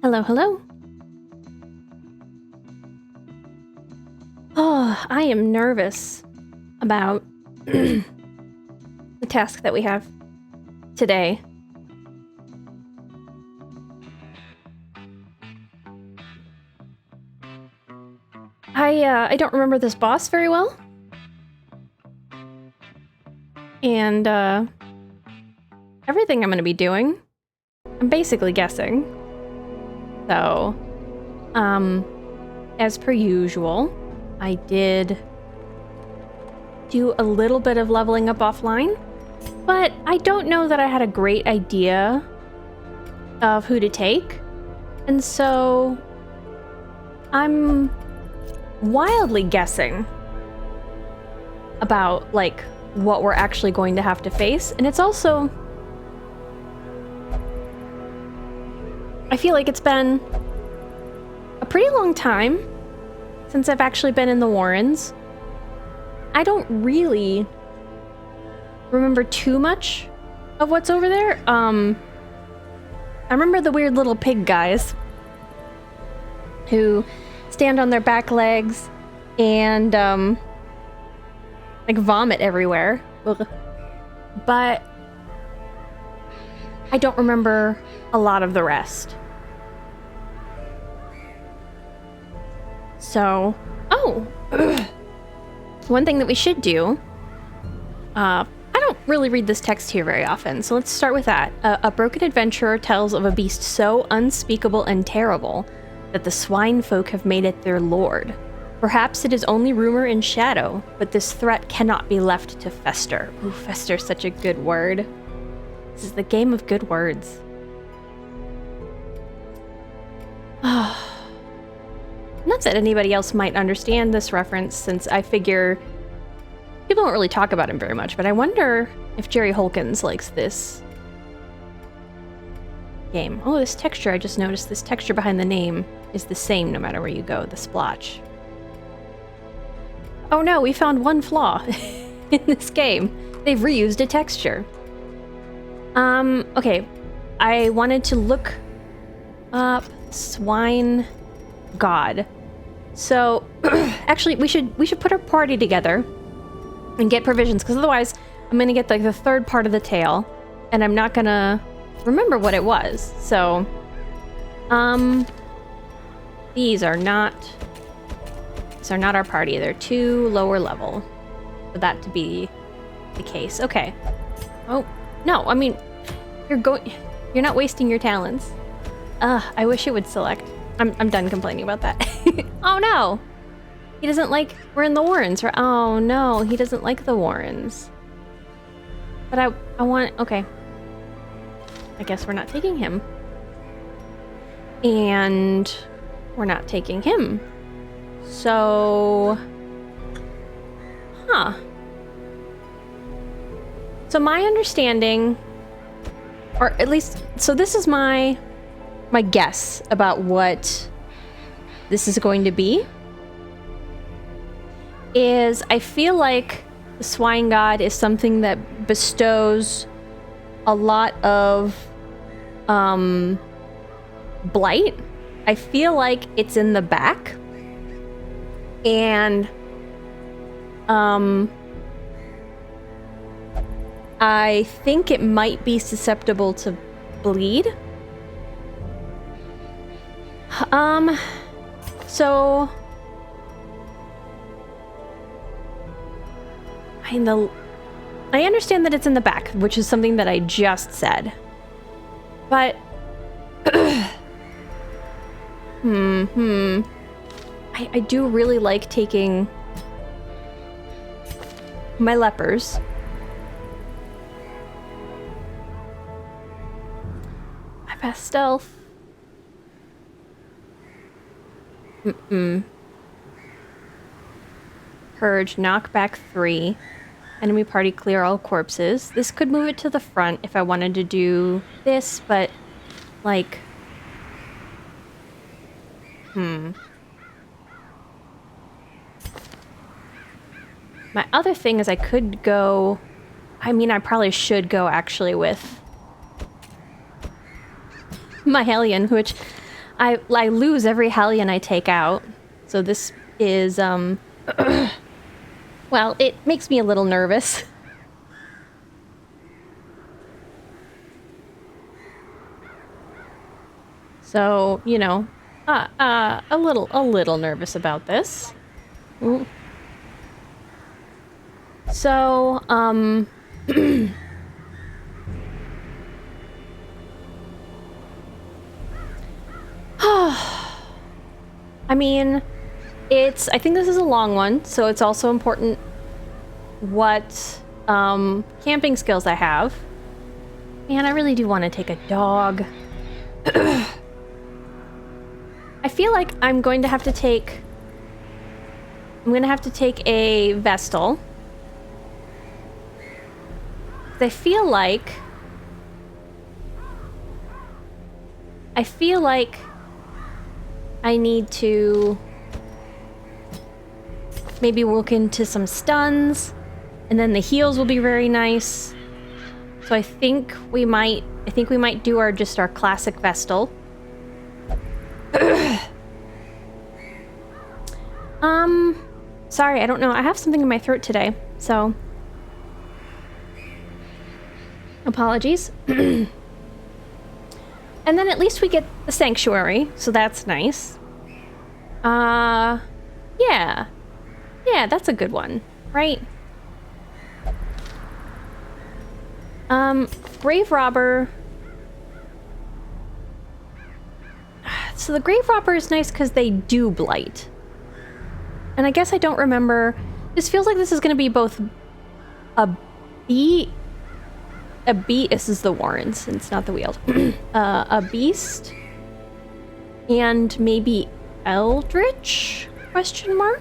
Hello, hello. Oh, I am nervous about the task that we have today. I don't remember this boss very well. And everything I'm going to be doing, I'm basically guessing. So, as per usual, I did do a little bit of leveling up offline, but I don't know that I had a great idea of who to take. And so I'm wildly guessing about like what we're actually going to have to face. And it's also, I feel like it's been a pretty long time since I've actually been in the Warrens. I don't really remember too much of what's over there. I remember the weird little pig guys who stand on their back legs and like vomit everywhere. Ugh. But I don't remember a lot of the rest. So, one thing that we should do, I don't really read this text here very often, so let's start with that. A broken adventurer tells of a beast so unspeakable and terrible that the swine folk have made it their lord. Perhaps it is only rumor and shadow, but this threat cannot be left to fester. Ooh, fester's such a good word. This is the game of good words. Not that anybody else might understand this reference, since I figure people don't really talk about him very much, but I wonder if Jerry Holkins likes this game. Oh, this texture, I just noticed this texture behind the name is the same no matter where you go, the splotch. Oh no, we found one flaw in this game. They've reused a texture. Okay. I wanted to look up Swine God. So, actually, we should put our party together and get provisions, because otherwise I'm gonna get like the third part of the tale, and I'm not gonna remember what it was. So, these are not our party. They're too lower level for that to be the case. Okay. Oh no, I mean, you're not wasting your talents. I wish it would select. I'm done complaining about that. Oh no! He doesn't like, we're in the Warrens, right? Oh no, he doesn't like the Warrens. But I want, okay. I guess we're not taking him. And we're not taking him. So, so my understanding, or at least, so this is my guess about what this is going to be, is I feel like the Swine God is something that bestows a lot of blight. I feel like it's in the back, and I think it might be susceptible to bleed. So I understand that it's in the back, which is something that I just said. But I do really like taking my lepers. I pass stealth. Purge, knock back 3. Enemy party, clear all corpses. This could move it to the front if I wanted to do this, but like, my other thing is I could go, I mean, I probably should go actually with my Hellion, which I lose every Hellion I take out. So this is, well, it makes me a little nervous. So, you know, a little nervous about this. Ooh. So, I mean, I think this is a long one, so it's also important what camping skills I have. Man, I really do want to take a dog. I feel like I'm going to have to take a Vestal. I feel like I need to maybe look into some stuns, and then the heals will be very nice. So I think we might do our classic Vestal. Sorry, I don't know. I have something in my throat today, so apologies. And then at least we get the sanctuary, so that's nice. Yeah. Yeah, that's a good one, right? Grave Robber. So the Grave Robber is nice because they do blight. And I guess I don't remember. This feels like this is going to be both a beast. This is the Warrens, it's not the Weald. A beast. And maybe Eldritch? Question mark?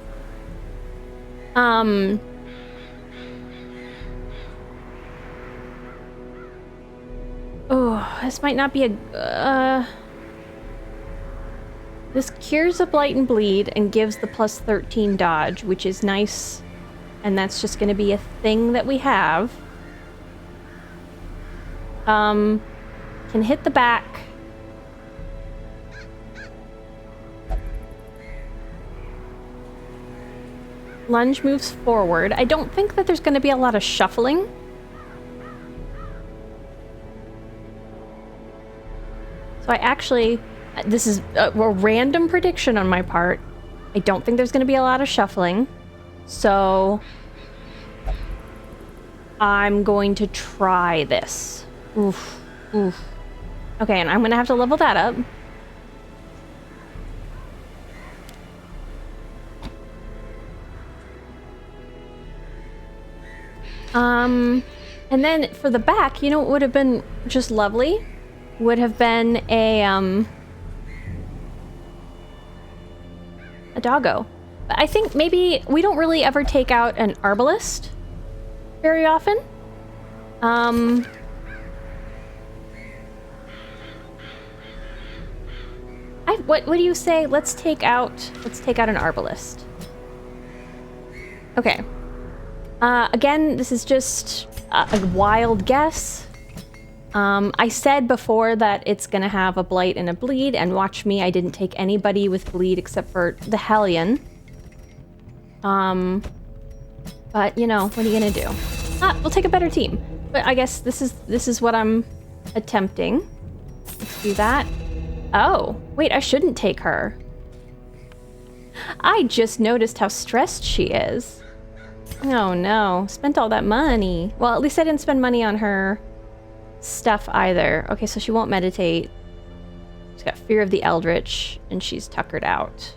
Oh, this might not be a... This cures a Blight and Bleed and gives the plus 13 dodge, which is nice. And that's just going to be a thing that we have. Can hit the back. Lunge moves forward. I don't think that there's going to be a lot of shuffling. So I actually... This is a random prediction on my part. I don't think there's going to be a lot of shuffling. So I'm going to try this. Oof. Oof. Okay, and I'm going to have to level that up. And then for the back, you know what would have been just lovely? Would have been a doggo. But I think maybe we don't really ever take out an arbalist very often. What do you say? Let's take out an arbalist. Okay. Again, this is just a wild guess. I said before that it's gonna have a blight and a bleed, and watch me, I didn't take anybody with bleed except for the Hellion. But you know, what are you gonna do? We'll take a better team. But I guess this is what I'm attempting. Let's do that. Oh, wait, I shouldn't take her. I just noticed how stressed she is. Oh no, spent all that money. Well, at least I didn't spend money on her stuff either. Okay, so she won't meditate. She's got fear of the Eldritch, and she's tuckered out.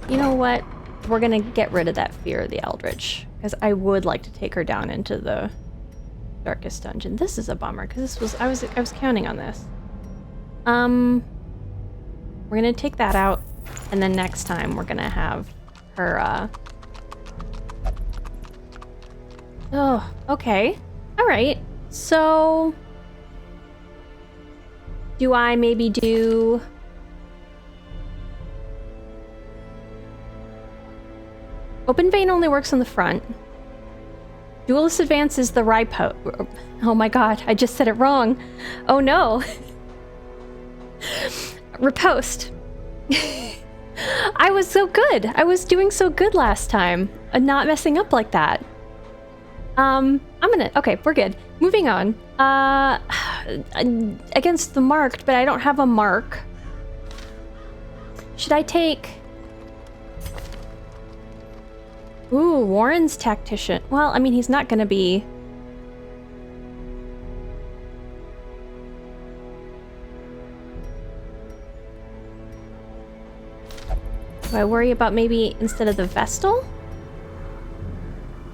You know what? We're gonna get rid of that fear of the Eldritch, because I would like to take her down into the darkest dungeon. This is a bummer, because I was counting on this. We're gonna take that out, and then next time we're gonna have her, Oh, okay. Alright. So... do I maybe do... Open Vein only works on the front. Duelist Advance is the Ripo... Oh my god, I just said it wrong. Oh no. Riposte. I was so good. I was doing so good last time. Not messing up like that. Okay, we're good. Moving on. Against the marked, but I don't have a mark. Should I take... Ooh, Warren's tactician. Well, I mean, he's not gonna be... Do I worry about maybe instead of the Vestal?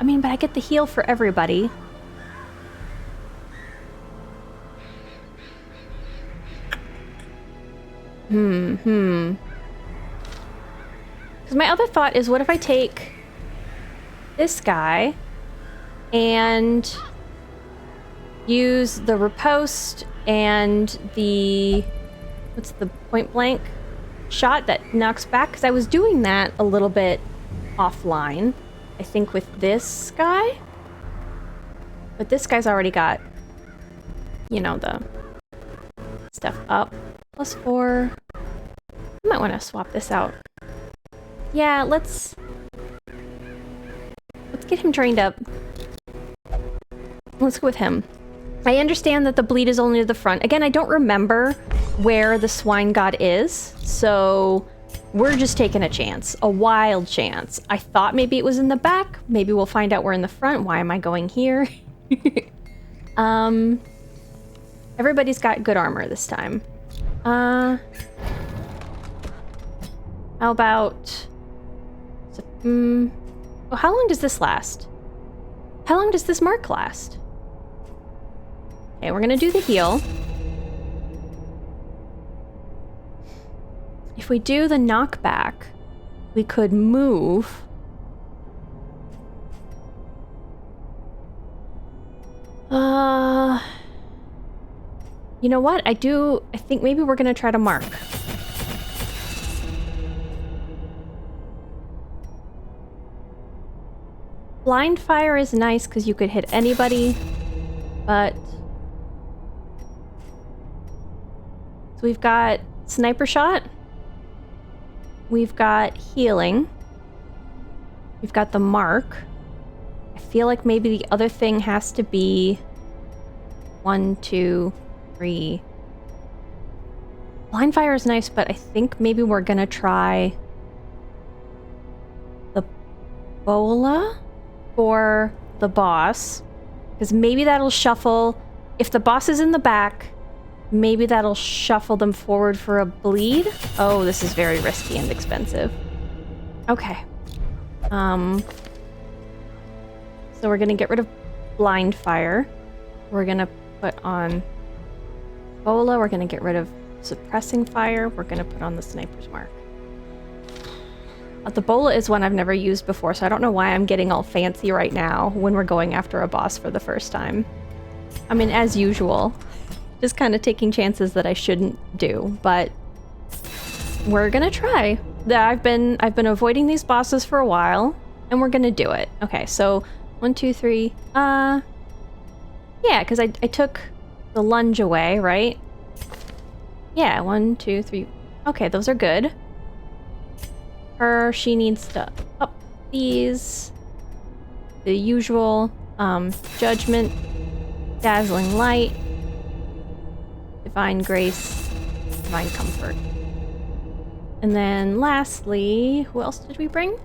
I mean, but I get the heal for everybody. Because my other thought is, what if I take this guy and use the riposte and the... What's the point blank shot that knocks back? Because I was doing that a little bit offline, I think, with this guy. But this guy's already got, you know, the stuff up. +4. I might want to swap this out. Yeah, let's get him trained up. Let's go with him. I understand that the bleed is only to the front. Again, I don't remember where the Swine God is, so we're just taking a chance. A wild chance. I thought maybe it was in the back. Maybe we'll find out we're in the front. Why am I going here? Everybody's got good armor this time. How about... Oh, how long does this last? How long does this mark last? Okay, we're gonna do the heal. If we do the knockback, we could move. You know what? I think maybe we're gonna try to mark. Blind fire is nice because you could hit anybody, but... So we've got sniper shot. We've got healing. We've got the mark. I feel like maybe the other thing has to be 1, 2, 3. Blind fire is nice, but I think maybe we're gonna try the bola for the boss, because maybe that'll shuffle. If the boss is in the back, maybe that'll shuffle them forward for a bleed. Oh, this is very risky and expensive. Okay. So we're gonna get rid of blind fire. We're gonna put on bola. We're gonna get rid of suppressing fire. We're gonna put on the sniper's mark. The bola is one I've never used before, so I don't know why I'm getting all fancy right now when we're going after a boss for the first time. I mean, as usual, just kind of taking chances that I shouldn't do, but we're gonna try. I've been avoiding these bosses for a while, and we're gonna do it. Okay, so 1, 2, 3. Yeah, because I took the lunge away, right? Yeah, 1, 2, 3. Okay, those are good. She needs to up these. The usual judgment, dazzling light, divine grace, divine comfort. And then lastly, who else did we bring?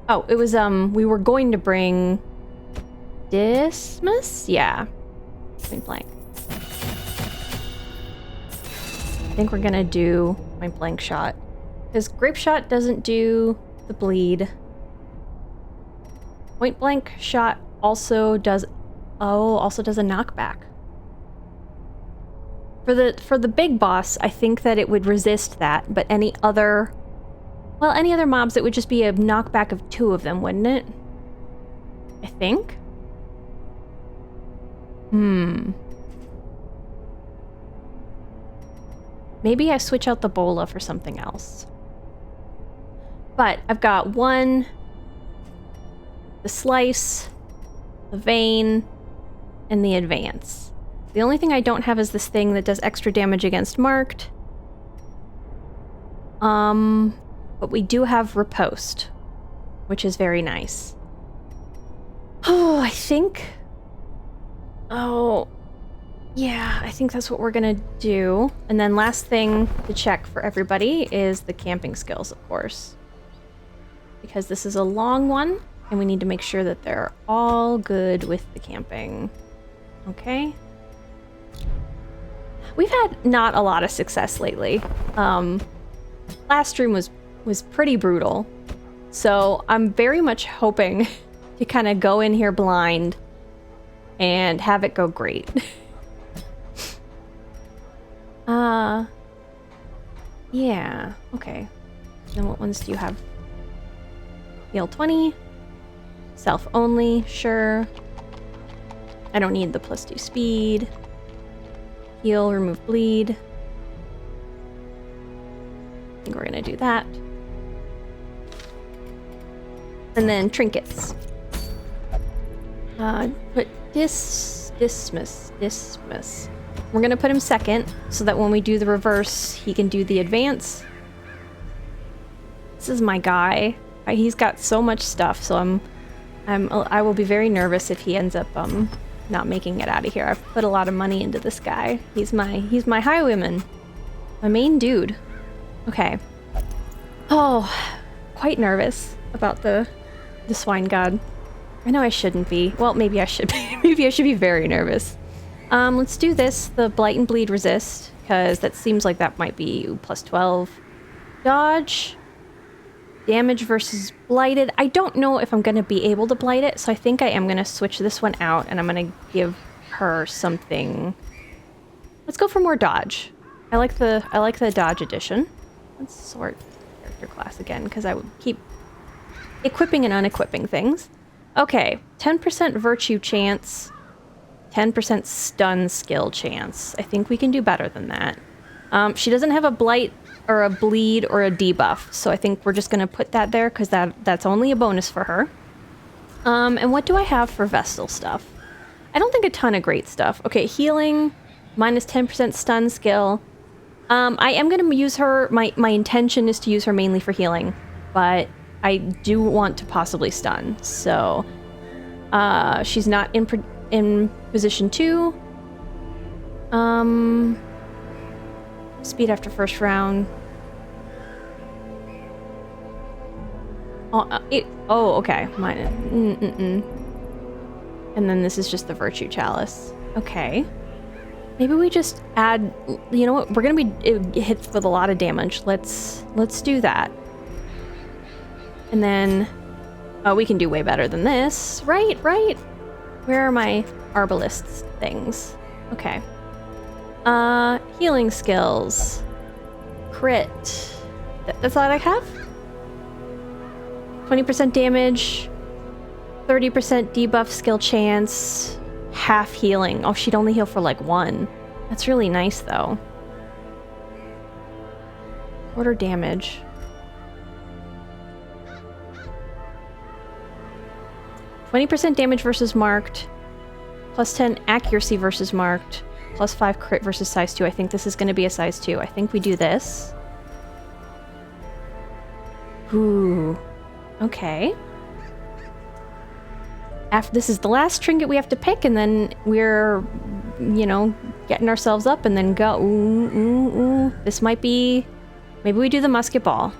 Oh, it was we were going to bring Dismas? Yeah. Point blank. I think we're gonna do point blank shot. Because grape shot doesn't do the bleed. Point blank shot also does a knockback. For the big boss, I think that it would resist that, but any other mobs, it would just be a knockback of 2 of them, wouldn't it? I think. Maybe I switch out the bola for something else. But I've got 1, the slice, the vein, and the advance. The only thing I don't have is this thing that does extra damage against marked. But we do have riposte, which is very nice. Oh, I think... Oh, yeah, I think that's what we're gonna do. And then last thing to check for everybody is the camping skills, of course. Because this is a long one, and we need to make sure that they're all good with the camping. Okay. We've had not a lot of success lately. Last stream was pretty brutal. So I'm very much hoping to kind of go in here blind and have it go great. Yeah, okay. Then what ones do you have? Heal 20. Self only, sure. I don't need the +2 speed. Heal, remove bleed. I think we're gonna do that. And then trinkets. Put Dismas. We're gonna put him second, so that when we do the reverse, he can do the advance. This is my guy. He's got so much stuff, so I will be very nervous if he ends up not making it out of here. I've put a lot of money into this guy. He's my highwayman, my main dude. Okay. Oh, quite nervous about the Swine God. I know I shouldn't be. Well, maybe I should be. Maybe I should be very nervous. Let's do this, the Blight and Bleed resist, because that seems like that might be +12. Dodge. Damage versus blighted. I don't know if I'm going to be able to blight it, so I think I am going to switch this one out, and I'm going to give her something. Let's go for more dodge. I like the dodge edition. Let's sort character class again, because I would keep equipping and unequipping things. Okay, 10% virtue chance, 10% stun skill chance. I think we can do better than that. She doesn't have a blight or a bleed or a debuff, so I think we're just going to put that there because that's only a bonus for her. And what do I have for Vestal stuff? I don't think a ton of great stuff. Okay, healing, minus 10% stun skill. I am going to use her. My intention is to use her mainly for healing, but I do want to possibly stun. So she's not in position 2. Speed after first round. Oh, okay. Mine. And then this is just the Virtue Chalice. Okay. Maybe we just add. You know what? We're gonna be hit with a lot of damage. Let's do that. And then, we can do way better than this, right? Where are my Arbalists things? Okay. Healing skills. Crit. That's all I have? 20% damage. 30% debuff skill chance. Half healing. Oh, she'd only heal for like 1. That's really nice, though. Quarter damage. +20% damage versus marked. +10 accuracy versus marked. +5 crit versus size 2. I think this is going to be a size 2. I think we do this. Ooh. Okay. This is the last trinket we have to pick, and then we're, getting ourselves up and then go. Ooh. This might be... Maybe we do the musket ball.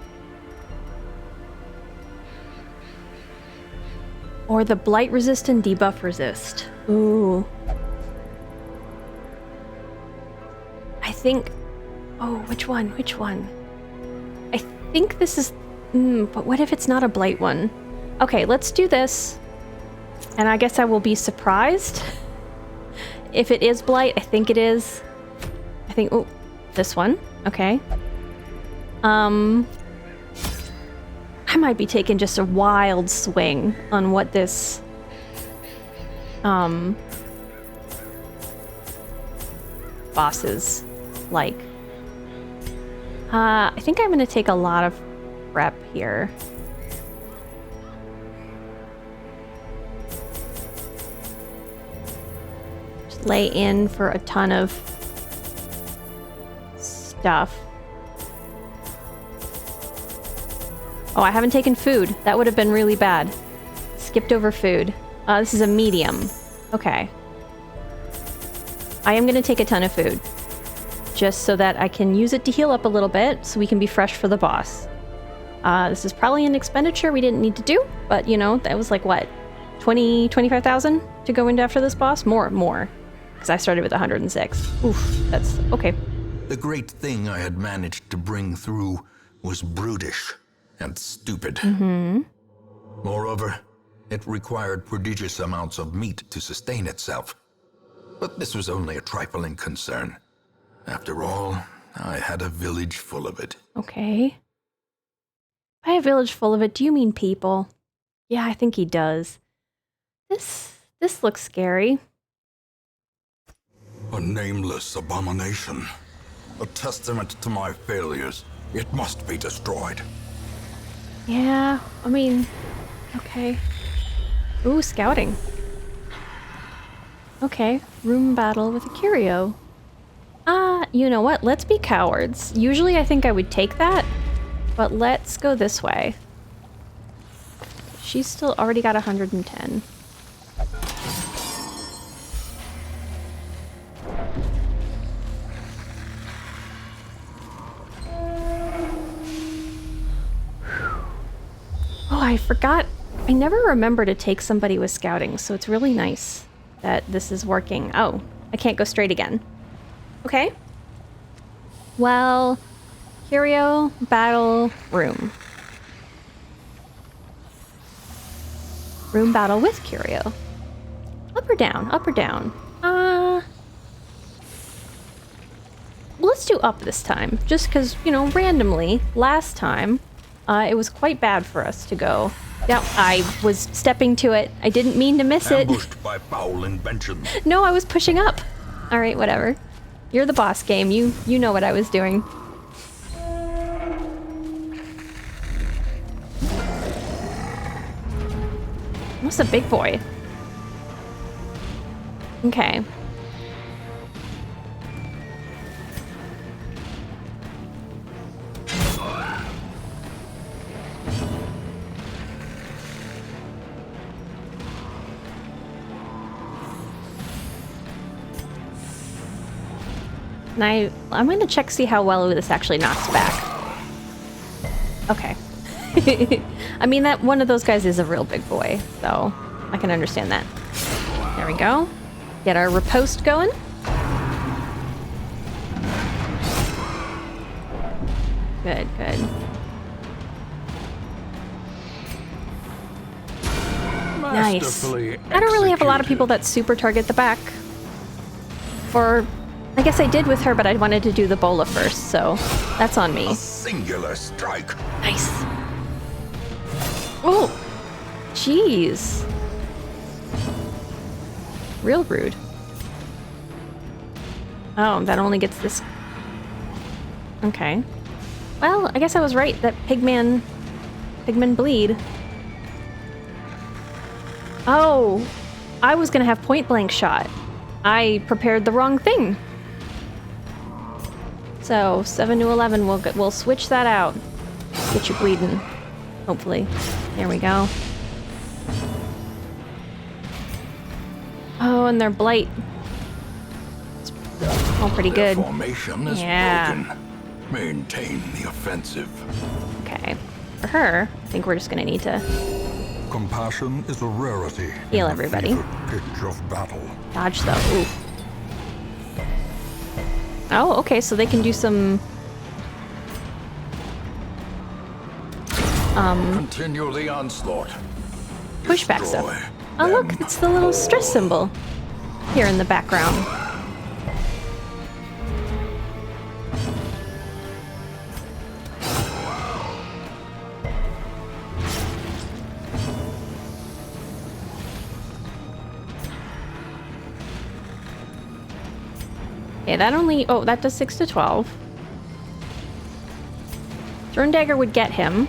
Or the blight resist and debuff resist. Ooh. I think... Oh, which one? I think this is... but what if it's not a blight one? Okay, let's do this. And I guess I will be surprised if it is blight. I think it is. I think... Oh, this one. Okay. I might be taking just a wild swing on what this... boss is like. I think I'm going to take a lot of prep here. Just lay in for a ton of stuff. Oh, I haven't taken food. That would have been really bad. Skipped over food. This is a medium. Okay. I am going to take a ton of food. Just so that I can use it to heal up a little bit so we can be fresh for the boss. This is probably an expenditure we didn't need to do, but you know, that was like what? 25,000 to go into after this boss? More. Because I started with 106. Oof, that's okay. The great thing I had managed to bring through was brutish and stupid. Moreover, it required prodigious amounts of meat to sustain itself. But this was only a trifling concern. After all, I had a village full of it. Okay. By a village full of it, do you mean people? Yeah, I think he does. This looks scary. A nameless abomination. A testament to my failures. It must be destroyed. Yeah, I mean, okay. Ooh, scouting. Okay, room battle with a curio. You know what? Let's be cowards. Usually I think I would take that, but let's go this way. She's still already got 110. Oh, I forgot. I never remember to take somebody with scouting, so it's really nice that this is working. Oh, I can't go straight again. Okay. Well, curio, battle, room. Room battle with curio. Up or down? Up or down? Let's do up this time. Just because, you know, randomly, last time, it was quite bad for us to go. Yeah, I was stepping to it. I didn't mean to miss it. Ambushed by foul invention. No, I was pushing up. All right, whatever. You're the boss game. You know what I was doing. What's a big boy? Okay. And I'm going to check see how well this actually knocks back. Okay. I mean, that one of those guys is a real big boy, so I can understand that. There we go. Get our riposte going. Good, good. Nice. I don't really have a lot of people that super target the back. Or, I guess I did with her, but I wanted to do the bola first, so that's on me. A singular strike. Nice. Oh, jeez. Real rude. Oh, that only gets this. Okay. Well, I guess I was right that pigmen bleed. Oh, I was gonna have point blank shot. I prepared the wrong thing. So 7 to 11, we'll switch that out. Get you bleeding, hopefully. There we go. Oh, and their blight. It's all pretty good. Their formation is broken. Maintain the offensive. Okay. For her, I think we're just gonna need to Compassion is a rarity. heal everybody. Pitch of battle. Dodge though. Ooh. Oh, okay, so they can do some Continue the onslaught. pushback Destroy stuff. Oh look, them it's the little stress symbol here in the background. Okay, that only... Oh, that does 6 to 12. Thrown Dagger would get him.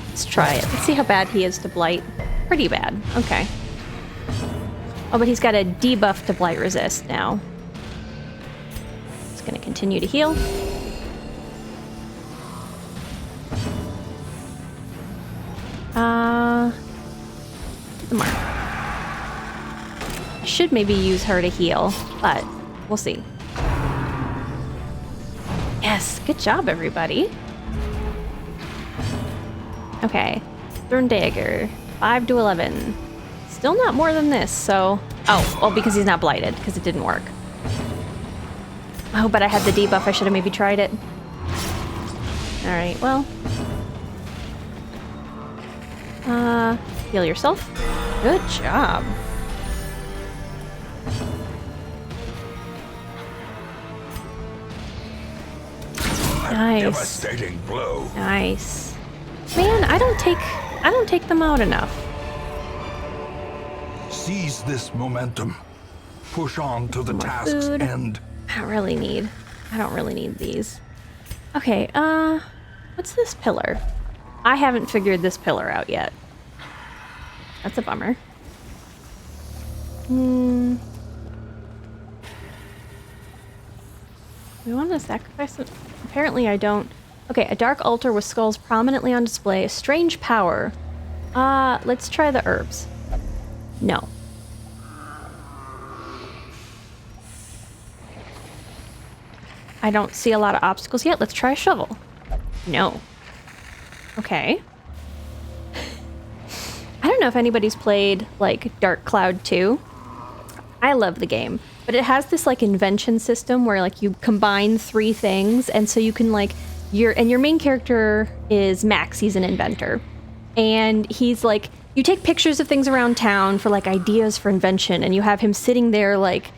Let's try it. Let's see how bad he is to Blight. Pretty bad. Okay. Oh, but he's got a debuff to blight resist now. It's gonna continue to heal. The mark. I should maybe use her to heal, but we'll see. Yes, good job, everybody. Okay, Thorn Dagger, 5 to 11. Still not more than this, so... Oh, because he's not blighted, because it didn't work. Oh, but I had the debuff. I should have maybe tried it. Alright, well... heal yourself. Good job. Nice. Devastating blow. Nice. Man, I don't take them out enough. Seize this momentum. Push on to the task's food. end. I don't really need these. Okay, what's this pillar? I haven't figured this pillar out yet. That's a bummer. We want to sacrifice it? Apparently I don't. Okay, a dark altar with skulls prominently on display. A strange power. Let's try the herbs. No. I don't see a lot of obstacles yet. Let's try a shovel. No. Okay. I don't know if anybody's played, like, Dark Cloud 2. I love the game. But it has this, like, invention system where, like, you combine 3 things, and so you can, like, your main character is Max. He's an inventor. And he's, like, you take pictures of things around town for, like, ideas for invention, and you have him sitting there, like,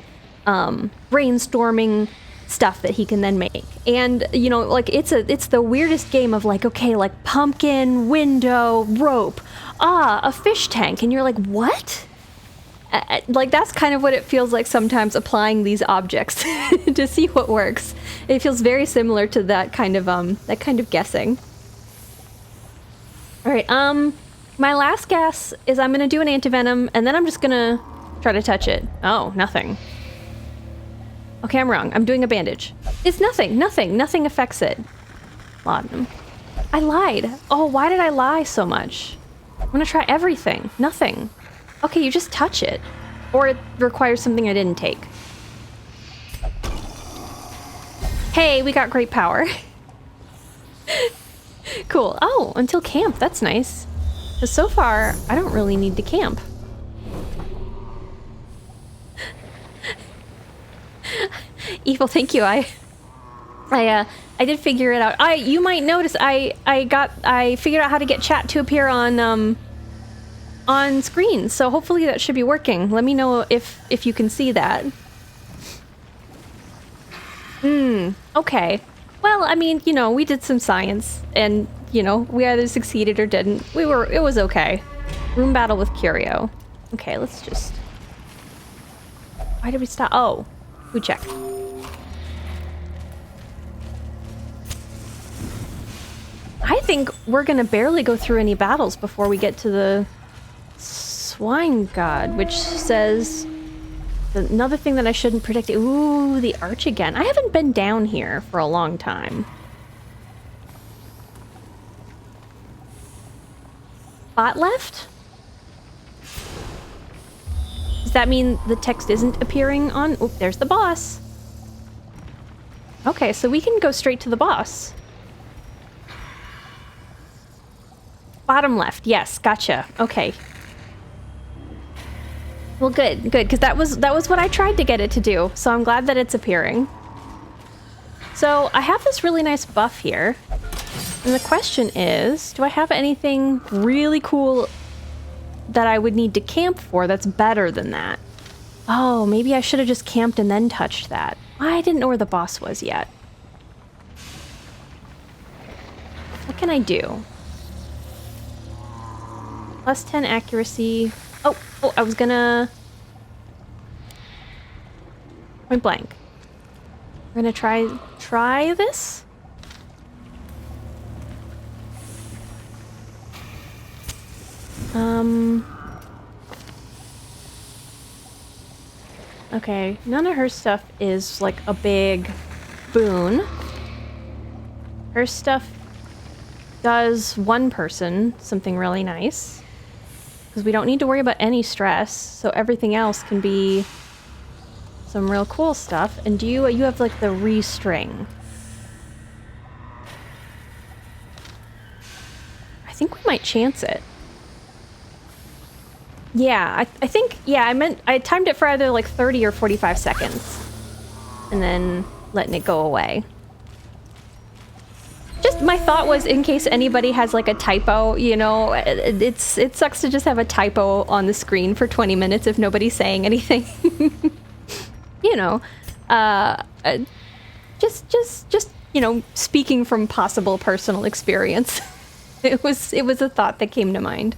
brainstorming stuff that he can then make. And, you know, like, it's the weirdest game of, like, okay, like, pumpkin, window, rope, a fish tank, and you're like, what? Like, that's kind of what it feels like sometimes applying these objects to see what works. It feels very similar to that kind of guessing. All right, my last guess is I'm gonna do an antivenom, and then I'm just gonna try to touch it. Oh, nothing. Okay, I'm wrong. I'm doing a bandage. It's nothing affects it. Laudanum. I lied. Oh, why did I lie so much? I'm gonna try everything. Nothing. Okay, you just touch it. Or it requires something I didn't take. Hey, we got great power. Cool. Oh, until camp. That's nice. Because so far, I don't really need to camp. Evil, thank you. I did figure it out. You might notice I figured out how to get chat to appear on screen, so hopefully that should be working. Let me know if you can see that. Okay. Well, I mean, you know, we did some science, and, you know, we either succeeded or didn't. It was okay. Room battle with Curio. Okay, let's just... Why did we stop? Oh, food check. I think we're gonna barely go through any battles before we get to the Swine God, which says another thing that I shouldn't predict. Ooh, the arch again. I haven't been down here for a long time. Bot left? Does that mean the text isn't appearing on? Oh, there's the boss. Okay, so we can go straight to the boss. Bottom left. Yes, gotcha. Okay. Well, good, because that was what I tried to get it to do, so I'm glad that it's appearing. So I have this really nice buff here, and the question is, do I have anything really cool that I would need to camp for that's better than that? Oh, maybe I should have just camped and then touched that. I didn't know where the boss was yet. What can I do? Plus 10 accuracy. Oh, I was gonna... Point blank. We're gonna try this? Okay, none of her stuff is like a big boon. Her stuff does one person something really nice. Because we don't need to worry about any stress, so everything else can be some real cool stuff. And do you have like the restring? I think we might chance it. Yeah, I think, yeah, I timed it for either like 30 or 45 seconds. And then letting it go away. Just my thought was, in case anybody has like a typo, you know, it sucks to just have a typo on the screen for 20 minutes if nobody's saying anything. You know, just you know, speaking from possible personal experience. It was a thought that came to mind.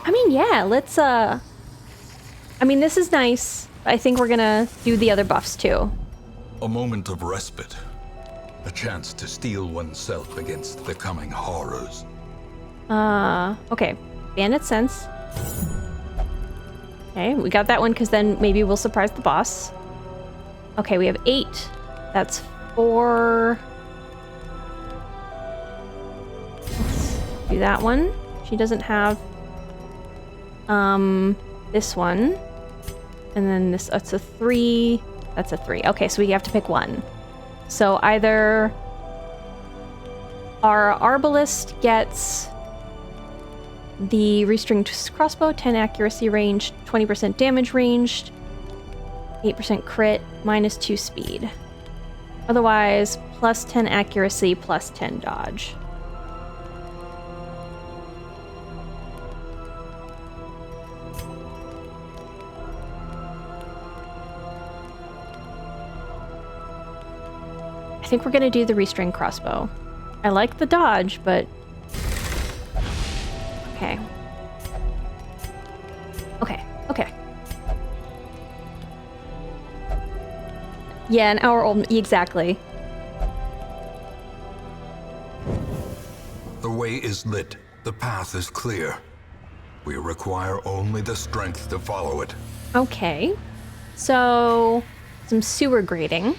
I mean, yeah, let's, I mean, this is nice. I think we're gonna do the other buffs too. A moment of respite. A chance to steel oneself against the coming horrors. Okay. Bandit sense. Okay, we got that one because then maybe we'll surprise the boss. Okay, we have 8. That's 4. Let's do that one. She doesn't have this one. And then this, that's a 3. That's a 3. Okay, so we have to pick one. So either our Arbalist gets the restringed crossbow, 10 accuracy range, 20% damage ranged, 8% crit, -2 speed. Otherwise, plus 10 accuracy, plus 10 dodge. I think we're gonna do the restring crossbow. I like the dodge, but... Okay. Okay, okay. Yeah, an hour old, exactly. The way is lit. The path is clear. We require only the strength to follow it. Okay. So, some sewer grading.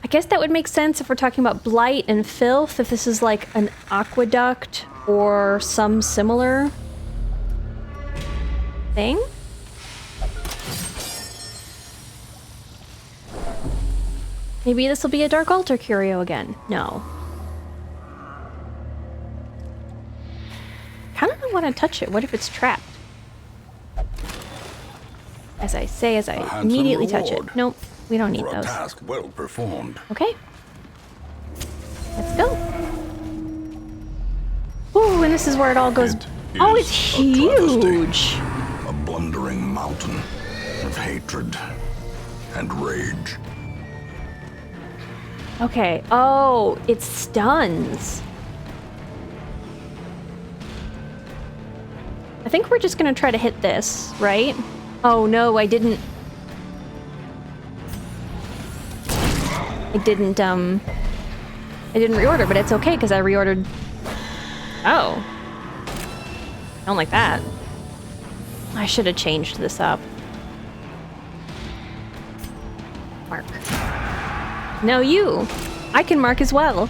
I guess that would make sense if we're talking about blight and filth, if this is like an aqueduct or some similar thing. Maybe this will be a Dark Altar curio again. No. Kind of don't want to touch it. What if it's trapped? As I say, as I immediately touch it. Nope, we don't need For a those. task well performed. Okay. Let's go. Ooh, and this is where it all goes. Oh, it's huge. A blundering mountain of hatred and rage. Okay. Oh, it stuns. I think we're just gonna try to hit this, right? Oh no, I didn't reorder, but it's okay because I reordered. Oh. Don't like that. I should have changed this up. Mark. No, you. I can mark as well.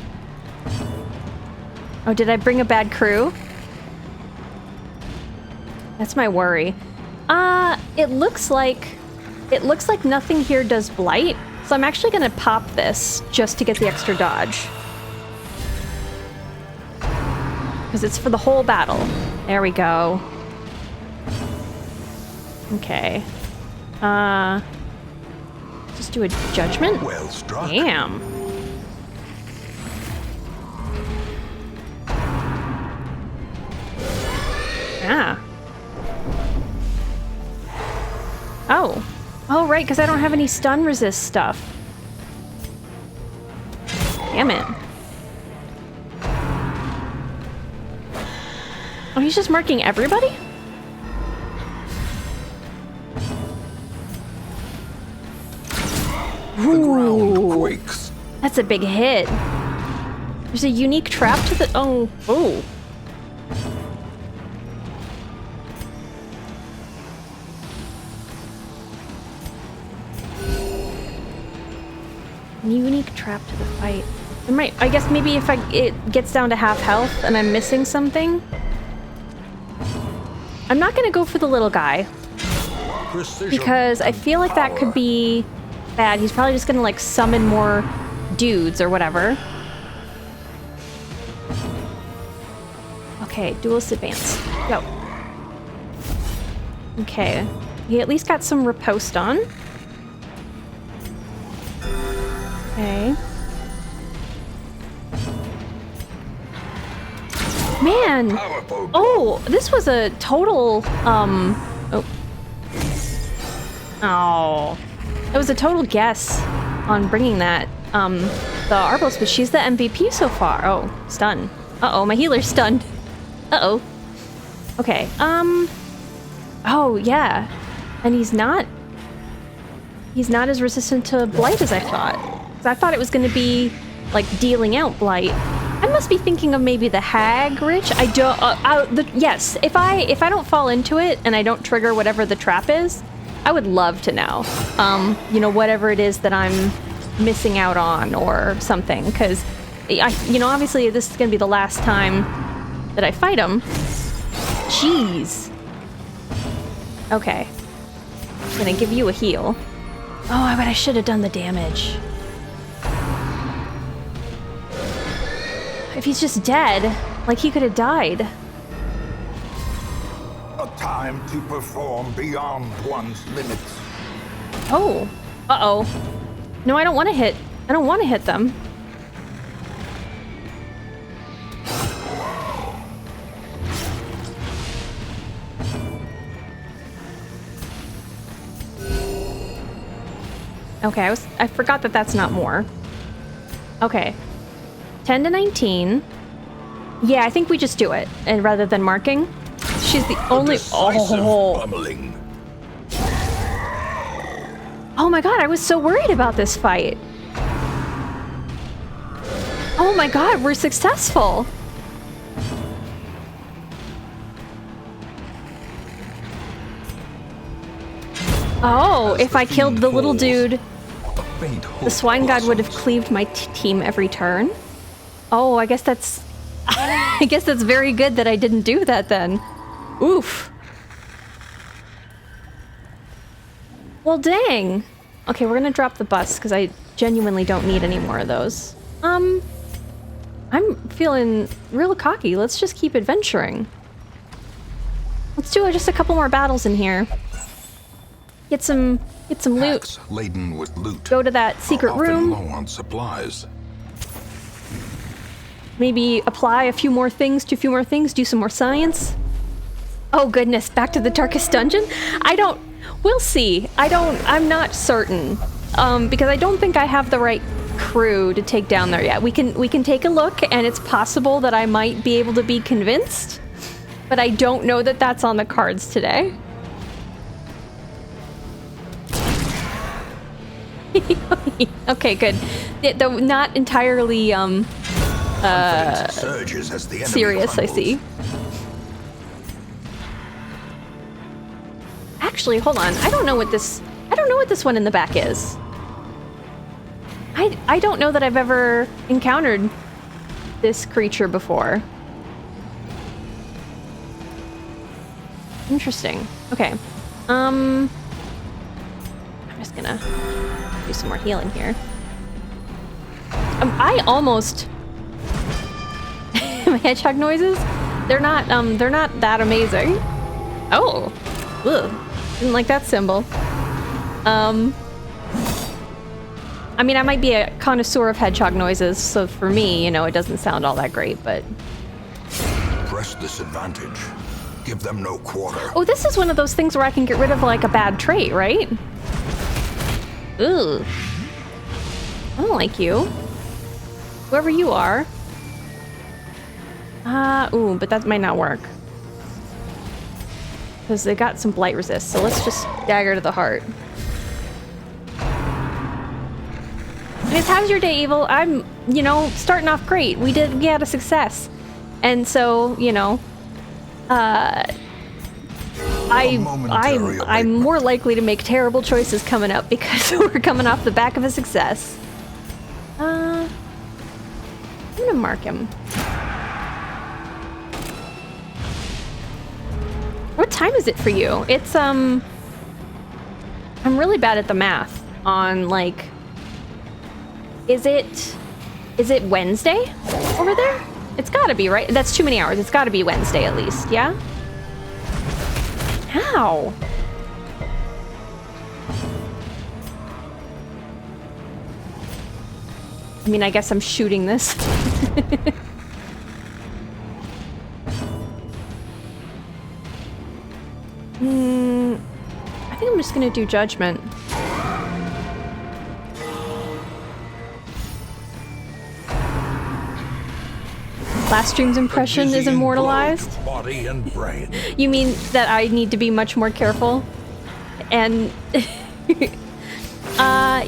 Oh, did I bring a bad crew? That's my worry. It looks like nothing here does blight, so I'm actually gonna pop this just to get the extra dodge. Because it's for the whole battle. There we go. Okay. Just do a judgment? Well struck. Damn. Ah. Oh. Oh, right, because I don't have any stun resist stuff. Damn it. Oh, he's just marking everybody? The ground Ooh. quakes. That's a big hit. There's a unique trap to the... Oh. Oh. Unique trap to the fight. I guess maybe if it gets down to half health and I'm missing something. I'm not gonna go for the little guy. Because I feel like that could be bad. He's probably just gonna like summon more dudes or whatever. Okay, duelist advance. Go. Okay. He at least got some riposte on. Okay. Man! Oh, this was a total, oh. Oh. It was a total guess on bringing that, the Arbos, but she's the MVP so far. Oh, stun. Uh-oh, my healer's stunned. Uh-oh. Okay, oh, yeah. And he's not as resistant to Blight as I thought. 'Cause I thought it was gonna be, like, dealing out Blight. I must be thinking of maybe the Hag Rich. I don't, yes, if I don't fall into it and I don't trigger whatever the trap is, I would love to know, you know, whatever it is that I'm missing out on or something, because, you know, obviously this is going to be the last time that I fight him. Jeez. Okay. I'm going to give you a heal. Oh, but I should have done the damage. If he's just dead, like he could have died. A time to perform beyond one's limits. Oh. Uh-oh. No, I don't want to hit. I don't want to hit them. Okay, I forgot that that's not more. Okay. 10 to 19. Yeah, I think we just do it, and rather than marking. She's the only. Oh. Oh my god, I was so worried about this fight. Oh my god, we're successful. Oh, if I killed the little dude, the Swine God would have cleaved my team every turn. Oh, I guess that's I guess that's very good that I didn't do that then. Oof. Well, dang. Okay, we're gonna drop the bus because I genuinely don't need any more of those. I'm feeling real cocky. Let's just keep adventuring. Let's do just a couple more battles in here. Get some loot. Laden with loot. Go to that secret room. Low on supplies. Maybe apply a few more things to a few more things. Do some more science. Oh goodness, back to the darkest dungeon? We'll see. I'm not certain. Because I don't think I have the right crew to take down there yet. We can take a look, and it's possible that I might be able to be convinced, but I don't know that that's on the cards today. Okay, good. Though not entirely surges as the enemy serious, crumbles. I see. Actually, hold on. I don't know what this one in the back is. I don't know that I've ever encountered this creature before. Interesting. Okay. I'm just gonna do some more healing here. I almost my hedgehog noises, they're not that amazing. Oh. Ugh. Didn't like that symbol. I mean, I might be a connoisseur of hedgehog noises, so for me, you know, it doesn't sound all that great, but... Press this advantage. Give them no quarter. Oh, this is one of those things where I can get rid of, like, a bad trait, right? Ugh. I don't like you. Whoever you are. Ooh, but that might not work. Because they got some blight resist, so let's just dagger to the heart. Because how's your day, Evil? I'm, you know, starting off great. We had a success. And so, you know, I'm more likely to make terrible choices coming up because we're coming off the back of a success. I'm gonna mark him. What time is it for you? It's, I'm really bad at the math on, like... Is it Wednesday over there? It's gotta be, right? That's too many hours. It's gotta be Wednesday at least, yeah? How? I mean, I guess I'm shooting this. I think I'm just gonna do judgment. Last stream's impression is immortalized. Body and brain. You mean that I need to be much more careful? And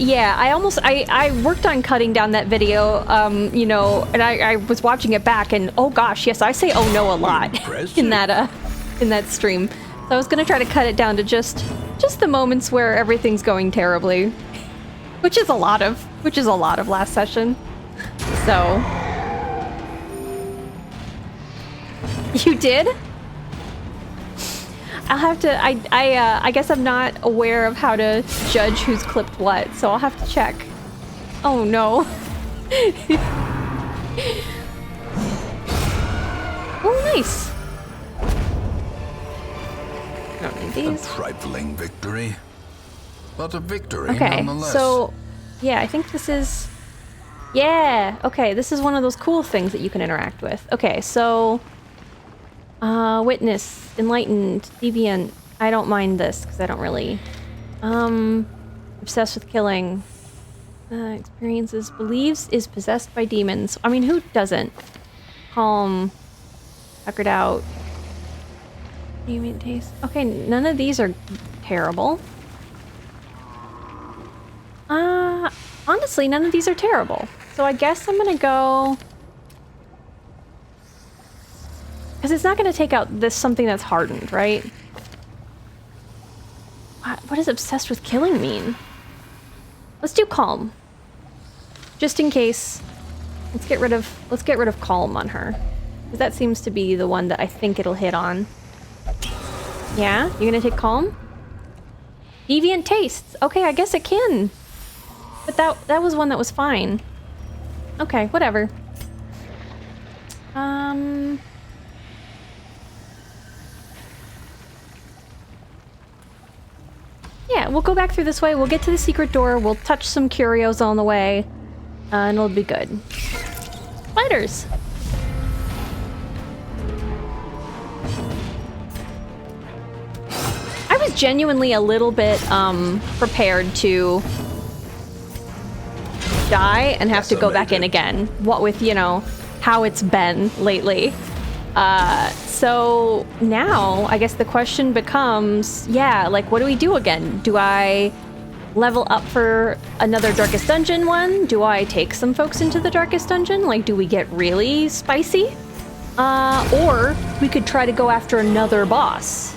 yeah, I worked on cutting down that video, you know, and I was watching it back, and oh gosh, yes, I say oh no a lot in that stream. So I was gonna try to cut it down to just the moments where everything's going terribly, which is a lot of last session. So you did? I'll have to, I guess I'm not aware of how to judge who's clipped what, so I'll have to check. Oh no. Oh, nice. I don't need these. A trifling victory, but a victory Okay, nonetheless. so, yeah, I think this is, yeah, okay, this is one of those cool things that you can interact with. Okay, so... witness, enlightened, deviant. I don't mind this because I don't really. Obsessed with killing. Experiences, believes is possessed by demons. I mean, who doesn't? Calm, tuckered out. Deviant taste. Okay, none of these are terrible. Honestly, none of these are terrible. So I guess I'm gonna go. Because it's not going to take out something that's hardened, right? What does obsessed with killing mean? Let's do calm. Just in case. Let's get rid of calm on her. Because that seems to be the one that I think it'll hit on. Yeah? You're going to take calm? Deviant tastes. Okay, I guess it can. But that was one that was fine. Okay, whatever. Yeah, we'll go back through this way. We'll get to the secret door. We'll touch some curios on the way. And it'll be good. Spiders! I was genuinely a little bit, prepared to die and have to go back in again. What with, you know, how it's been lately. So now I guess the question becomes, yeah, like what do we do again? Do I level up for another Darkest Dungeon one? Do I take some folks into the Darkest Dungeon? Like, do we get really spicy? Or we could try to go after another boss.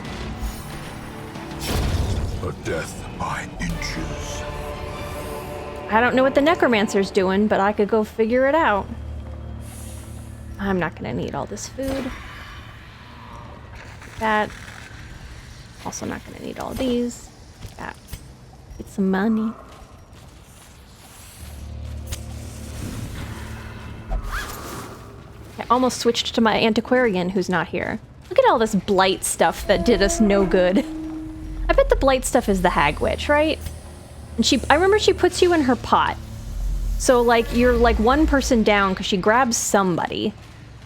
A death by inches. I don't know what the Necromancer's doing, but I could go figure it out. I'm not gonna need all this food. That. Also not gonna need all these. That. Get some money. I almost switched to my antiquarian who's not here. Look at all this blight stuff that did us no good. I bet the blight stuff is the Hag Witch, right? And I remember she puts you in her pot. So like you're like one person down because she grabs somebody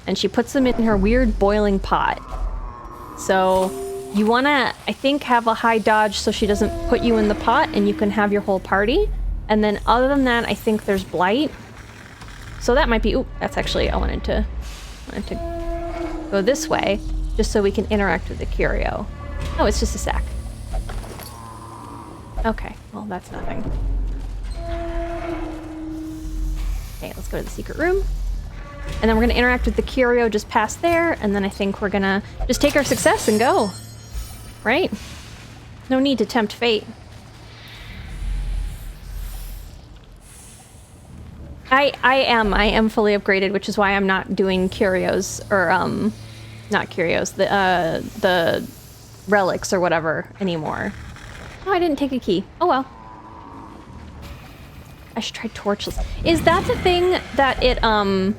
and she puts them in her weird boiling pot. So you wanna, I think, have a high dodge so she doesn't put you in the pot and you can have your whole party. And then other than that, I think there's blight. So that might be, ooh, that's actually, I wanted to go this way just so we can interact with the curio. Oh, it's just a sack. Okay, well that's nothing. Okay, let's go to the secret room. And then we're gonna interact with the curio just past there, and then I think we're gonna just take our success and go. Right? No need to tempt fate. I am fully upgraded, which is why I'm not doing curios or not curios, the relics or whatever anymore. Oh, I didn't take a key. Oh well. I should try torchless. Is that the thing that it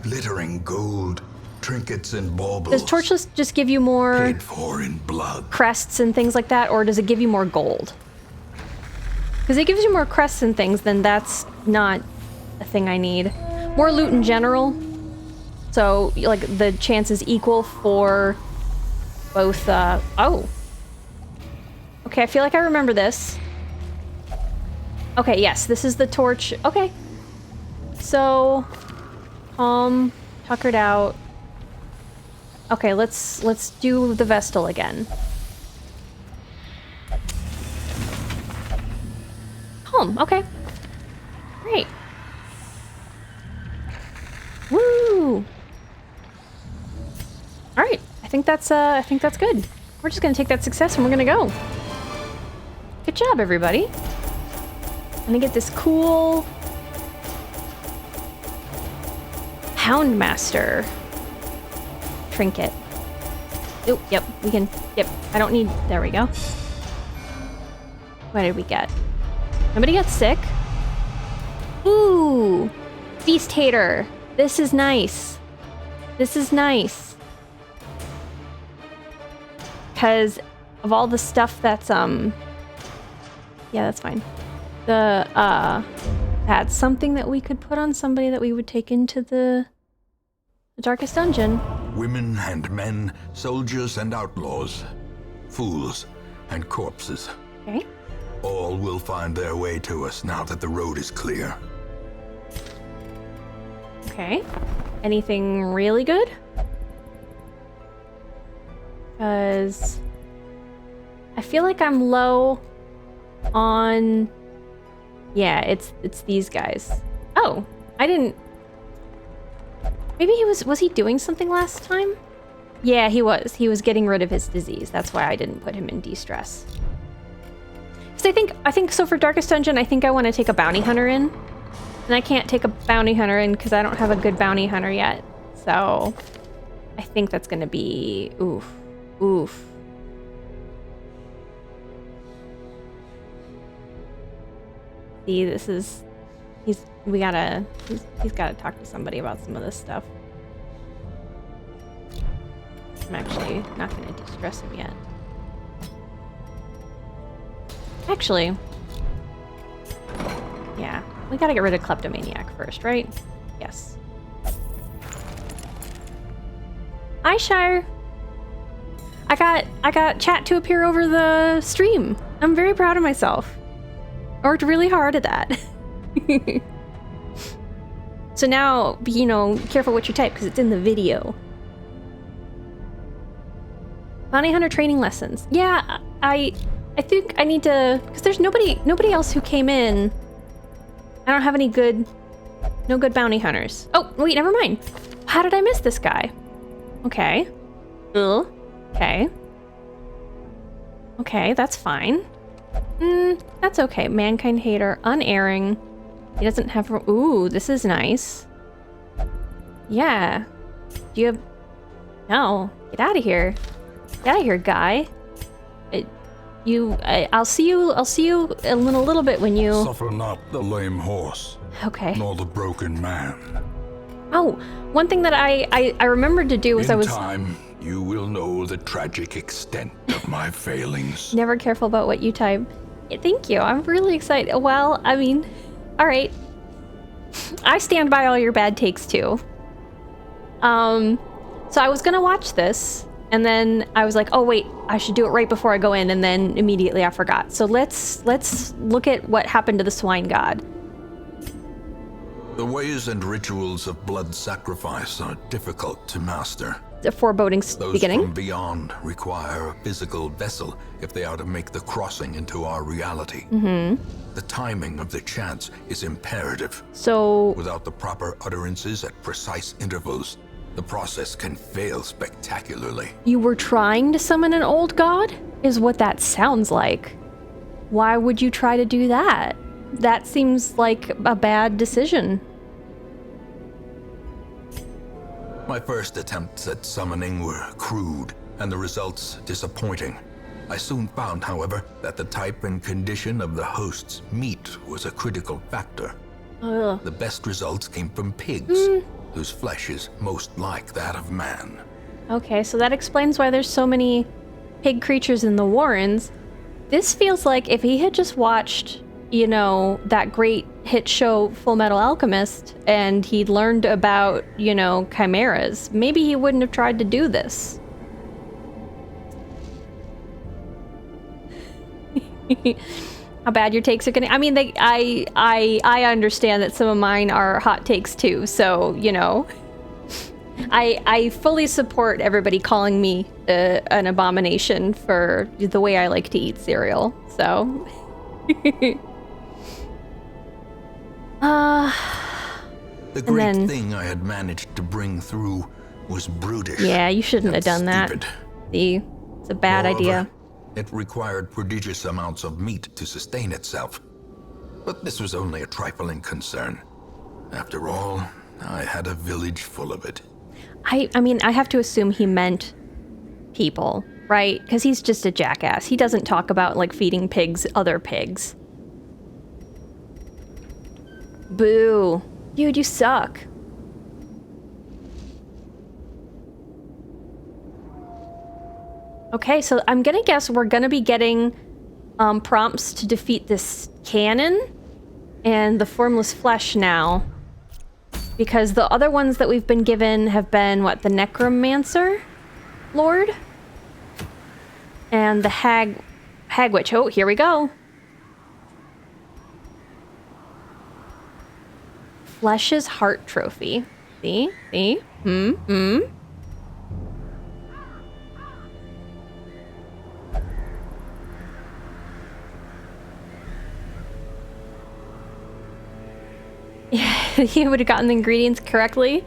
Glittering gold, trinkets and baubles. does torchless just give you more Paid for in blood. crests and things like that, or does it give you more gold? Because it gives you more crests and things, then that's not a thing I need. More loot in general. So, like, the chance is equal for both, oh. Okay, I feel like I remember this. Okay, yes, this is the torch. Okay. So, tuckered out. Okay, let's do the Vestal again. Home, okay. Great. Woo! Alright, I think that's good. We're just gonna take that success and we're gonna go. Good job, everybody. I'm gonna get this cool Houndmaster trinket. Oh, yep, we can, yep, I don't need, there we go. What did we get? Nobody got sick? Ooh, Beast Hater. This is nice. This is nice. Because of all the stuff that's, yeah, that's fine. That's something that we could put on somebody that we would take into the darkest dungeon. Women and men, soldiers and outlaws, fools and corpses. Okay. All will find their way to us now that the road is clear. Okay. Anything really good? Because I feel like I'm low on... Yeah, it's these guys. Oh, I didn't... Maybe was he doing something last time? Yeah, he was. He was getting rid of his disease. That's why I didn't put him in de-stress. Because I think so for Darkest Dungeon, I think I want to take a bounty hunter in. And I can't take a bounty hunter in because I don't have a good bounty hunter yet. So I think that's going to be... Oof. Oof. See, this is... He's gotta talk to somebody about some of this stuff. I'm actually not gonna de-stress him yet. Actually... Yeah, we gotta get rid of Kleptomaniac first, right? Yes. Hi, Shire! I got chat to appear over the stream. I'm very proud of myself. I worked really hard at that. So now, you know, careful what you type because it's in the video. Bounty Hunter training lessons. Yeah, I think I need to, because there's nobody else who came in. I don't have any no good bounty hunters. Oh, wait, never mind. How did I miss this guy? Okay. Okay. Okay, that's fine. That's okay. Mankind hater, unerring. He doesn't have... Ooh, this is nice. Yeah. Do you have... No. Get out of here. Get out of here, guy. I'll see you in a little bit when you... Suffer not the lame horse, Okay. nor the broken man. Oh, one thing that I remembered to do was In time, you will know the tragic extent of my failings. never careful about what you type. Thank you. I'm really excited. Well, I mean... Alright. I stand by all your bad takes too. So I was gonna watch this, and then I was like, oh wait, I should do it right before I go in, and then immediately I forgot. So let's look at what happened to the Swine God. The ways and rituals of blood sacrifice are difficult to master. The foreboding Those beginning. from beyond require a physical vessel if they are to make the crossing into our reality. The timing of the chants is imperative. So Without the proper utterances at precise intervals, the process can fail spectacularly. you were trying to summon an old god? Is what that sounds like. Why would you try to do that? That seems like a bad decision. My first attempts at summoning were crude, and the results disappointing. I soon found, however, that the type and condition of the host's meat was a critical factor. Ugh. The best results came from pigs, whose flesh is most like that of man. Okay, so that explains why there's so many pig creatures in the Warrens. This feels like if he had just watched, you know, that great hit show Full Metal Alchemist and he'd learned about, you know, chimeras, maybe he wouldn't have tried to do this. How bad your takes are gonna... I mean, I understand that some of mine are hot takes too, so, you know... I fully support everybody calling me an abomination for the way I like to eat cereal, so... The great thing I had managed to bring through was brutish. Yeah, you shouldn't have done stupid. that. See, it's a bad Moreover, idea. It required prodigious amounts of meat to sustain itself. But this was only a trifling concern. After all, I had a village full of it. I mean, I have to assume he meant people, right? Because he's just a jackass. He doesn't talk about, like, feeding pigs other pigs. Boo. Dude, you suck. Okay, so I'm gonna guess we're gonna be getting prompts to defeat this cannon and the formless flesh now. Because the other ones that we've been given have been, what, the Necromancer Lord? And the Hag Witch. Oh, here we go. Flesh's Heart Trophy. See? See? He would have gotten the ingredients correctly.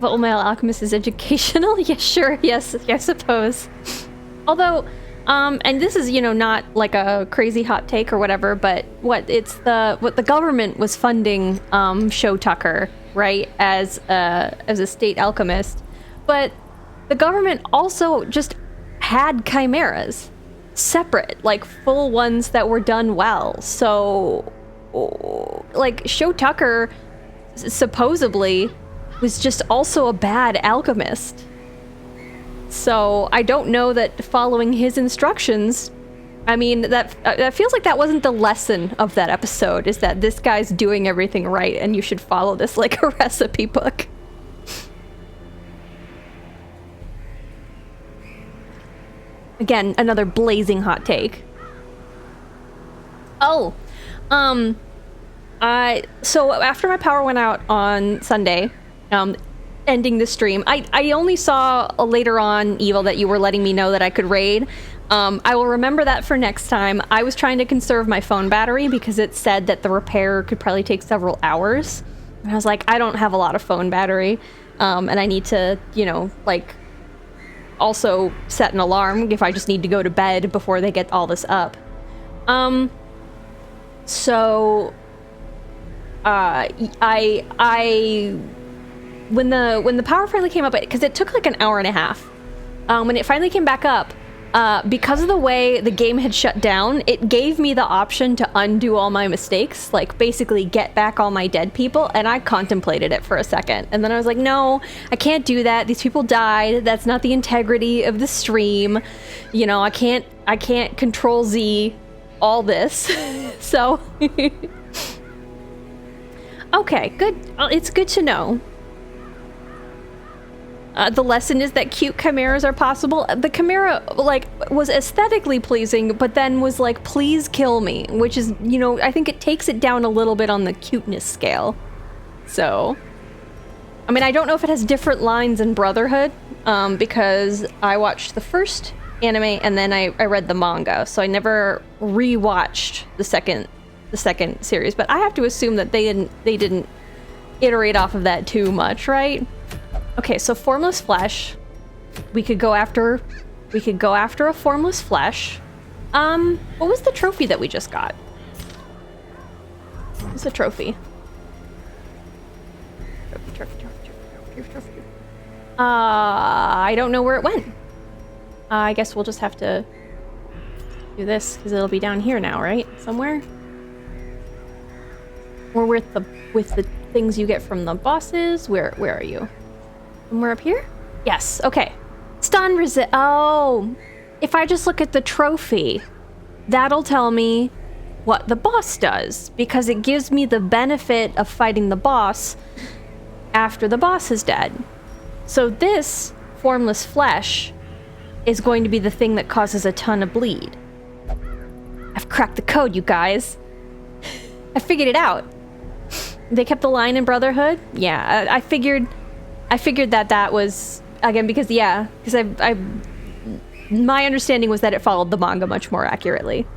Full Metal Alchemist is educational? Yeah, sure. Yes, I suppose. Although, and this is, you know, not like a crazy hot take or whatever, but what the government was funding Show Tucker, right, as a state alchemist, but the government also just had chimeras separate, like full ones that were done well. So, like, Show Tucker supposedly was just also a bad alchemist. So I don't know that following his instructions, I mean, that feels like that wasn't the lesson of that episode, is that this guy's doing everything right and you should follow this like a recipe book. Again, another blazing hot take. Oh, so after my power went out on Sunday, ending the stream, I only saw later on, Evil, that you were letting me know that I could raid. I will remember that for next time. I was trying to conserve my phone battery because it said that the repair could probably take several hours. And I was like, I don't have a lot of phone battery, and I need to, you know, like, also set an alarm if I just need to go to bed before they get all this up. So... when the power finally came up, because it took like an hour and a half, when it finally came back up, because of the way the game had shut down, it gave me the option to undo all my mistakes, like basically get back all my dead people, and I contemplated it for a second, and then I was like, no, I can't do that. These people died. That's not the integrity of the stream. You know, I can't Control Z all this. So okay, good. It's good to know. The lesson is that cute chimeras are possible. The chimera, like, was aesthetically pleasing, but then was like, please kill me, which is, you know, I think it takes it down a little bit on the cuteness scale. So, I mean, I don't know if it has different lines in Brotherhood, because I watched the first anime and then I read the manga, so I never rewatched the second series, but I have to assume that they didn't iterate off of that too much, right? Okay, so formless flesh. We could go after a formless flesh. What was the trophy that we just got? What's the trophy? Trophy. I don't know where it went. I guess we'll just have to do this because it'll be down here now, right? Somewhere? Or with the things you get from the bosses? Where are you? Somewhere up here? Yes, okay. Stun resist. Oh, if I just look at the trophy, that'll tell me what the boss does because it gives me the benefit of fighting the boss after the boss is dead. So this formless flesh is going to be the thing that causes a ton of bleed. I've cracked the code, you guys. I figured it out. They kept the line in Brotherhood? Yeah, I figured that was, again, because my understanding was that it followed the manga much more accurately.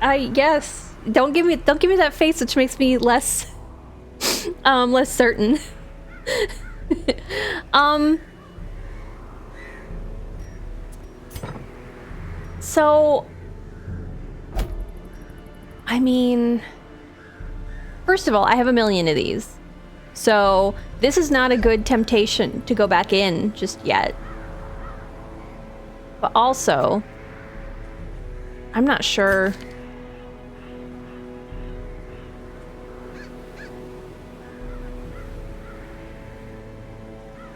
I guess. Don't give me that face, which makes me less less certain. So I mean, first of all, I have a million of these. So this is not a good temptation to go back in just yet. But also, I'm not sure.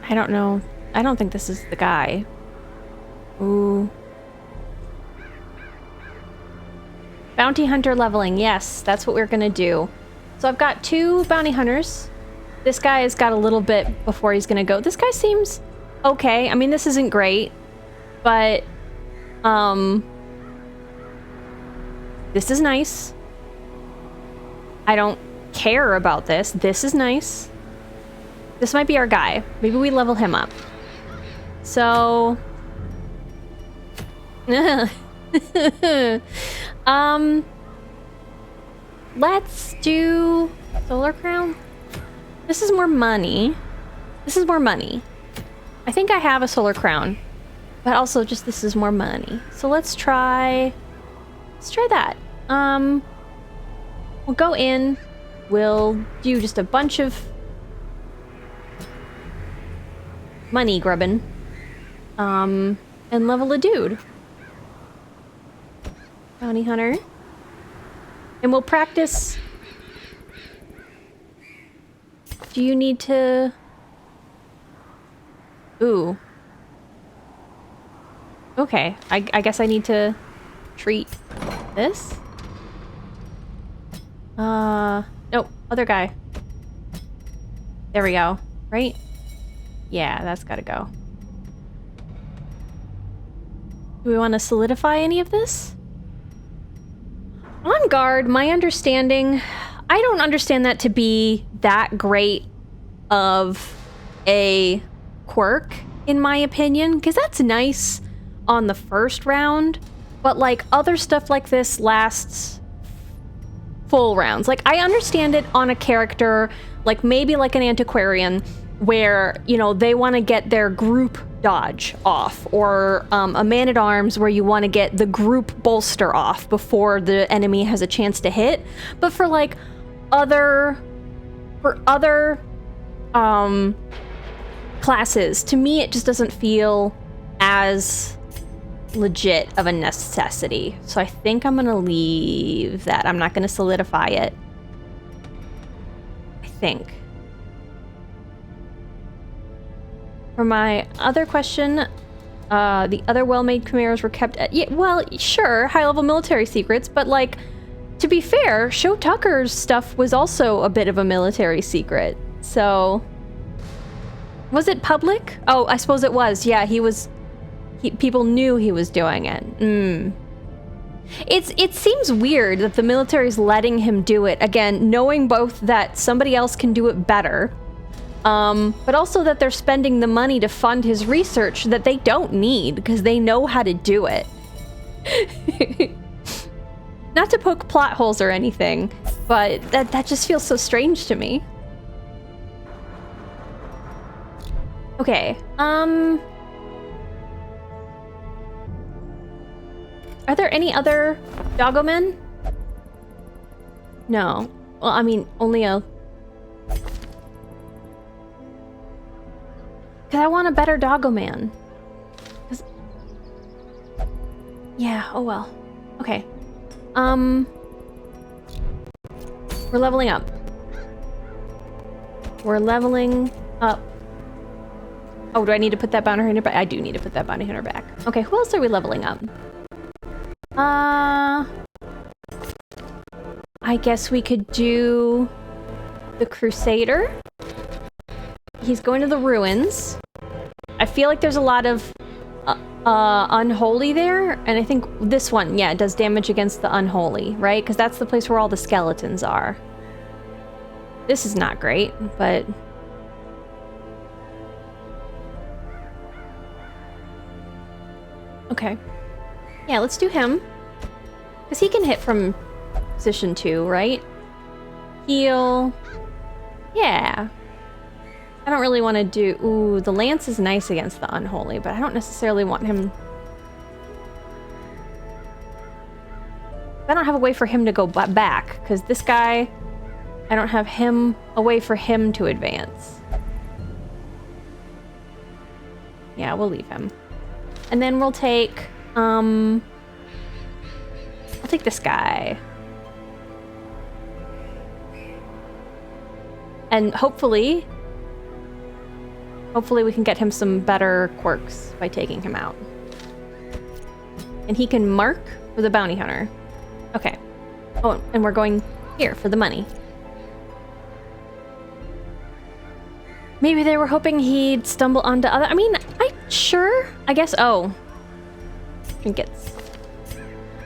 I don't know. I don't think this is the guy. Ooh. Bounty hunter leveling. Yes, that's what we're gonna do. So I've got 2 bounty hunters. This guy has got a little bit before he's gonna go. This guy seems okay. I mean, this isn't great, but this is nice. I don't care about this. This is nice. This might be our guy. Maybe we level him up. So let's do Solar Crown. This is more money. This is more money. I think I have a Solar Crown, but also just this is more money. So let's try that. We'll go in. We'll do just a bunch of money grubbing. And level a dude. Bounty hunter. And we'll practice. Do you need to... Ooh. Okay, I guess I need to treat this? Nope, other guy. There we go, right? Yeah, that's gotta go. Do we want to solidify any of this? On guard, my understanding, I don't understand that to be that great of a quirk, in my opinion, because that's nice on the first round, but like other stuff like this lasts full rounds. Like I understand it on a character, like maybe like an antiquarian, where, you know, they want to get their group dodge off, or a man-at-arms where you want to get the group bolster off before the enemy has a chance to hit. But for like other classes, to me it just doesn't feel as legit of a necessity. So I think I'm gonna leave that. I'm not gonna solidify it, I think. For my other question, the other well-made chimeras were kept at... Yeah, well, sure, high-level military secrets, but, like, to be fair, Sho Tucker's stuff was also a bit of a military secret, so... Was it public? Oh, I suppose it was. Yeah, people knew he was doing it. It seems weird that the military's letting him do it, again, knowing both that somebody else can do it better, but also that they're spending the money to fund his research that they don't need because they know how to do it. Not to poke plot holes or anything, but that just feels so strange to me. Okay, Are there any other doggo men? No. Well, I mean, only a... Because I want a better doggo man. 'Cause... Yeah, oh well. Okay. We're leveling up. We're leveling up. Oh, do I need to put that bounty hunter back? I do need to put that bounty hunter back. Okay, who else are we leveling up? I guess we could do the Crusader. He's going to the ruins. I feel like there's a lot of unholy there, and I think this one, yeah, it does damage against the unholy, right? Because that's the place where all the skeletons are. This is not great, but... Okay. Yeah, let's do him. Because he can hit from position 2, right? Heal. Yeah. I don't really want to do... Ooh, the lance is nice against the unholy, but I don't necessarily want him... I don't have a way for him to go back, because this guy... I don't have him... a way for him to advance. Yeah, we'll leave him. And then we'll take... I'll take this guy. And hopefully we can get him some better quirks by taking him out. And he can mark for the bounty hunter. Okay. Oh, and we're going here for the money. Maybe they were hoping he'd stumble onto other... I mean, I guess... Oh. Trinkets.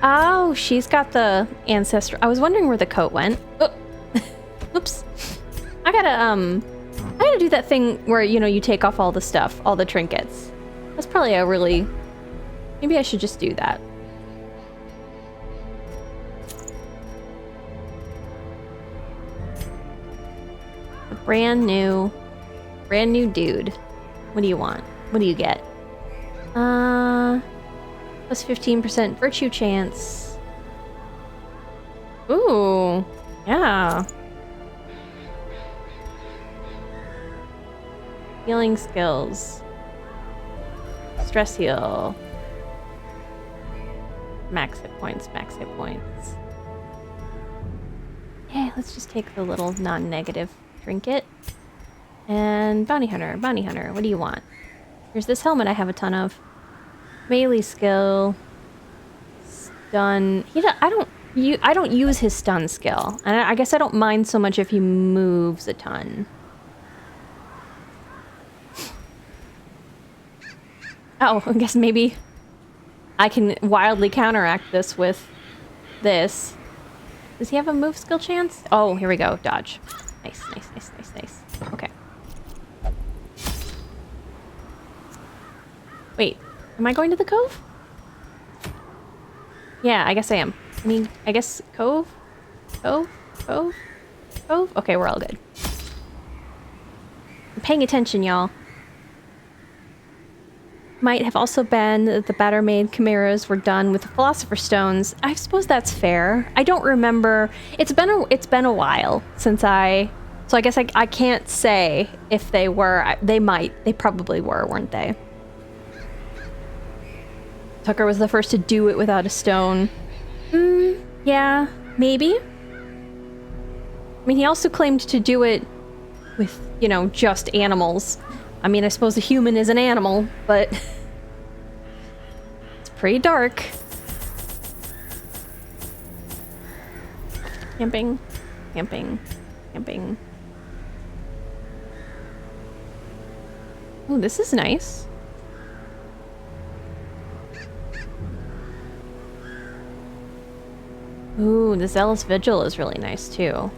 Oh, she's got the ancestor... I was wondering where the coat went. Oh. Oops. I gotta do that thing where, you know, you take off all the stuff, all the trinkets. That's probably a really... Maybe I should just do that. A brand new dude. What do you want? What do you get? Plus 15% virtue chance. Ooh, yeah. Healing skills. Stress heal. Max hit points, max hit points. Yeah, let's just take the little non-negative trinket. And bounty hunter, what do you want? Here's this helmet I have a ton of. Melee skill. Stun. I don't use his stun skill. And I guess I don't mind so much if he moves a ton. Oh, I guess maybe I can wildly counteract this with this. Does he have a move skill chance? Oh, here we go. Dodge. Nice. Okay. Wait, am I going to the cove? Yeah, I guess I am. I mean, I guess cove? Cove? Okay, we're all good. I'm paying attention, y'all. Might have also been that the Batter Made Chimeras were done with the Philosopher's Stones. I suppose that's fair. I don't remember. It's been a while since I... So I guess I can't say if they were. They probably were, weren't they? Tucker was the first to do it without a stone. Yeah, maybe. I mean, he also claimed to do it with, you know, just animals. I mean, I suppose a human is an animal, but it's pretty dark. Camping. Oh, this is nice. Ooh, the Zealous Vigil is really nice too.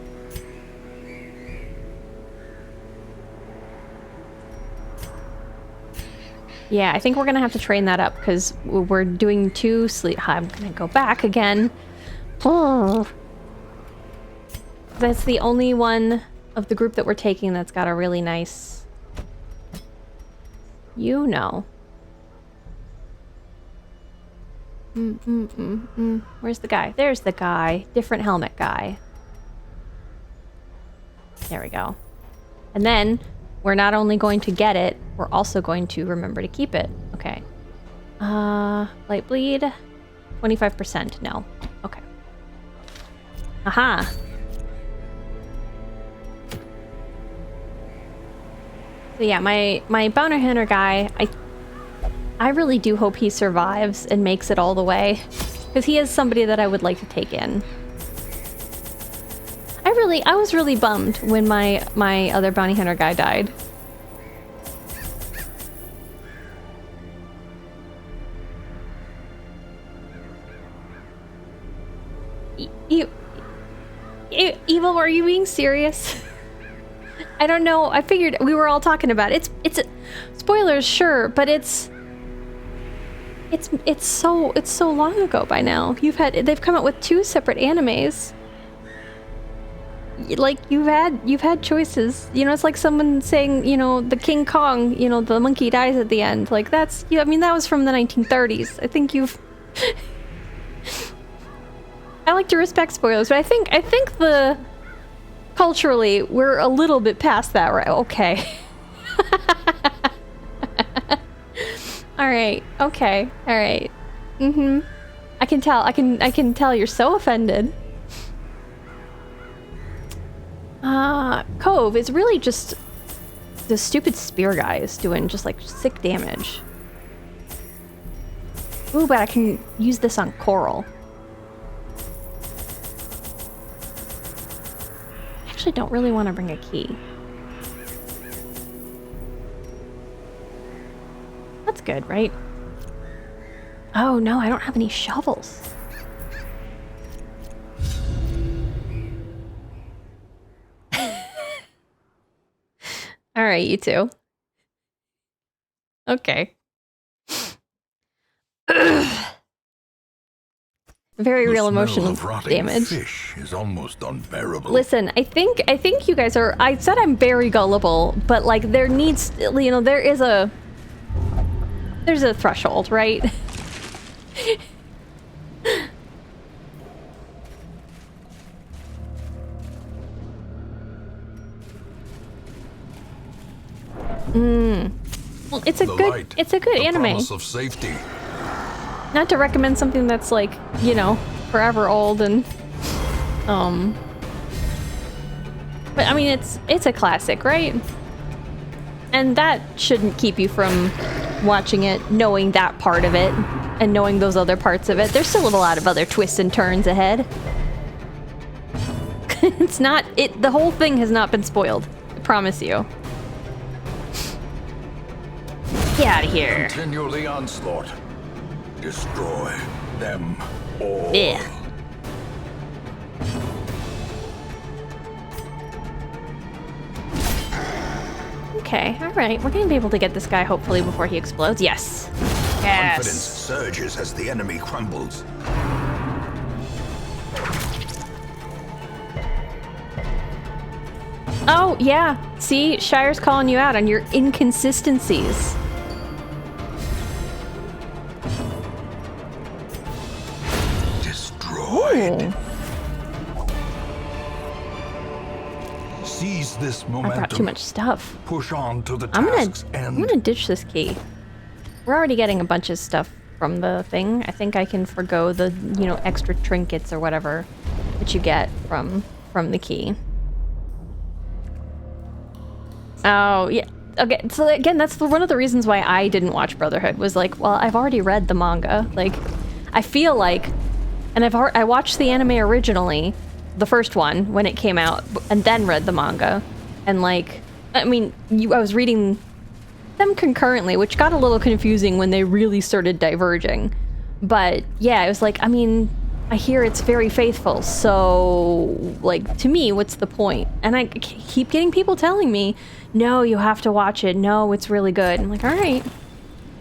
Yeah, I think we're gonna have to train that up because we're doing 2 sleep. I'm gonna go back again. Oh. That's the only one of the group that we're taking that's got a really nice... You know. Where's the guy? There's the guy. Different helmet guy. There we go. And then we're not only going to get it, we're also going to remember to keep it. Okay. Light bleed. 25%. No. Okay. Aha. So yeah, my bounty hunter guy, I really do hope he survives and makes it all the way, because he is somebody that I would like to take in. I was really bummed when my other bounty hunter guy died. Evil, are you being serious? I don't know. I figured we were all talking about it. It's spoilers, sure, but it's so long ago by now. They've come out with 2 separate animes. Like you've had choices. You know, it's like someone saying, you know, the King Kong, you know, the monkey dies at the end. Like that's, I mean, that was from the 1930s. I think you've I like to respect spoilers, but I think the culturally we're a little bit past that, right? Okay. All right. Okay. All right. I can tell. I can tell you're so offended. Cove is really just the stupid spear guy is doing just like sick damage. Ooh, but I can use this on Coral. I actually don't really want to bring a key. That's good, right? Oh no, I don't have any shovels. All right, you two. Okay. Very real emotional damage. Fish is almost unbearable. Listen, I think you guys are. I said I'm very gullible, but like there needs, you know, there's a threshold, right? Well, it's a good anime. Promise of safety. Not to recommend something that's like, you know, forever old and but I mean it's a classic, right? And that shouldn't keep you from watching it, knowing that part of it and knowing those other parts of it. There's still a lot of other twists and turns ahead. The whole thing has not been spoiled. I promise you. Get out of here. Continue the onslaught. Destroy them all. Yeah. Okay, alright. We're gonna be able to get this guy hopefully before he explodes. Yes. Confidence Yes. surges as the enemy crumbles. Oh, yeah. See, Shire's calling you out on your inconsistencies. Destroyed. Seize this I momentum. brought too much stuff. Push on to the I'm task's end. gonna ditch this key. We're already getting a bunch of stuff from the thing. I think I can forgo the, you know, extra trinkets or whatever that you get from the key. Oh, yeah. Okay, so again, that's one of the reasons why I didn't watch Brotherhood, was like, well, I've already read the manga. Like, I feel like, and I watched the anime originally, the first one, when it came out, and then read the manga. And like, I mean, I was reading them concurrently, which got a little confusing when they really started diverging. But yeah, it was like, I mean, I hear it's very faithful, so like, to me, what's the point? And I keep getting people telling me, no, you have to watch it. No, it's really good. I'm like, all right.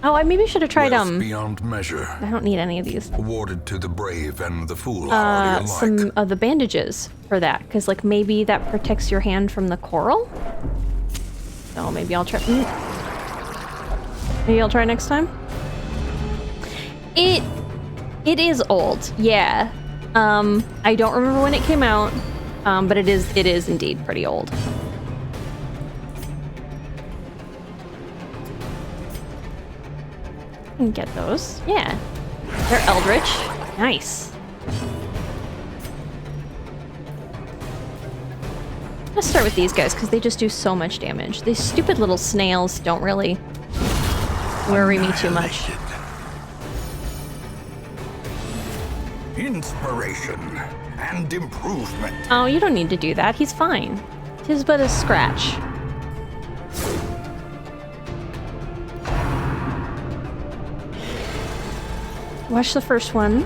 Oh, I maybe should have tried beyond measure. I don't need any of these. Awarded to the brave and the foolhardy alike. Some of the bandages for that, because like maybe that protects your hand from the coral. So maybe I'll try. Maybe I'll try next time. It is old, yeah. I don't remember when it came out, but it is indeed pretty old. I can get those, yeah. They're eldritch, nice. Let's start with these guys because they just do so much damage. These stupid little snails don't really worry me too much. Inspiration and improvement. Oh, you don't need to do that. He's fine. 'Tis but a scratch. Watch the first one.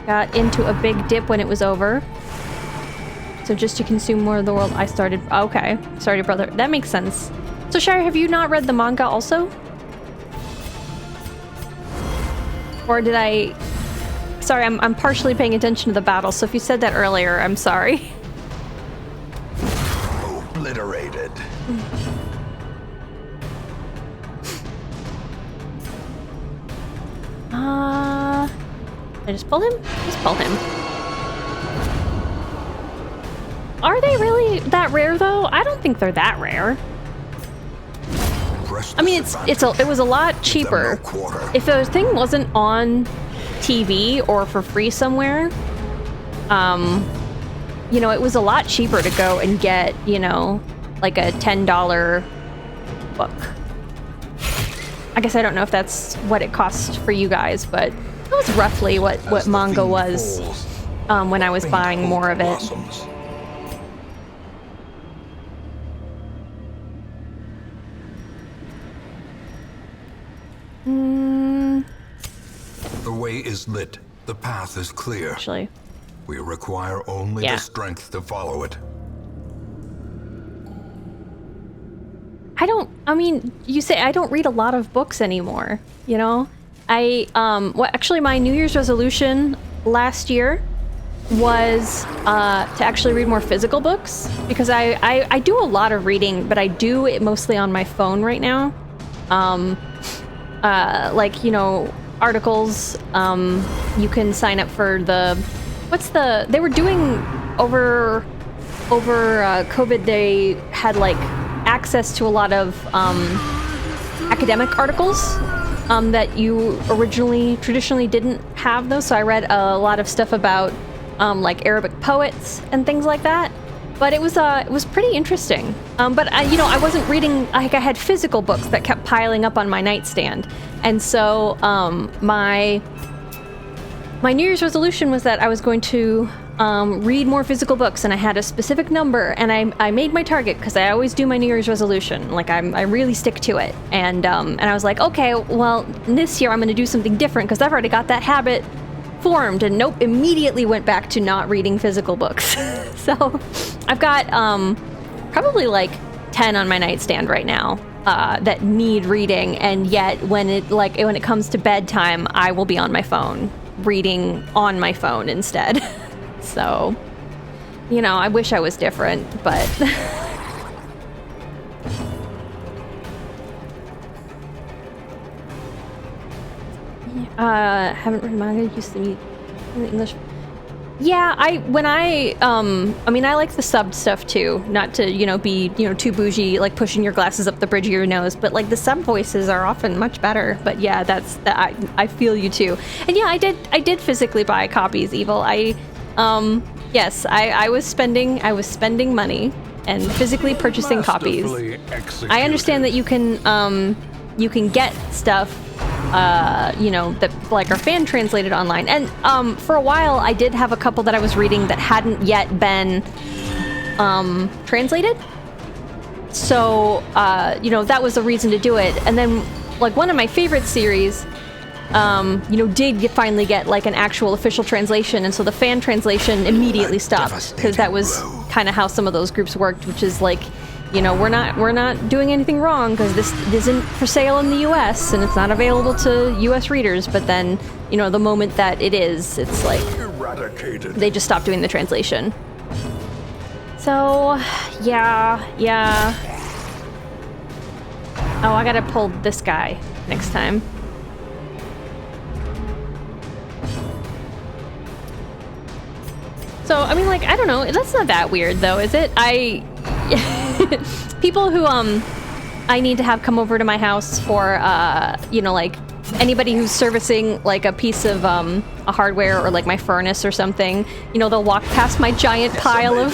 Got into a big dip when it was over. So just to consume more of the world, I started... Okay. Sorry, brother. That makes sense. So, Shire, have you not read the manga also? Or did I... Sorry, I'm partially paying attention to the battle, so if you said that earlier, I'm sorry. Obliterated. I just pull him? Just pull him. Are they really that rare, though? I don't think they're that rare. I mean, it was a lot cheaper. If the thing wasn't on TV or for free somewhere, you know, it was a lot cheaper to go and get, you know, like a $10 book. I guess I don't know if that's what it cost for you guys, but that was roughly what manga was when I was buying more of it. The way is lit. The path is clear. Actually. We require only the strength to follow it. I mean, you say I don't read a lot of books anymore, you know? Actually my New Year's resolution last year was to actually read more physical books, because I do a lot of reading, but I do it mostly on my phone right now. Like, you know, articles, you can sign up for they were doing over COVID, they had like access to a lot of academic articles that you traditionally didn't have those. So I read a lot of stuff about like Arabic poets and things like that. But it was pretty interesting. But I wasn't reading, like, I had physical books that kept piling up on my nightstand. And so my New Year's resolution was that I was going to read more physical books, and I had a specific number, and I made my target because I always do my New Year's resolution. Like, I really stick to it. And I was like, okay, well, this year I'm going to do something different because I've already got that habit formed. And nope, immediately went back to not reading physical books. So I've got probably like 10 on my nightstand right now that need reading, and yet when it comes to bedtime, I will be on my phone, reading on my phone instead. So, you know, I wish I was different, but haven't read manga, used to be in English. Yeah, I like the subbed stuff too, not to, you know, be, you know, too bougie, like pushing your glasses up the bridge of your nose, but like the sub voices are often much better. But yeah, I feel you too. And yeah, I did physically buy copies, Evil. Yes, I was spending money and physically purchasing copies. I understand that you can get stuff you know, that like are fan translated online. And for a while I did have a couple that I was reading that hadn't yet been translated. So you know, that was a reason to do it. And then like one of my favorite series you know, did finally get like an actual official translation, and so the fan translation immediately stopped, because that was kind of how some of those groups worked, which is like, you know, we're not doing anything wrong because this isn't for sale in the US and it's not available to US readers. But then, you know, the moment that it is, it's like they just stopped doing the translation. So yeah. Oh, I gotta pull this guy next time. So, I mean, like, I don't know. That's not that weird, though, is it? People who, I need to have come over to my house for, you know, like, anybody who's servicing, like, a piece of, a hardware or, like, my furnace or something, you know, they'll walk past my giant pile of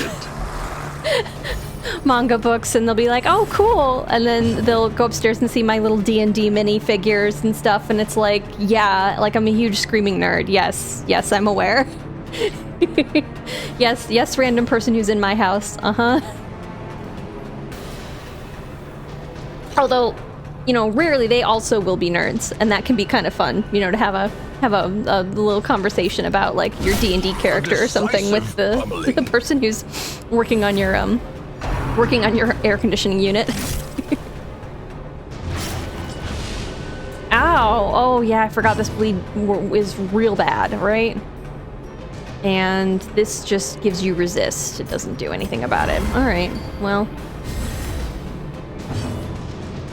manga books and they'll be like, oh, cool. And then they'll go upstairs and see my little D&D mini figures and stuff. And it's like, yeah, like, I'm a huge screaming nerd. Yes, I'm aware. yes, random person who's in my house. Although, you know, rarely they also will be nerds, and that can be kind of fun, you know, to have a little conversation about, like, your D&D character or something with the person who's working on your air conditioning unit. Ow! Oh yeah, I forgot this bleed is real bad, right? And this just gives you resist. It doesn't do anything about it. All right, well.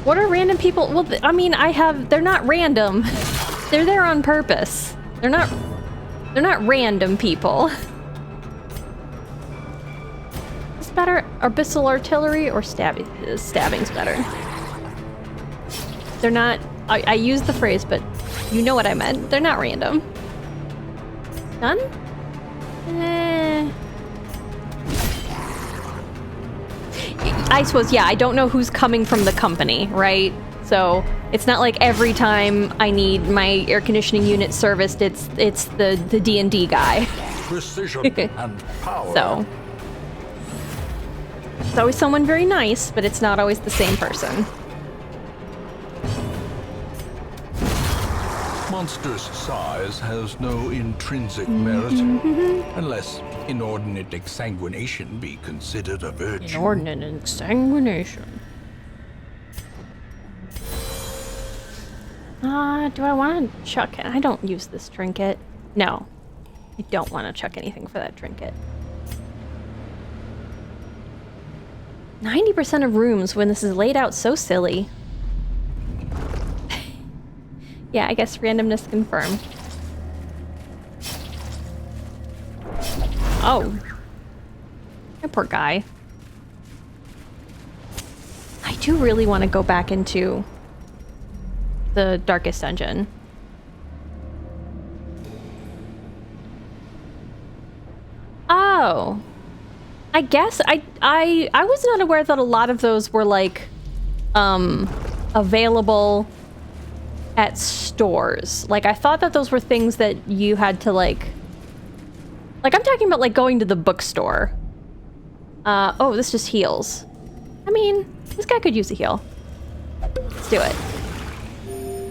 What are random people? Well, I mean, they're not random. They're there on purpose. They're not random people. Is better abyssal artillery or stabbing? Stabbing's better. They're not, I used the phrase, but you know what I meant. They're not random. None? I suppose, yeah, I don't know who's coming from the company, right? So it's not like every time I need my air conditioning unit serviced, it's the D&D guy. Precision and power. So it's always someone very nice, but it's not always the same person. Monster's size has no intrinsic merit, unless inordinate exsanguination be considered a virtue. Inordinate exsanguination. Do I want to chuck it? I don't use this trinket. No, I don't want to chuck anything for that trinket. 90% of rooms when this is laid out so silly. Yeah, I guess randomness confirmed. Oh. My poor guy. I do really want to go back into the darkest dungeon. Oh. I guess I was not aware that a lot of those were like available at stores. Like, I thought that those were things that you had to like I'm talking about like going to the bookstore. Oh, this just heals. I mean, this guy could use a heal. Let's do it.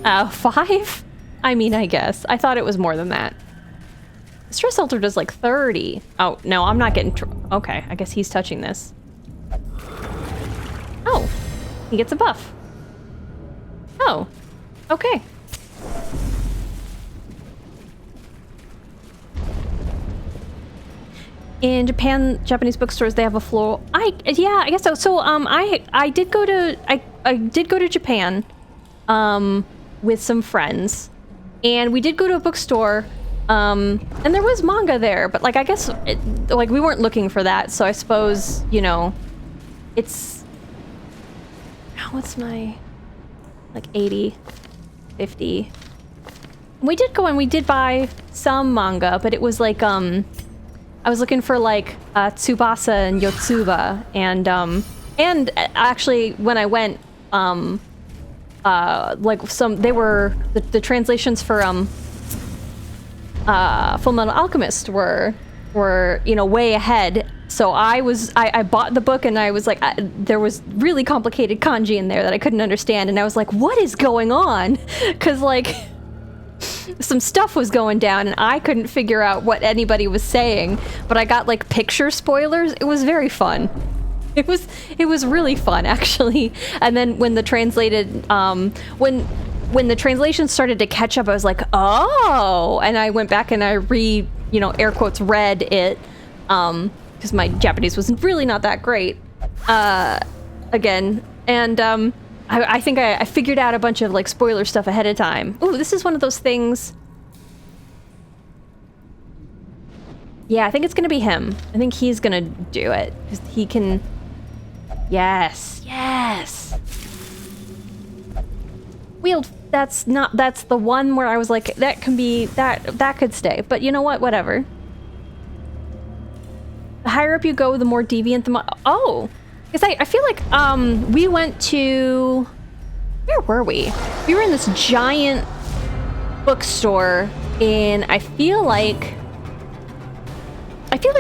5? I mean, I guess. I thought it was more than that. Stress Alter does like 30. Oh, no, I'm not getting... Okay, I guess he's touching this. Oh, he gets a buff. Oh, okay. In Japan, Japanese bookstores, they have a floor. Yeah, I guess so. So, I did go to Japan, with some friends, and we did go to a bookstore, and there was manga there, but like, I guess, like, we weren't looking for that, so I suppose, you know, it's, what's my, like, 80, 50. We did go and we did buy some manga, but it was like, I was looking for like Tsubasa and Yotsuba, and actually when I went, like they were the translations for Fullmetal Alchemist were you know, way ahead. So I bought the book, and I was like, there was really complicated kanji in there that I couldn't understand, and I was like, what is going on? Because like, some stuff was going down and I couldn't figure out what anybody was saying, but I got like picture spoilers. It was very fun. It was really fun, actually. And then when the translated when the translation started to catch up, I was like, oh, and I went back and I air quotes read it, because my Japanese was really not that great again, and I think I figured out a bunch of like spoiler stuff ahead of time. Ooh, this is one of those things. Yeah, I think it's gonna be him. I think he's gonna do it. Because he can... Yes, yes! Wield, that's the one where I was like, that can be, that could stay. But you know what, whatever. The higher up you go, the more deviant the more... Oh! Because I feel like, we went to... Where were we? We were in this giant bookstore in, I feel like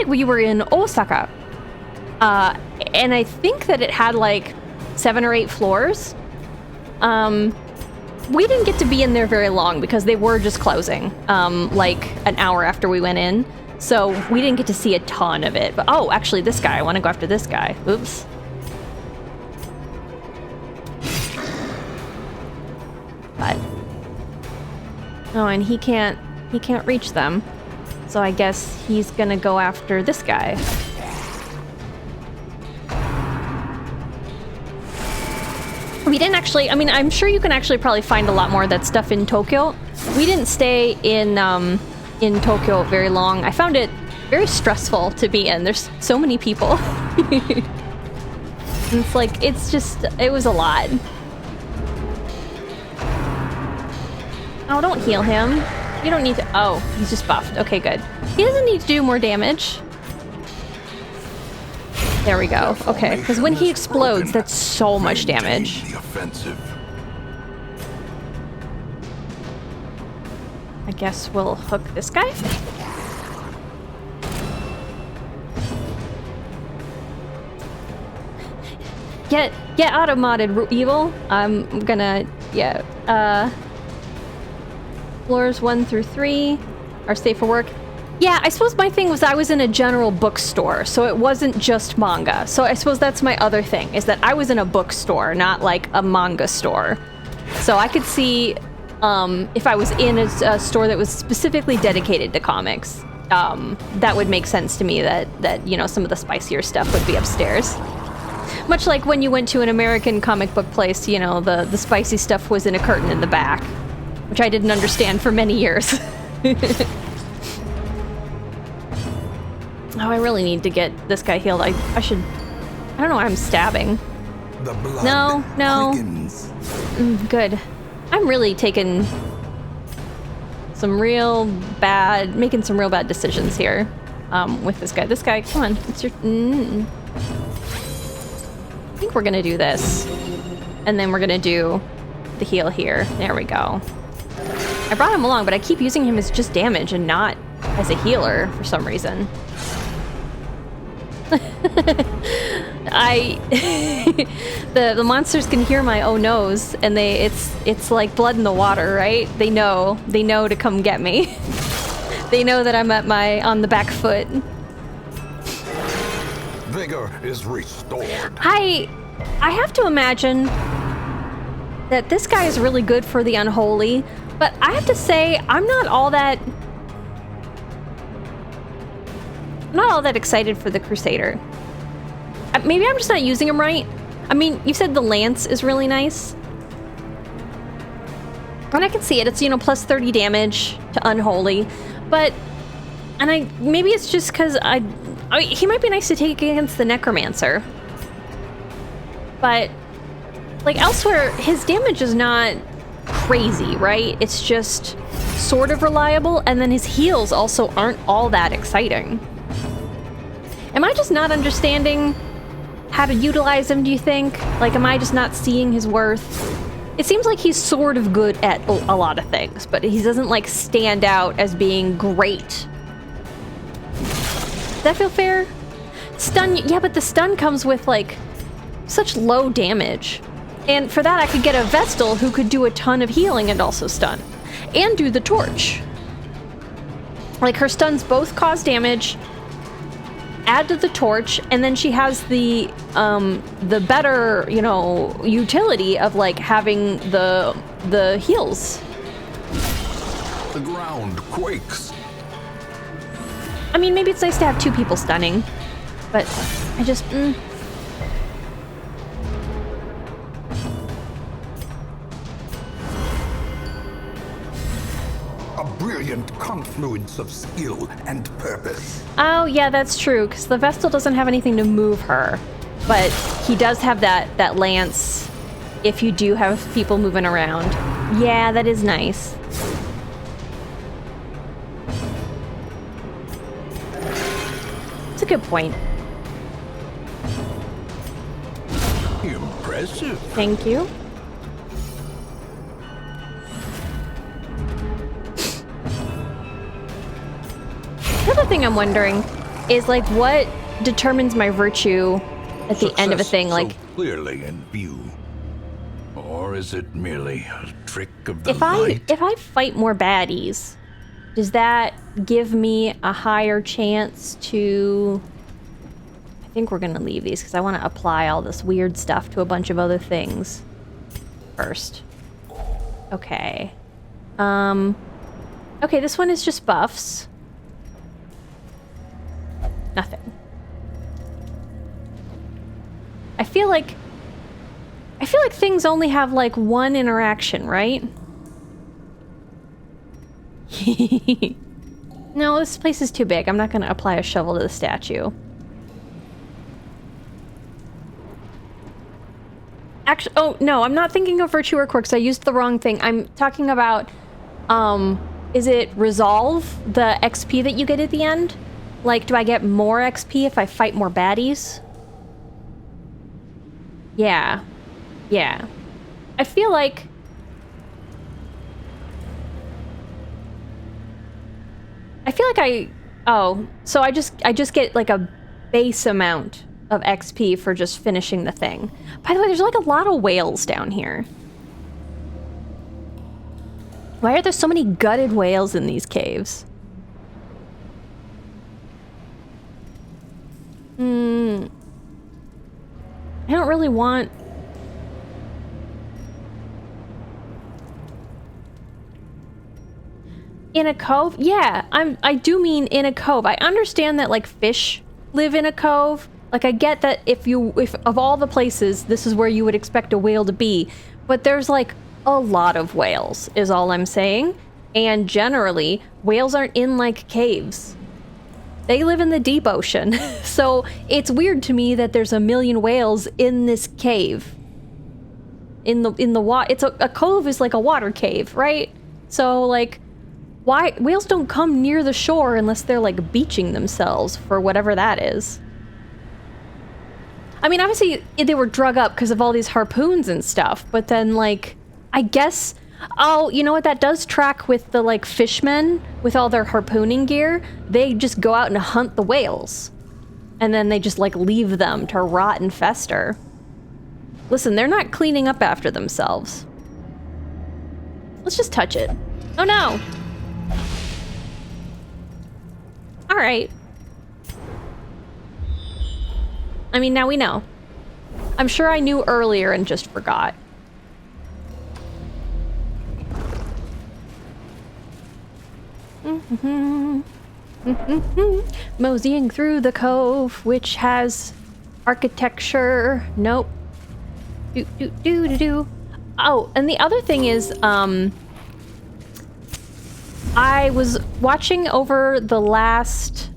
we were in Osaka. And I think that it had like 7 or 8 floors. We didn't get to be in there very long because they were just closing, like an hour after we went in. So we didn't get to see a ton of it. But oh, actually this guy, I want to go after this guy. Oops. But oh, and he can't reach them. So I guess he's gonna go after this guy. We didn't actually, I mean, I'm sure you can actually probably find a lot more of that stuff in Tokyo. We didn't stay in Tokyo very long. I found it very stressful to be in. There's so many people. It's like, it was a lot. Oh, don't heal him. You don't need to, oh, he's just buffed. Okay, good. He doesn't need to do more damage. There we go. Okay, because when he explodes, that's so much damage. The offensive. I guess we'll hook this guy. Get auto-modded, evil. I'm gonna, yeah. Floors 1 through 3 are safe for work. Yeah, I suppose my thing was I was in a general bookstore, so it wasn't just manga. So I suppose that's my other thing, is that I was in a bookstore, not like a manga store. So I could see if I was in a store that was specifically dedicated to comics, that would make sense to me that you know, some of the spicier stuff would be upstairs. Much like when you went to an American comic book place, you know, the spicy stuff was in a curtain in the back, which I didn't understand for many years. Oh, I really need to get this guy healed. I don't know why I'm stabbing. The blood No. quickens. Good. I'm really taking making some real bad decisions here with this guy. This guy, come on. It's your... I think we're gonna do this. And then we're gonna do the heal here. There we go. I brought him along, but I keep using him as just damage and not as a healer for some reason. The monsters can hear my oh no's, and it's like blood in the water, right? They know to come get me. They know that I'm on the back foot. Vigor is restored. I have to imagine that this guy is really good for the unholy, but I have to say I'm not all that excited for the Crusader. Maybe I'm just not using him right. I mean, you said the lance is really nice. And I can see it. It's, you know, plus 30 damage to unholy. But, maybe it's just because he might be nice to take against the necromancer. But, like, elsewhere, his damage is not crazy, right? It's just sort of reliable, and then his heals also aren't all that exciting. Am I just not understanding how to utilize him, do you think? Like, am I just not seeing his worth? It seems like he's sort of good at a lot of things, but he doesn't, like, stand out as being great. Does that feel fair? Stun, yeah, but the stun comes with, like, such low damage. And for that, I could get a Vestal who could do a ton of healing and also stun. And do the torch. Like, her stuns both cause damage, add to the torch, and then she has the better, you know, utility of, like, having the heals. The ground quakes. I mean, maybe it's nice to have 2 people stunning, but I just... a brilliant confluence of skill and purpose. Oh, yeah, that's true, because the Vestal doesn't have anything to move her. But he does have that lance if you do have people moving around. Yeah, that is nice. It's a good point. Impressive. Thank you. The other thing I'm wondering is, like, what determines my virtue at the end of a thing? Like, so clearly in view. Or is it merely a trick of the if light? I fight more baddies, does that give me a higher chance to... I think we're gonna leave these because I want to apply all this weird stuff to a bunch of other things first. Okay. Okay, this one is just buffs. Nothing. I feel like things only have like one interaction, right? No, this place is too big. I'm not going to apply a shovel to the statue. Actually, oh no, I'm not thinking of virtue or quirks. I used the wrong thing. I'm talking about, is it resolve, the XP that you get at the end? Like, do I get more XP if I fight more baddies? Yeah. Yeah. I feel like... Oh, so I just get like a base amount of XP for just finishing the thing. By the way, there's like a lot of whales down here. Why are there so many gutted whales in these caves? I don't really want... In a cove? Yeah, I do mean in a cove. I understand that like fish live in a cove. Like, I get that if of all the places, this is where you would expect a whale to be. But there's like a lot of whales, is all I'm saying. And generally, whales aren't in like caves. They live in the deep ocean. So it's weird to me that there's a million whales in this cave. In the water. It's a cove is like a water cave, right? So like, why whales don't come near the shore unless they're like beaching themselves for whatever that is. I mean, obviously they were drug up because of all these harpoons and stuff, but then like, I guess, oh, you know what, that does track with the like fishmen with all their harpooning gear. They just go out and hunt the whales. And then they just like leave them to rot and fester. Listen, they're not cleaning up after themselves. Let's just touch it. Oh no! Alright. I mean, now we know. I'm sure I knew earlier and just forgot. Moseying through the cove, which has architecture. Nope. Oh, and the other thing is, I was watching over the last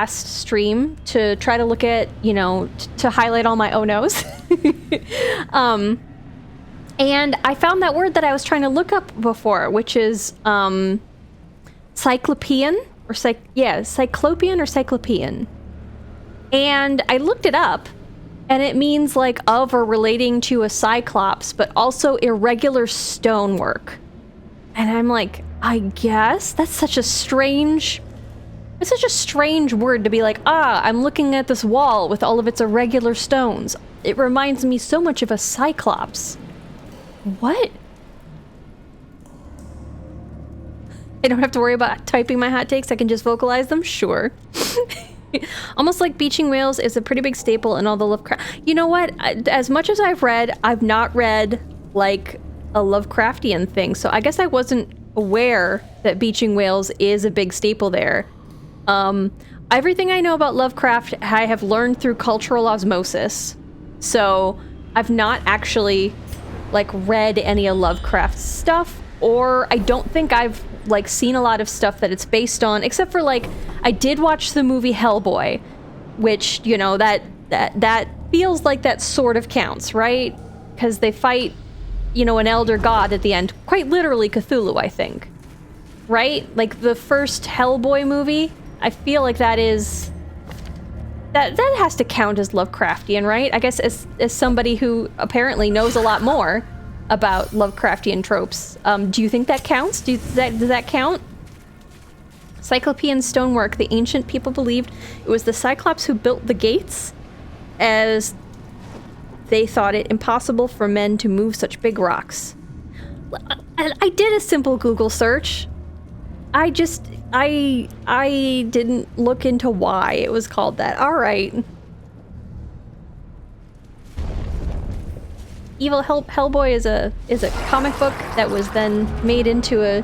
stream to try to look at, you know, to highlight all my oh no's. And I found that word that I was trying to look up before, which is cyclopean or cyclopean or cyclopean. And I looked it up, and it means like of or relating to a cyclops, but also irregular stonework. And I'm like, I guess that's such a strange word to be like, I'm looking at this wall with all of its irregular stones. It reminds me so much of a cyclops. What? I don't have to worry about typing my hot takes. I can just vocalize them? Sure. Almost like beaching whales is a pretty big staple in all the Lovecraft. You know what? As much as I've read, I've not read like a Lovecraftian thing. So I guess I wasn't aware that beaching whales is a big staple there. Everything I know about Lovecraft, I have learned through cultural osmosis. So I've not actually like read any of Lovecraft's stuff, or I don't think I've like seen a lot of stuff that it's based on, except for like I did watch the movie Hellboy, which, you know, that feels like that sort of counts, right? Because they fight, you know, an elder god at the end, quite literally Cthulhu, I think. Right? Like the first Hellboy movie, I feel like that is that has to count as Lovecraftian, right? I guess as somebody who apparently knows a lot more about Lovecraftian tropes, do you think that counts? Does that count? Cyclopean stonework. The ancient people believed it was the Cyclops who built the gates, as they thought it impossible for men to move such big rocks. I did a simple Google search. I didn't look into why it was called that. All right. Evil Hellboy is a comic book that was then made into a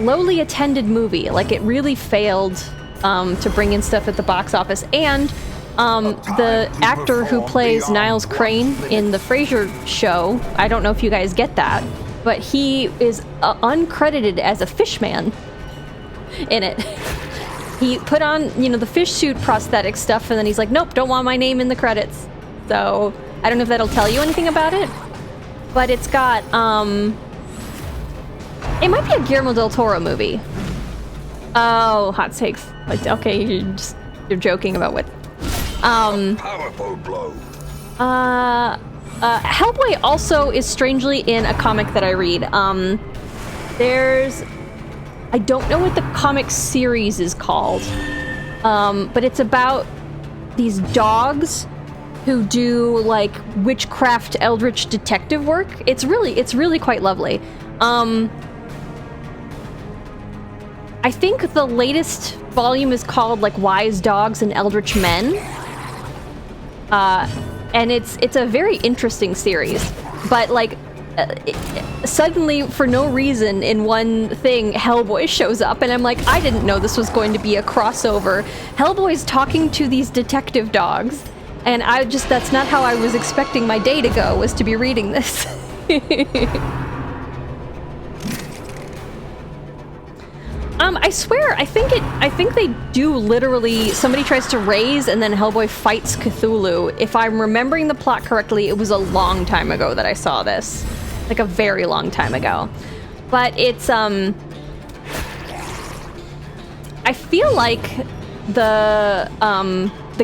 lowly attended movie. Like, it really failed to bring in stuff at the box office. And the actor who plays Niles Crane in the Frasier show, I don't know if you guys get that, but he is uncredited as a fishman in it. He put on, you know, the fish suit prosthetic stuff, and then he's like, nope, don't want my name in the credits. So I don't know if that'll tell you anything about it, but it's got, it might be a Guillermo del Toro movie. Oh, hot takes. Okay, you're joking about what? Powerful blow. Hellboy also is strangely in a comic that I read. I don't know what the comic series is called, but it's about these dogs who do like witchcraft eldritch detective work. It's really quite lovely. I think the latest volume is called like Wise Dogs and Eldritch Men. And it's a very interesting series, but like suddenly for no reason in one thing Hellboy shows up, and I'm like, I didn't know this was going to be a crossover. Hellboy's talking to these detective dogs, and that's not how I was expecting my day to go, was to be reading this. I swear, I think they do literally, somebody tries to raise and then Hellboy fights Cthulhu. If I'm remembering the plot correctly, it was a long time ago that I saw this. Like a very long time ago. But it's, I feel like the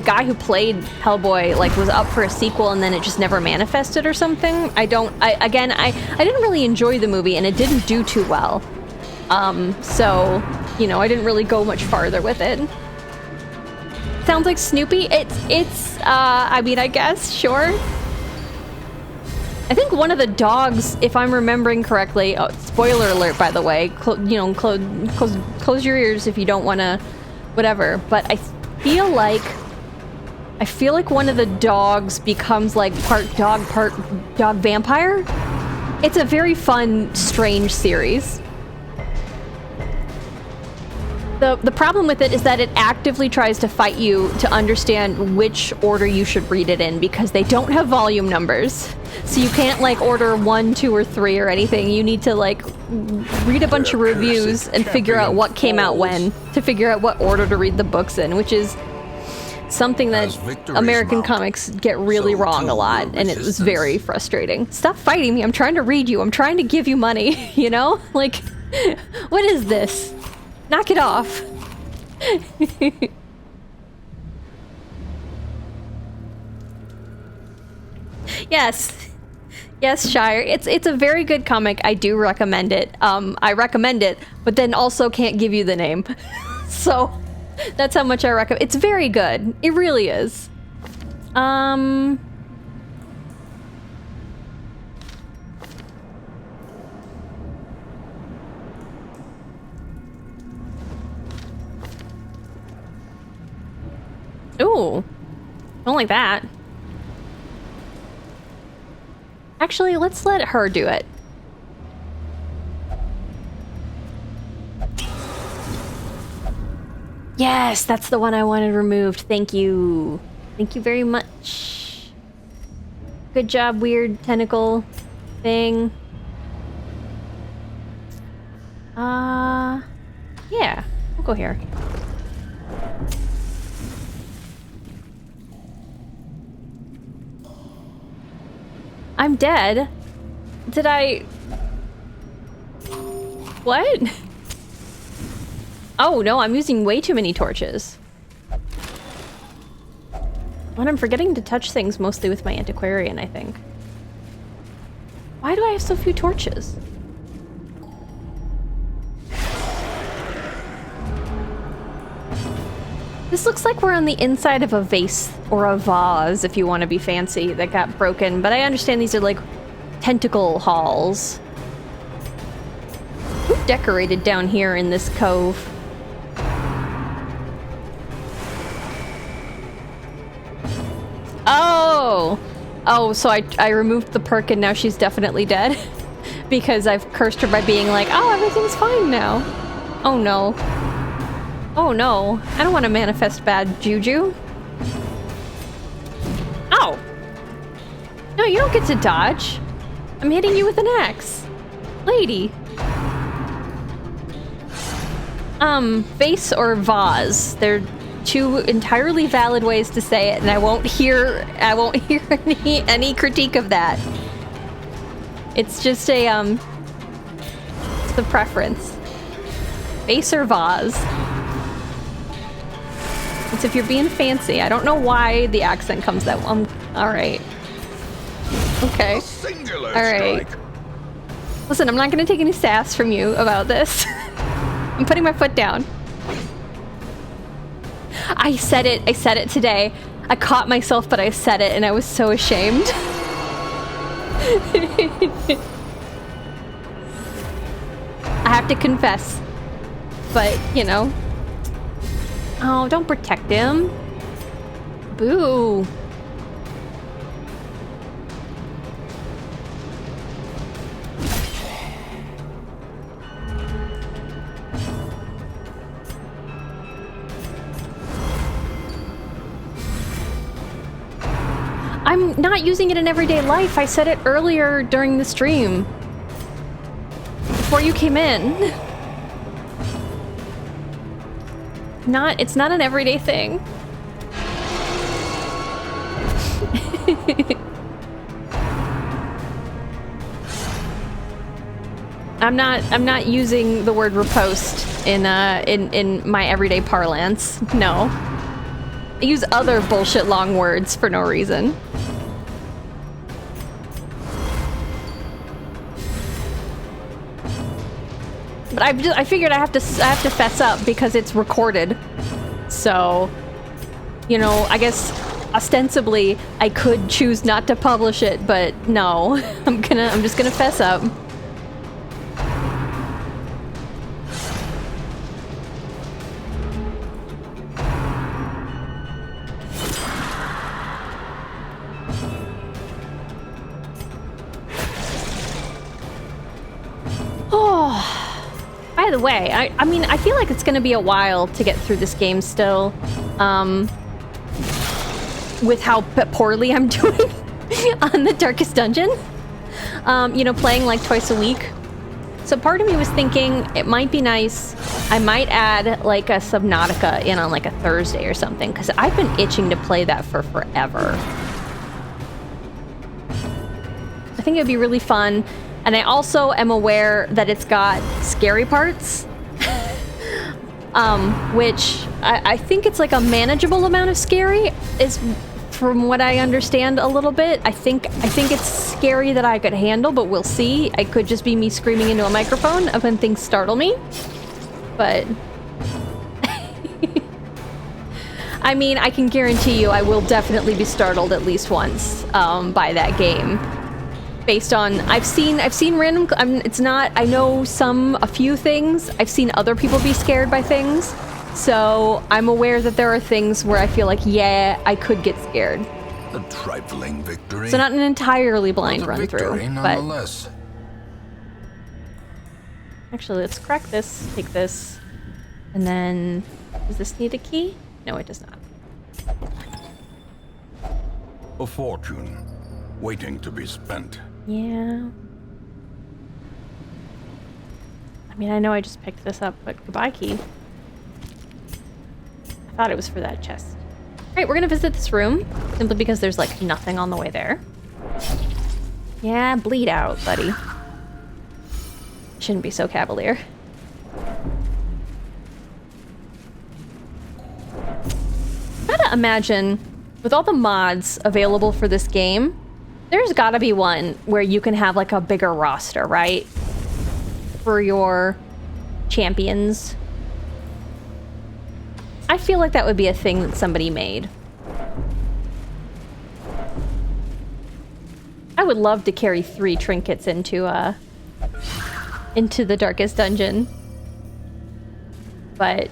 guy who played Hellboy, like, was up for a sequel and then it just never manifested or something. I didn't really enjoy the movie and it didn't do too well. So, you know, I didn't really go much farther with it. Sounds like Snoopy? I mean, I guess, sure. I think one of the dogs, if I'm remembering correctly, spoiler alert, by the way, close your ears if you don't want to, whatever, but I feel like one of the dogs becomes like part dog vampire. It's a very fun, strange series. The problem with it is that it actively tries to fight you to understand which order you should read it in, because they don't have volume numbers. So you can't like order 1, 2, or 3 or anything. You need to like read a bunch of reviews and figure out what came out when, to figure out what order to read the books in, which is something that American comics get really wrong a lot, and it was very frustrating. Stop fighting me, I'm trying to read you, I'm trying to give you money, you know? Like, what is this? Knock it off. Yes, Shire. It's a very good comic. I do recommend it. I recommend it, but then also can't give you the name. So that's how much I recommend. It's very good. It really is. Ooh, don't like that. Actually, let's let her do it. Yes, that's the one I wanted removed. Thank you. Thank you very much. Good job, weird tentacle. thing. Yeah, we'll go here. I'm dead. Did I... What? Oh, no, I'm using way too many torches. When I'm forgetting to touch things mostly with my antiquarian, I think. Why do I have so few torches? This looks like we're on the inside of a vase or a vase, if you want to be fancy, that got broken, but I understand these are like tentacle halls. Who decorated down here in this cove? Oh! Oh, so I removed the perk and now she's definitely dead? Because I've cursed her by being like, oh, everything's fine now. Oh no. Oh no, I don't want to manifest bad juju. Ow! No, you don't get to dodge. I'm hitting you with an axe. Lady. Vase or vase. They're two entirely valid ways to say it, and I won't hear any critique of that. It's just a, it's the preference. Vase or vase. It's if you're being fancy. I don't know why the accent comes that way. Alright. Okay. Alright. Listen, I'm not gonna take any sass from you about this. I'm putting my foot down. I said it today. I caught myself, but I said it and I was so ashamed. I have to confess. But, you know. Oh, don't protect him. Boo. I'm not using it in everyday life. I said it earlier during the stream. Before you came in. It's not an everyday thing. I'm not using the word riposte in my everyday parlance. No. I use other bullshit long words for no reason. But I figured I have to fess up because it's recorded. So, you know, I guess ostensibly I could choose not to publish it, but no. I'm just gonna fess up. By the way, I mean, I feel like it's gonna be a while to get through this game still. With how poorly I'm doing on the Darkest Dungeon. You know, playing like twice a week. So part of me was thinking it might be nice. I might add like a Subnautica in on like a Thursday or something, because I've been itching to play that for forever. I think it'd be really fun. And I also am aware that it's got scary parts, which I think it's like a manageable amount of scary, is from what I understand a little bit. I think it's scary that I could handle, but we'll see. It could just be me screaming into a microphone when things startle me. But I mean, I can guarantee you I will definitely be startled at least once by that game. Based on, I've seen random, it's not, I know a few things. I've seen other people be scared by things. So I'm aware that there are things where I feel like, yeah, I could get scared. A trifling victory. So not an entirely blind run through, but actually let's crack this, take this, and then, does this need a key? No, it does not. A fortune waiting to be spent. Yeah. mean, I know I just picked this up, but goodbye key. I thought it was for that chest. Alright, we're gonna visit this room, simply because there's, like, nothing on the way there. Yeah, bleed out, buddy. Shouldn't be so cavalier. Gotta imagine, with all the mods available for this game, there's gotta be one where you can have, like, a bigger roster, right? For your champions. I feel like that would be a thing that somebody made. I would love to carry 3 trinkets into the darkest dungeon. But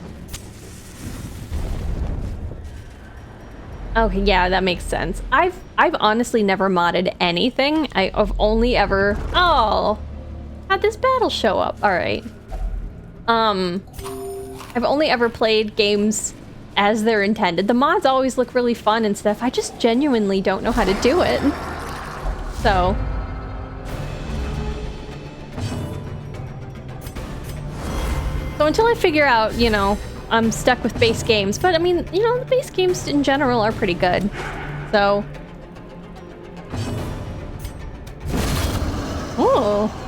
okay, yeah, that makes sense. I've honestly never modded anything. I've only ever had this battle show up. All right. I've only ever played games as they're intended. The mods always look really fun and stuff. I just genuinely don't know how to do it. So until I figure out, you know, I'm stuck with base games. But I mean, you know, the base games in general are pretty good. So. Oh.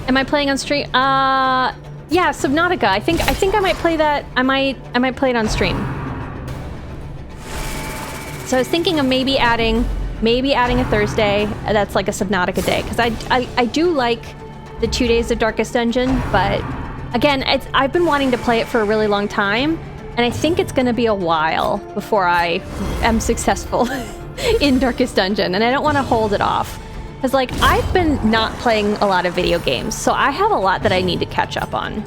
Am I playing on stream? Yeah, Subnautica. I think I might play that. I might play it on stream. So I was thinking of maybe adding a Thursday that's like a Subnautica day, because I do like the 2 days of Darkest Dungeon, but again, I've been wanting to play it for a really long time, and I think it's going to be a while before I am successful in Darkest Dungeon, and I don't want to hold it off. Because, like, I've been not playing a lot of video games, so I have a lot that I need to catch up on.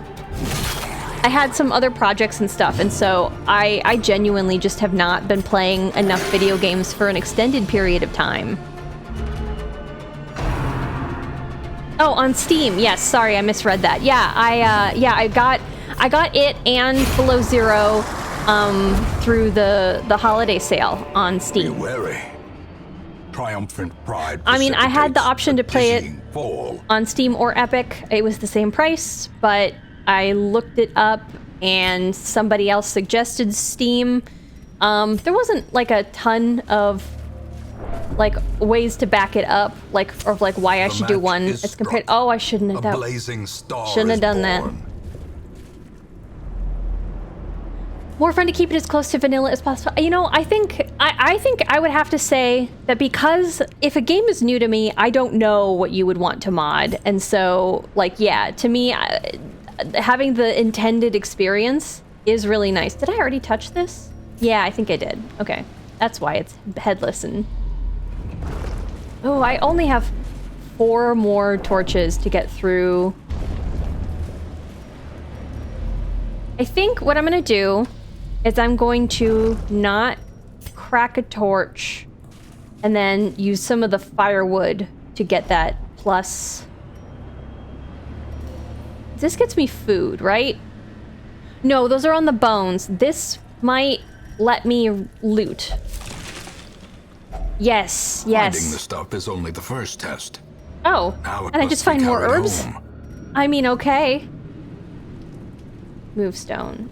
I had some other projects and stuff, and so I genuinely just have not been playing enough video games for an extended period of time. Oh, on Steam. Yes, sorry, I misread that. Yeah, I got it and Below Zero through the holiday sale on Steam. Be wary. Triumphant pride. I mean, I had the option to play it fall. on Steam or Epic. It was the same price, but I looked it up and somebody else suggested Steam. There wasn't like a ton of like ways to back it up, like, or like why I should do one as compared. Oh, I shouldn't have done. Shouldn't have done that. More fun to keep it as close to vanilla as possible. You know, I think I would have to say that, because if a game is new to me, I don't know what you would want to mod, and so like, yeah, to me, having the intended experience is really nice. Did I already touch this? Yeah, I think I did. Okay, that's why it's headless. And oh, I only have 4 more torches to get through. I think what I'm gonna do is I'm going to not crack a torch and then use some of the firewood to get that plus. This gets me food, right? No, those are on the bones. This might let me loot. Yes, yes. Finding the stuff is only the first test. Oh, and I just find more herbs? I mean, okay. Move stone.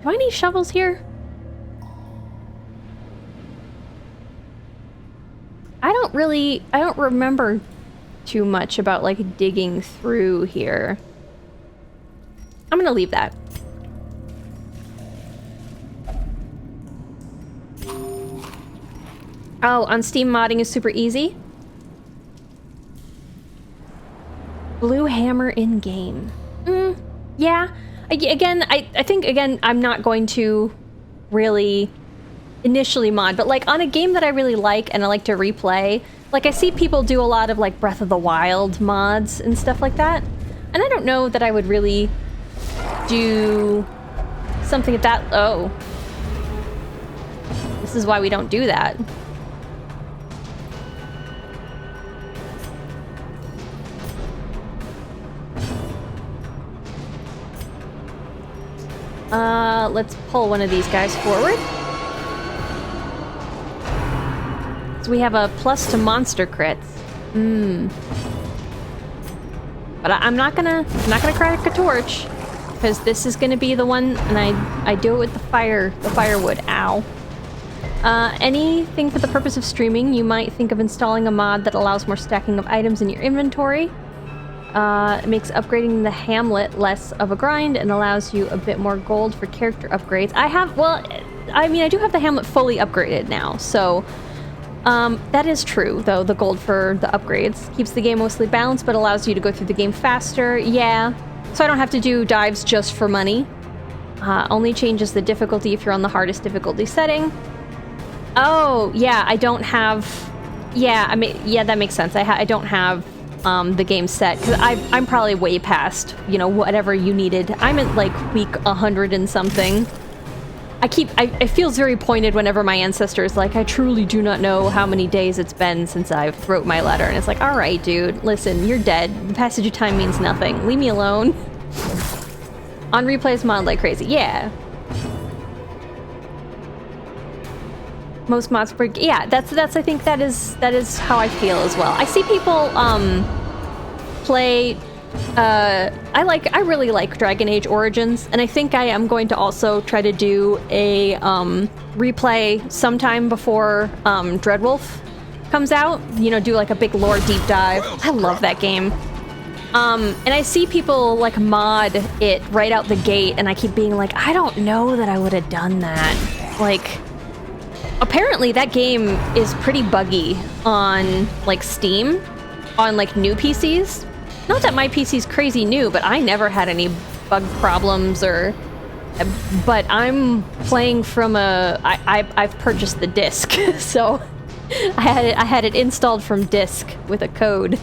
Do I need shovels here? I don't remember too much about like digging through here. I'm gonna leave that. Oh, on Steam modding is super easy. Blue hammer in game. Yeah. Again, I think, again, I'm not going to really initially mod, but like on a game that I really like and I like to replay, like I see people do a lot of like Breath of the Wild mods and stuff like that, and I don't know that I would really do something at that. Oh, this is why we don't do that. Let's pull one of these guys forward. So we have a plus to monster crits. But I'm not gonna crack a torch, because this is gonna be the one, and I do it with the firewood. Ow. Anything for the purpose of streaming, you might think of installing a mod that allows more stacking of items in your inventory. It makes upgrading the hamlet less of a grind and allows you a bit more gold for character upgrades. I do have the hamlet fully upgraded now, so that is true, though. The gold for the upgrades keeps the game mostly balanced, but allows you to go through the game faster. Yeah, so I don't have to do dives just for money. Only changes the difficulty if you're on the hardest difficulty setting. Oh, yeah, I don't have... Yeah, that makes sense. I don't have the game set, because I'm probably way past, whatever you needed. I'm at, like, week 100 and something. It feels very pointed whenever my ancestor is like, I truly do not know how many days it's been since I've wrote my letter. And it's like, alright, dude, listen, you're dead. The passage of time means nothing. Leave me alone. On replays mod like crazy. Yeah. Most mods break. Yeah, that's I think that is how I feel as well. I see people play I really like Dragon Age Origins, and I think I am going to also try to do a replay sometime before Dreadwolf comes out. Do like a big lore deep dive. I love that game. And I see people like mod it right out the gate, and I keep being like, I don't know that I would have done that. Like, apparently that game is pretty buggy on like Steam, on like new PCs. Not that my PC's crazy new, but I never had any bug problems but I'm playing from I've purchased the disc, so I had it installed from disc with a code.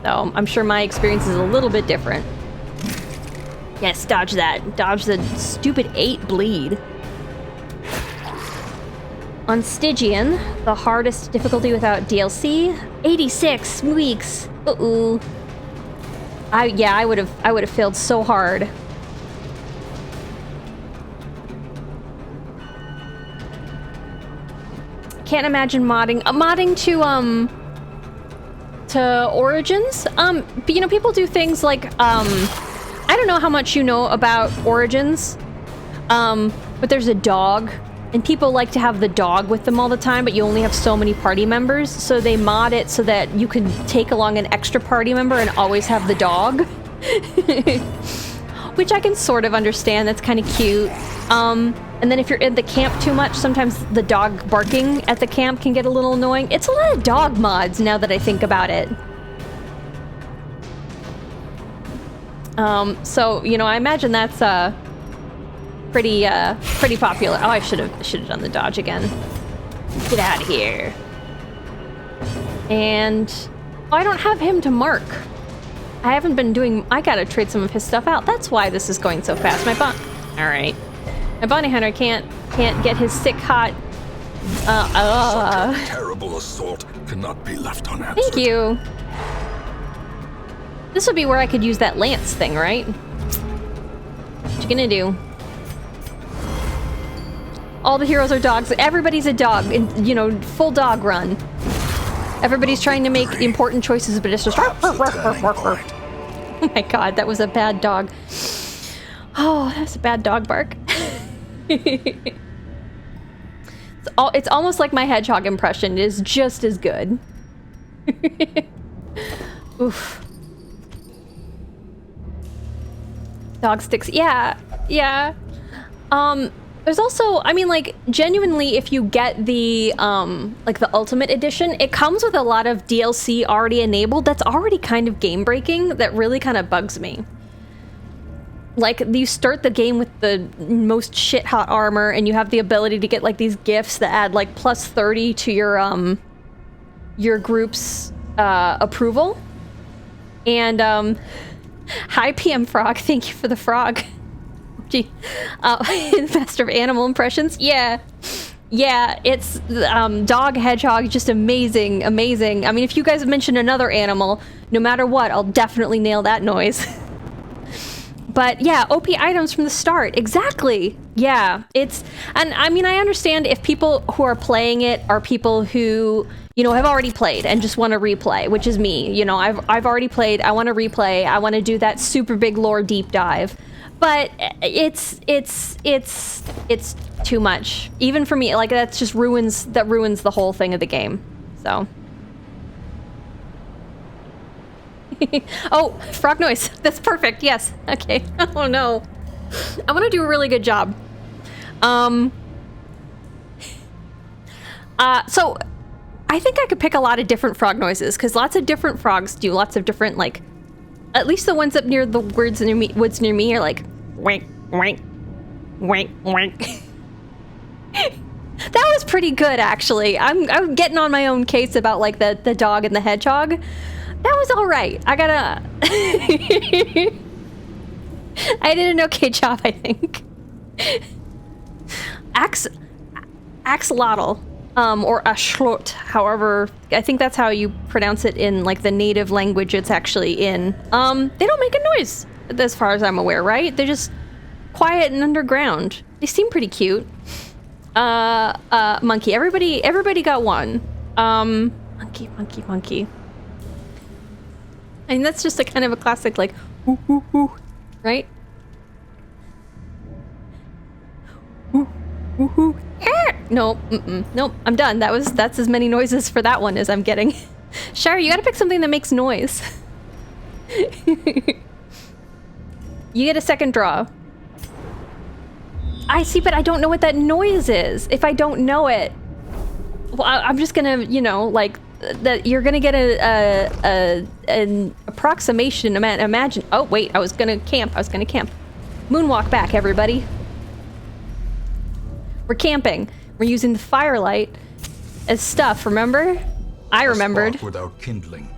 So I'm sure my experience is a little bit different. Yes, dodge that. Dodge the stupid 8 bleed. On Stygian, the hardest difficulty without DLC, 86 weeks. Uh-oh. I would have failed so hard. Can't imagine modding to Origins. But people do things like I don't know how much you know about Origins. But there's a dog. And people like to have the dog with them all the time, but you only have so many party members, so they mod it so that you can take along an extra party member and always have the dog. Which I can sort of understand, that's kind of cute. And then if you're in the camp too much, sometimes the dog barking at the camp can get a little annoying. It's a lot of dog mods now that I think about it. So, I imagine that's, pretty popular. Oh, I should have done the dodge again. Get out of here. And I don't have him to mark. I haven't been doing. I gotta trade some of his stuff out. That's why this is going so fast. All right. My bounty hunter can't get his sick hot. Such a terrible assault cannot be left unanswered. Thank you. This would be where I could use that lance thing, right? What you gonna do? All the heroes are dogs. Everybody's a dog. In, full dog run. Everybody's trying to make important choices, but it's just... Oh my god, that was a bad dog. Oh, that's a bad dog bark. It's almost like my hedgehog impression. It is just as good. Oof. Dog sticks. Yeah. There's also, genuinely, if you get the, the Ultimate Edition, it comes with a lot of DLC already enabled that's already kind of game-breaking that really kind of bugs me. Like, you start the game with the most shit-hot armor, and you have the ability to get, these gifts that add, plus 30 to your group's, approval. And, hi, PM Frog, thank you for the frog. Gee, Master of Animal Impressions. Yeah, it's dog, hedgehog, just amazing. I mean, if you guys mention another animal, no matter what, I'll definitely nail that noise. But yeah, OP items from the start. Exactly. Yeah, and I mean, I understand if people who are playing it are people who, you know, have already played and just want to replay, which is me. You know, I've already played. I want to replay. I want to do that super big lore deep dive. But it's too much. Even for me, like that ruins the whole thing of the game. So. Oh, frog noise. That's perfect. Yes. Okay. Oh no. I want to do a really good job. So I think I could pick a lot of different frog noises because lots of different frogs do lots of different, like, at least the ones up near the woods near me are like wank, wank, wank, wank. That was pretty good, actually. I'm getting on my own case about like the dog and the hedgehog. That was all right. I did an okay job, I think. Axolotl, or Ashlot, however, I think that's how you pronounce it in like the native language it's actually in. They don't make a noise, as far as I'm aware, right? They're just quiet and underground. They seem pretty cute. Monkey. Everybody got one. Monkey, monkey, monkey. I mean, that's just a kind of a classic, like, whoo, whoo, whoo, right? Whoo, whoo, whoo. No, nope, I'm done. That's as many noises for that one as I'm getting. Shire, you gotta pick something that makes noise. You get a second draw. I see, but I don't know what that noise is. If I don't know it, well, I'm just gonna, you know, like, that you're gonna get an approximation. Imagine. Oh wait, I was gonna camp. Moonwalk back, everybody. We're camping. We're using the firelight as stuff. Remember? I remembered. A spark without kindling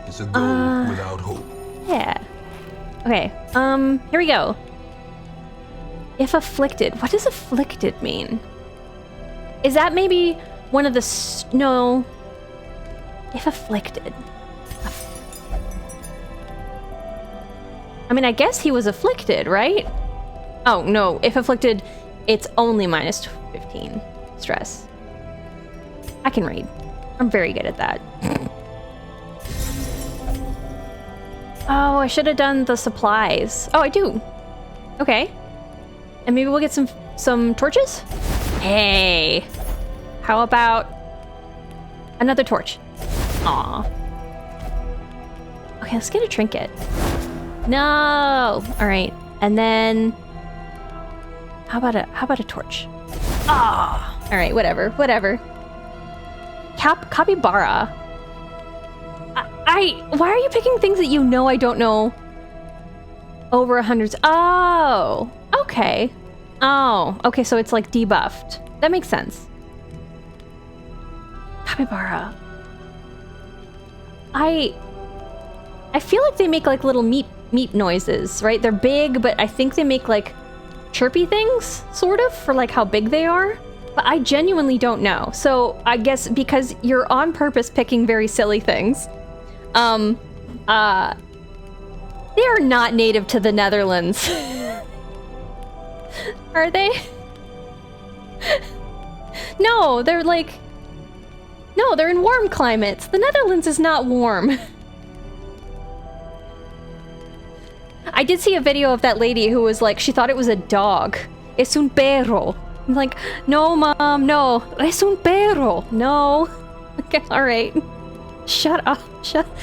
is a goal without hope. Yeah. Okay. Here we go. If afflicted. What does afflicted mean? Is that maybe one of the no? If afflicted. I mean, I guess he was afflicted, right? Oh, no. If afflicted, it's only minus 15 stress. I can read. I'm very good at that. Oh, I should have done the supplies. Oh, I do. Okay. And maybe we'll get some torches? Hey. How about another torch? Aw. Okay, let's get a trinket. No. All right, and then how about a torch? Ah. All right, whatever. Capybara. Why are you picking things that you know I don't know? Over 100. Oh. Okay. Oh. Okay. So it's like debuffed. That makes sense. Capybara. I feel like they make like little meat noises, right? They're big, but I think they make like chirpy things, sort of, for like how big they are. But I genuinely don't know. So I guess because you're on purpose picking very silly things. They are not native to the Netherlands. Are they? No, they're like... No, they're in warm climates. The Netherlands is not warm. I did see a video of that lady who was like, she thought it was a dog. Es un perro. I'm like, no, mom, no. Es un perro. No. Okay, all right. Shut up. Shut up.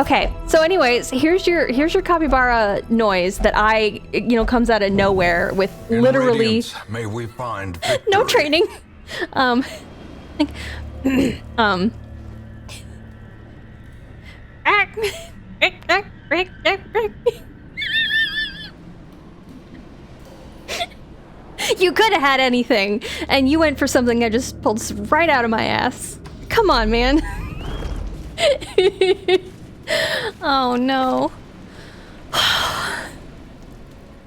Okay, so anyways, here's your capybara noise that comes out of nowhere with In literally Radiance, may we find victory. no training. You could have had anything, and you went for something I just pulled right out of my ass. Come on, man. Oh no.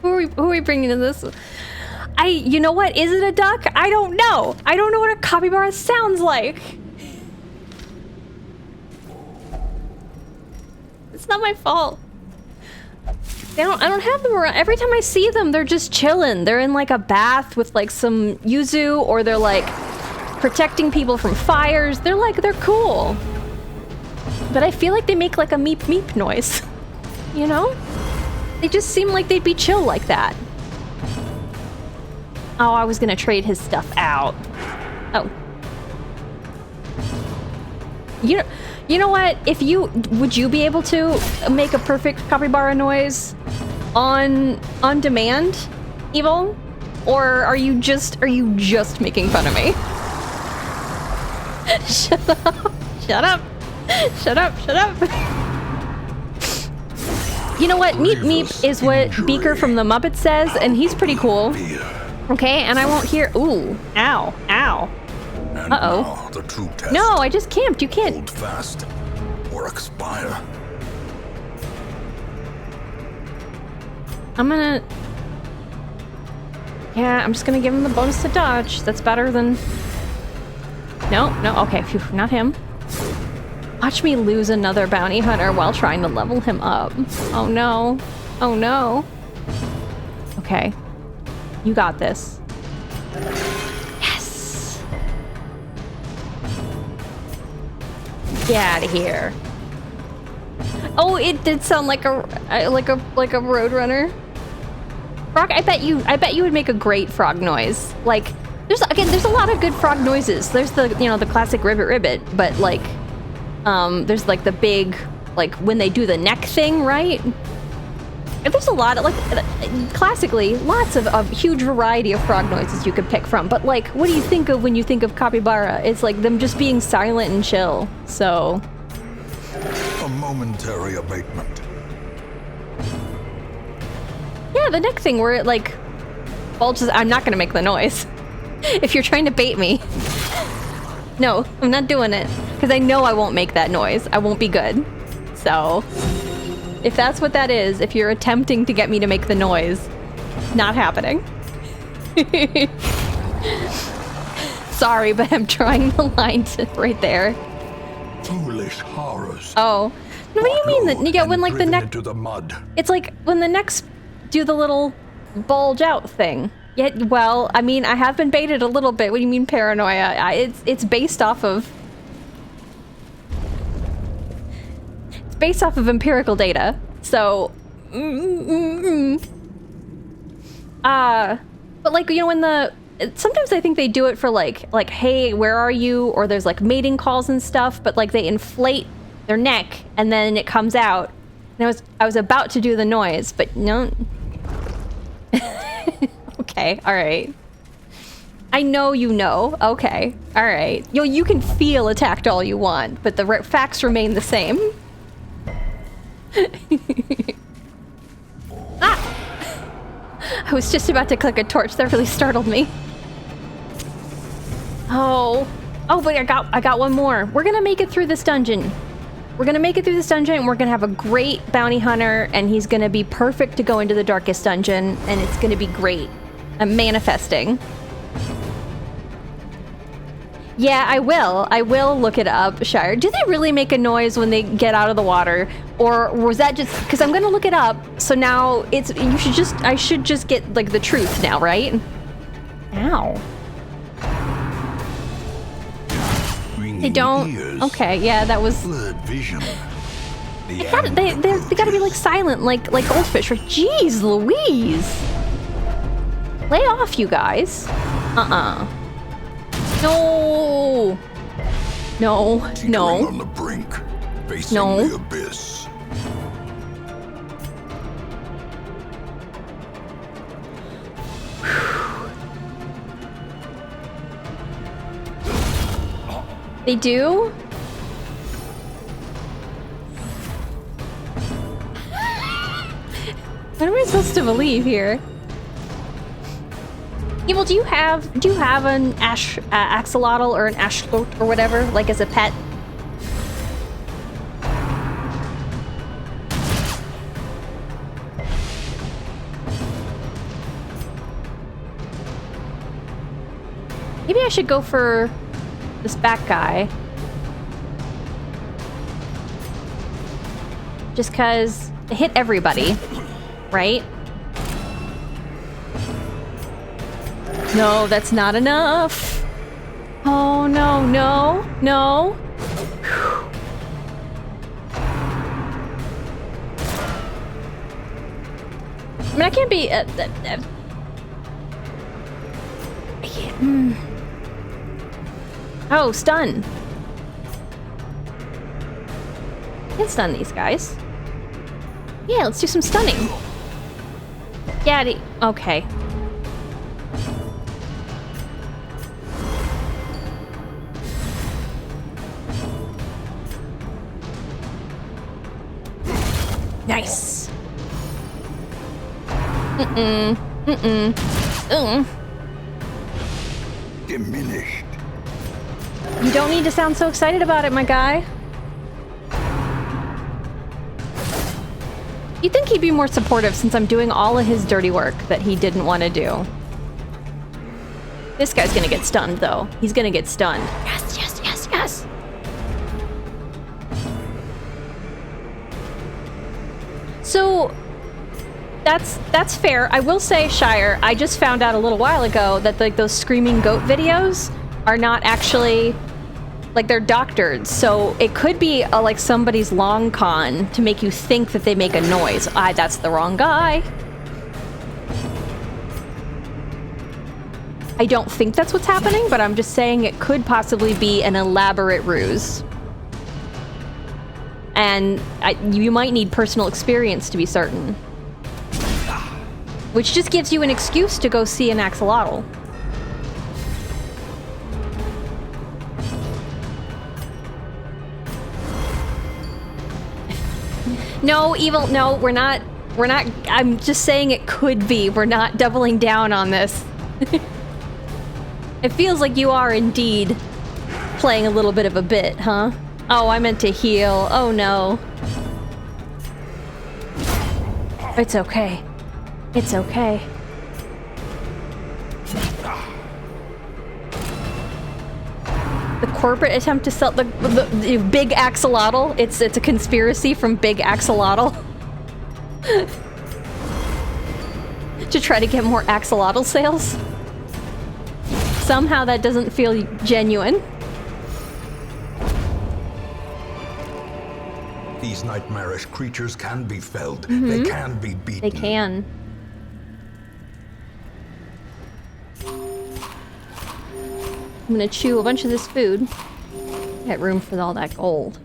Who are we bringing to this? You know what? Is it a duck? I don't know. I don't know what a capybara sounds like. not my fault. I don't have them around. Every time I see them, they're just chilling. They're in like a bath with like some yuzu, or they're like protecting people from fires. They're cool. But I feel like they make like a meep meep noise. You know? They just seem like they'd be chill like that. Oh, I was gonna trade his stuff out. Oh. You know what? Would you be able to make a perfect capybara noise on demand, Evil? Or are you just making fun of me? Shut up. Shut up. Shut up. Shut up. You know what? Meep Meep is what Beaker from the Muppets says, and he's pretty cool. Okay, and I won't hear. Ooh. Ow. Ow. Uh-oh. The true test. No, I just camped. You can't. Hold fast or expire. Yeah, I'm just gonna give him the bonus to dodge. That's better than... No, okay, phew, not him. Watch me lose another bounty hunter while trying to level him up. Oh no. Oh no. Okay. You got this. Yes! Get out of here. Oh, it did sound like a roadrunner. Frog, I bet you would make a great frog noise. Like, there's a lot of good frog noises. There's the classic ribbit, but like, there's like the big, like when they do the neck thing, right? And there's a lot of, like, classically, lots of a huge variety of frog noises you could pick from. But like, what do you think of when you think of capybara? It's like them just being silent and chill. So. A momentary abatement. Yeah, the neck thing where it like bulges. I'm not gonna make the noise. If you're trying to bait me. No, I'm not doing it. Because I know I won't make that noise. I won't be good. So, if that's what that is, if you're attempting to get me to make the noise, not happening. Sorry, but I'm trying the line to right there. Foolish horrors. Oh. What do you mean that? Yeah, when like the neck. Into the mud. It's like when the necks do the little bulge out thing. Yeah, well, I mean, I have been baited a little bit. What do you mean paranoia? It's based off of... It's based off of empirical data. So... But like, you know, when the... Sometimes I think they do it for like, hey, where are you? Or there's like mating calls and stuff, but like they inflate their neck and then it comes out. And I was about to do the noise, but no... Okay, alright. I know you know. Okay, alright. You can feel attacked all you want, but the facts remain the same. Ah! I was just about to click a torch. That really startled me. Oh, but I got one more. We're gonna make it through this dungeon. We're gonna make it through this dungeon, and we're gonna have a great bounty hunter, and he's gonna be perfect to go into the darkest dungeon, and it's gonna be great. I'm manifesting. Yeah, I will. I will look it up, Shire. Do they really make a noise when they get out of the water? Or was that just... Because I'm gonna look it up, so now it's... I should just get, like, the truth now, right? Ow. They don't... Okay, yeah, that was... Vision. They gotta be, like, silent, like goldfish. Or... Jeez Louise! Lay off, you guys. No! No. On the brink, facing the abyss. They do? What am I supposed to believe here? Evil, do you have an axolotl or an axolot or whatever, like as a pet? Maybe I should go for this back guy. Just because it hit everybody, right? No, that's not enough. Oh, no, no, no. I mean, I can't be... I can't... Oh, stun. I can stun these guys. Yeah, let's do some stunning. Yeah, okay. Nice. Diminished. You don't need to sound so excited about it, my guy. You'd think he'd be more supportive since I'm doing all of his dirty work that he didn't want to do. This guy's gonna get stunned, though. He's gonna get stunned. Yes, yes, yes, yes! So, that's fair. I will say, Shire, I just found out a little while ago that like those screaming goat videos are not actually... like, they're doctored, so it could be like somebody's long con to make you think that they make a noise. That's the wrong guy. I don't think that's what's happening, but I'm just saying it could possibly be an elaborate ruse. And you might need personal experience to be certain. Which just gives you an excuse to go see an axolotl. No, Evil, no, we're not, I'm just saying it could be. We're not doubling down on this. It feels like you are indeed playing a little bit of a bit, huh? Oh, I meant to heal. Oh no. It's okay. It's okay. The corporate attempt to sell the big axolotl. It's a conspiracy from Big Axolotl to try to get more axolotl sales. Somehow that doesn't feel genuine. These nightmarish creatures can be felled. They can be beaten. They can. I'm gonna chew a bunch of this food. Get room for all that gold.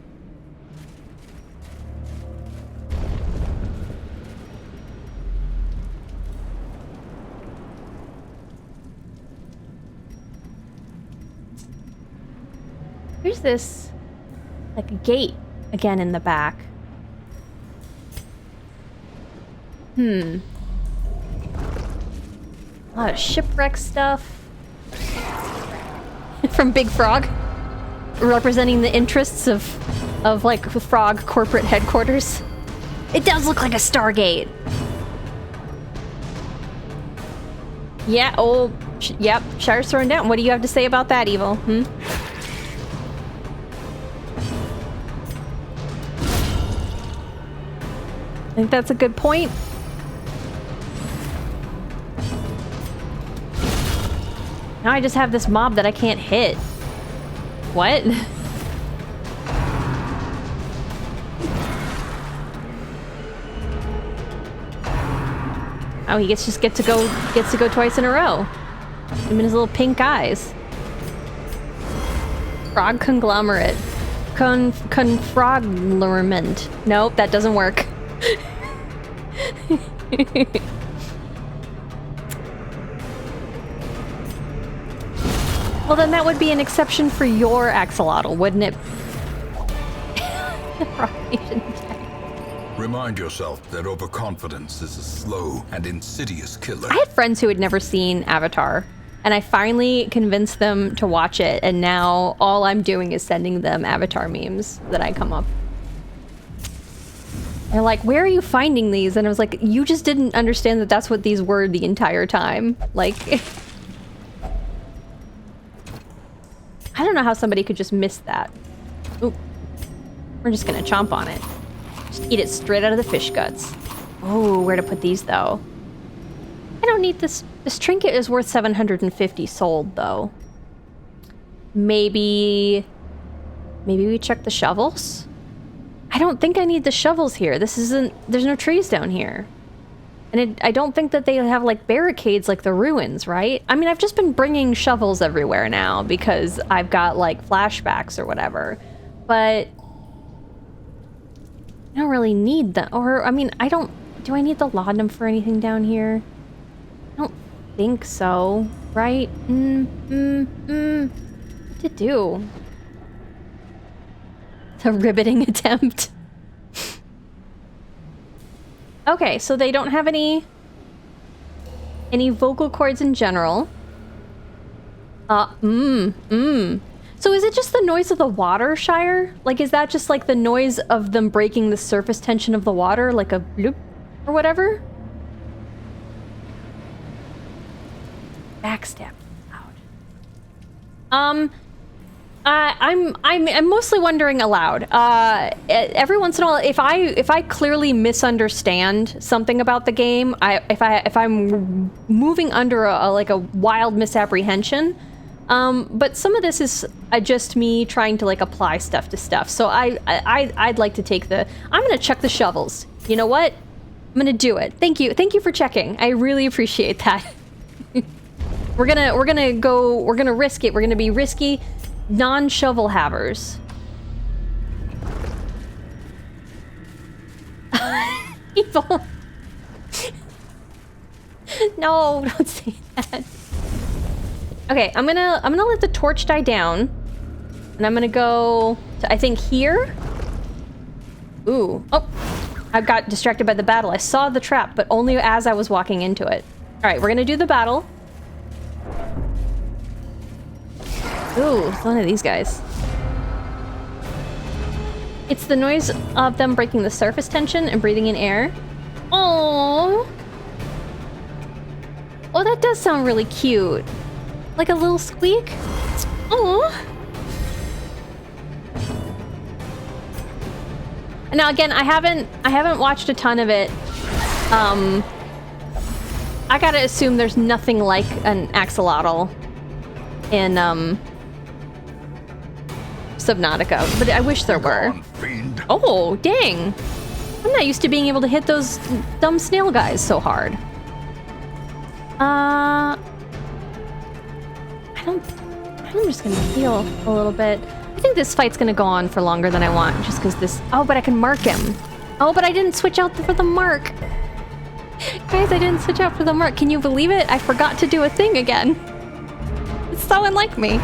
Here's this, like a gate again in the back. A lot of shipwreck stuff. From Big Frog, representing the interests of like Frog corporate headquarters. It does look like a Stargate. Yeah. Oh. Yep. Shire's throwing down. What do you have to say about that, Evil? I think that's a good point. Now I just have this mob that I can't hit. What? Oh, he gets to go twice in a row. Him and his little pink eyes. Frog conglomerate. Confroglerment. Nope, that doesn't work. Well, then that would be an exception for your axolotl, wouldn't it? Remind yourself that overconfidence is a slow and insidious killer. I had friends who had never seen Avatar, and I finally convinced them to watch it, and now all I'm doing is sending them Avatar memes that I come up. They're like, where are you finding these? And I was like, you just didn't understand that that's what these were the entire time. Like... I don't know how somebody could just miss that. Ooh. We're just gonna chomp on it. Just eat it straight out of the fish guts. Oh, where to put these, though? I don't need this. This trinket is worth 750 sold, though. Maybe we check the shovels? I don't think I need the shovels here. This isn't... There's no trees down here. And I don't think that they have, like, barricades like the ruins, right? I mean, I've just been bringing shovels everywhere now because I've got, like, flashbacks or whatever. But... I don't really need them. Or, I mean, I don't... Do I need the laudanum for anything down here? I don't think so. Right? What to do? The ribbiting attempt. Okay, so they don't have any vocal cords in general. So is it just the noise of the water, Shire? Like, is that just like the noise of them breaking the surface tension of the water, like a bloop or whatever? Backstab loud. I'm mostly wondering aloud. Every once in a while, if I clearly misunderstand something about the game, if I'm moving under a wild misapprehension, but some of this is just me trying to like apply stuff to stuff. So I'd like to take I'm gonna check the shovels. You know what? I'm gonna do it. Thank you for checking. I really appreciate that. We're gonna risk it. We're gonna be risky non-shovel havers. Evil. No, don't say that. Okay, I'm gonna let the torch die down, and I'm gonna go to, I think, here. Ooh, oh, I got distracted by the battle. I saw the trap, but only as I was walking into it. All right, we're gonna do the battle. Ooh, it's one of these guys. It's the noise of them breaking the surface tension and breathing in air. Oh, that does sound really cute. Like a little squeak. Oh. Now again, I haven't watched a ton of it. I gotta assume there's nothing like an axolotl in Subnautica, but I wish there were. Oh, dang. I'm not used to being able to hit those dumb snail guys so hard. I'm just gonna heal a little bit. I think this fight's gonna go on for longer than I want, just because this... Oh, but I can mark him. Oh, but I didn't switch out for the mark. Guys, I didn't switch out for the mark. Can you believe it? I forgot to do a thing again. It's so unlike me.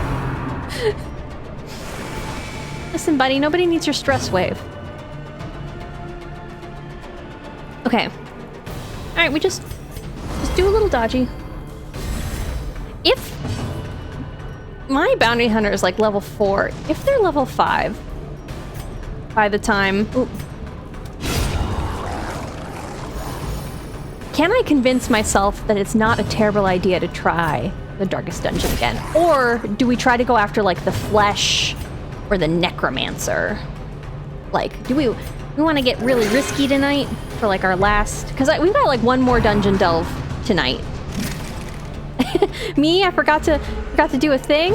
Listen, buddy, nobody needs your stress wave. Okay. Alright, we just do a little dodgy. If my bounty hunter is like level 4, if they're level 5 by the time... Ooh. Can I convince myself that it's not a terrible idea to try the Darkest Dungeon again? Or do we try to go after like the Flesh or the Necromancer? Like, do we want to get really risky tonight for like our last... Because we've got like one more dungeon delve tonight. Me, I forgot to do a thing.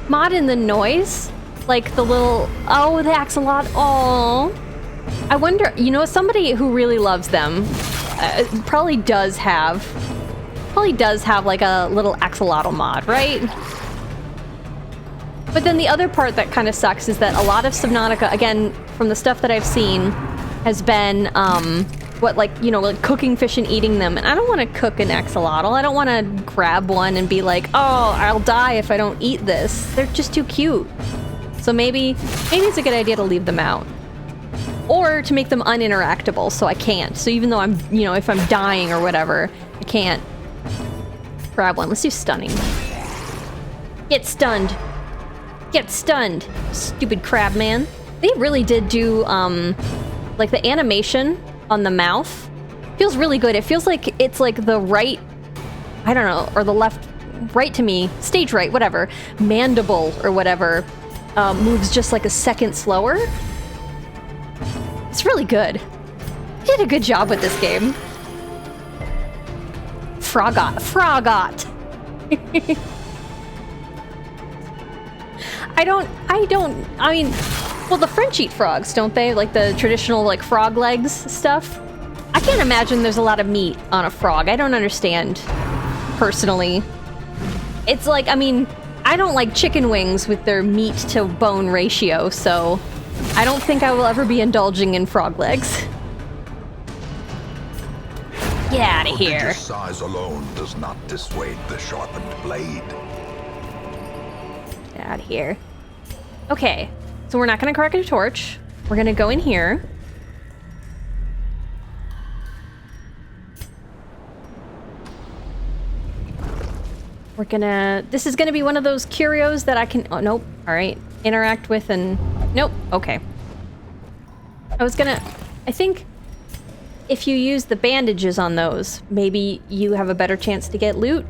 Mod in the noise, like the little... Oh, the axolotl. Oh, I wonder, you know, somebody who really loves them probably does have like a little axolotl mod, right? But then the other part that kind of sucks is that a lot of Subnautica, again, from the stuff that I've seen, has been, like cooking fish and eating them. And I don't want to cook an axolotl. I don't want to grab one and be like, oh, I'll die if I don't eat this. They're just too cute. So maybe it's a good idea to leave them out. Or to make them uninteractable, so I can't. So even though I'm, if I'm dying or whatever, I can't grab one. Let's do stunning. Get stunned. Get stunned, stupid crab man. They really did do, like the animation on the mouth feels really good. It feels like it's like the right, I don't know, or the left, right to me, stage right, whatever, mandible or whatever, moves just like a second slower. It's really good. He did a good job with this game. Frogot. Frogot! I mean, well, the French eat frogs, don't they? Like the traditional, like, frog legs stuff. I can't imagine there's a lot of meat on a frog. I don't understand, personally. It's like, I mean, I don't like chicken wings with their meat to bone ratio, so I don't think I will ever be indulging in frog legs. Get out of here. Prodigious size alone does not dissuade the sharpened blade. Get out of here. Okay, so we're not gonna crack a torch. We're gonna go in here. We're gonna... This is gonna be one of those curios that I can... Oh, nope. All right. Interact with and... Nope. Okay. I was gonna... I think if you use the bandages on those, maybe you have a better chance to get loot.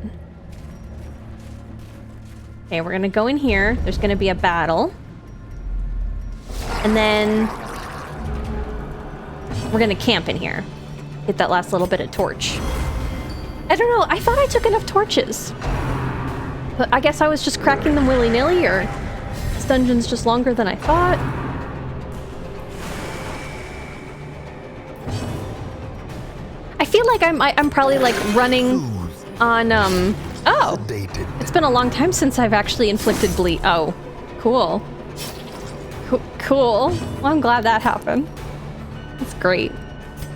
Okay, we're gonna go in here. There's gonna be a battle. And then... we're gonna camp in here. Get that last little bit of torch. I don't know. I thought I took enough torches. But I guess I was just cracking them willy-nilly, or this dungeon's just longer than I thought. I feel like I'm probably like running on oh, it's been a long time since I've actually inflicted bleed. Oh, cool. Cool. Well, I'm glad that happened. That's great.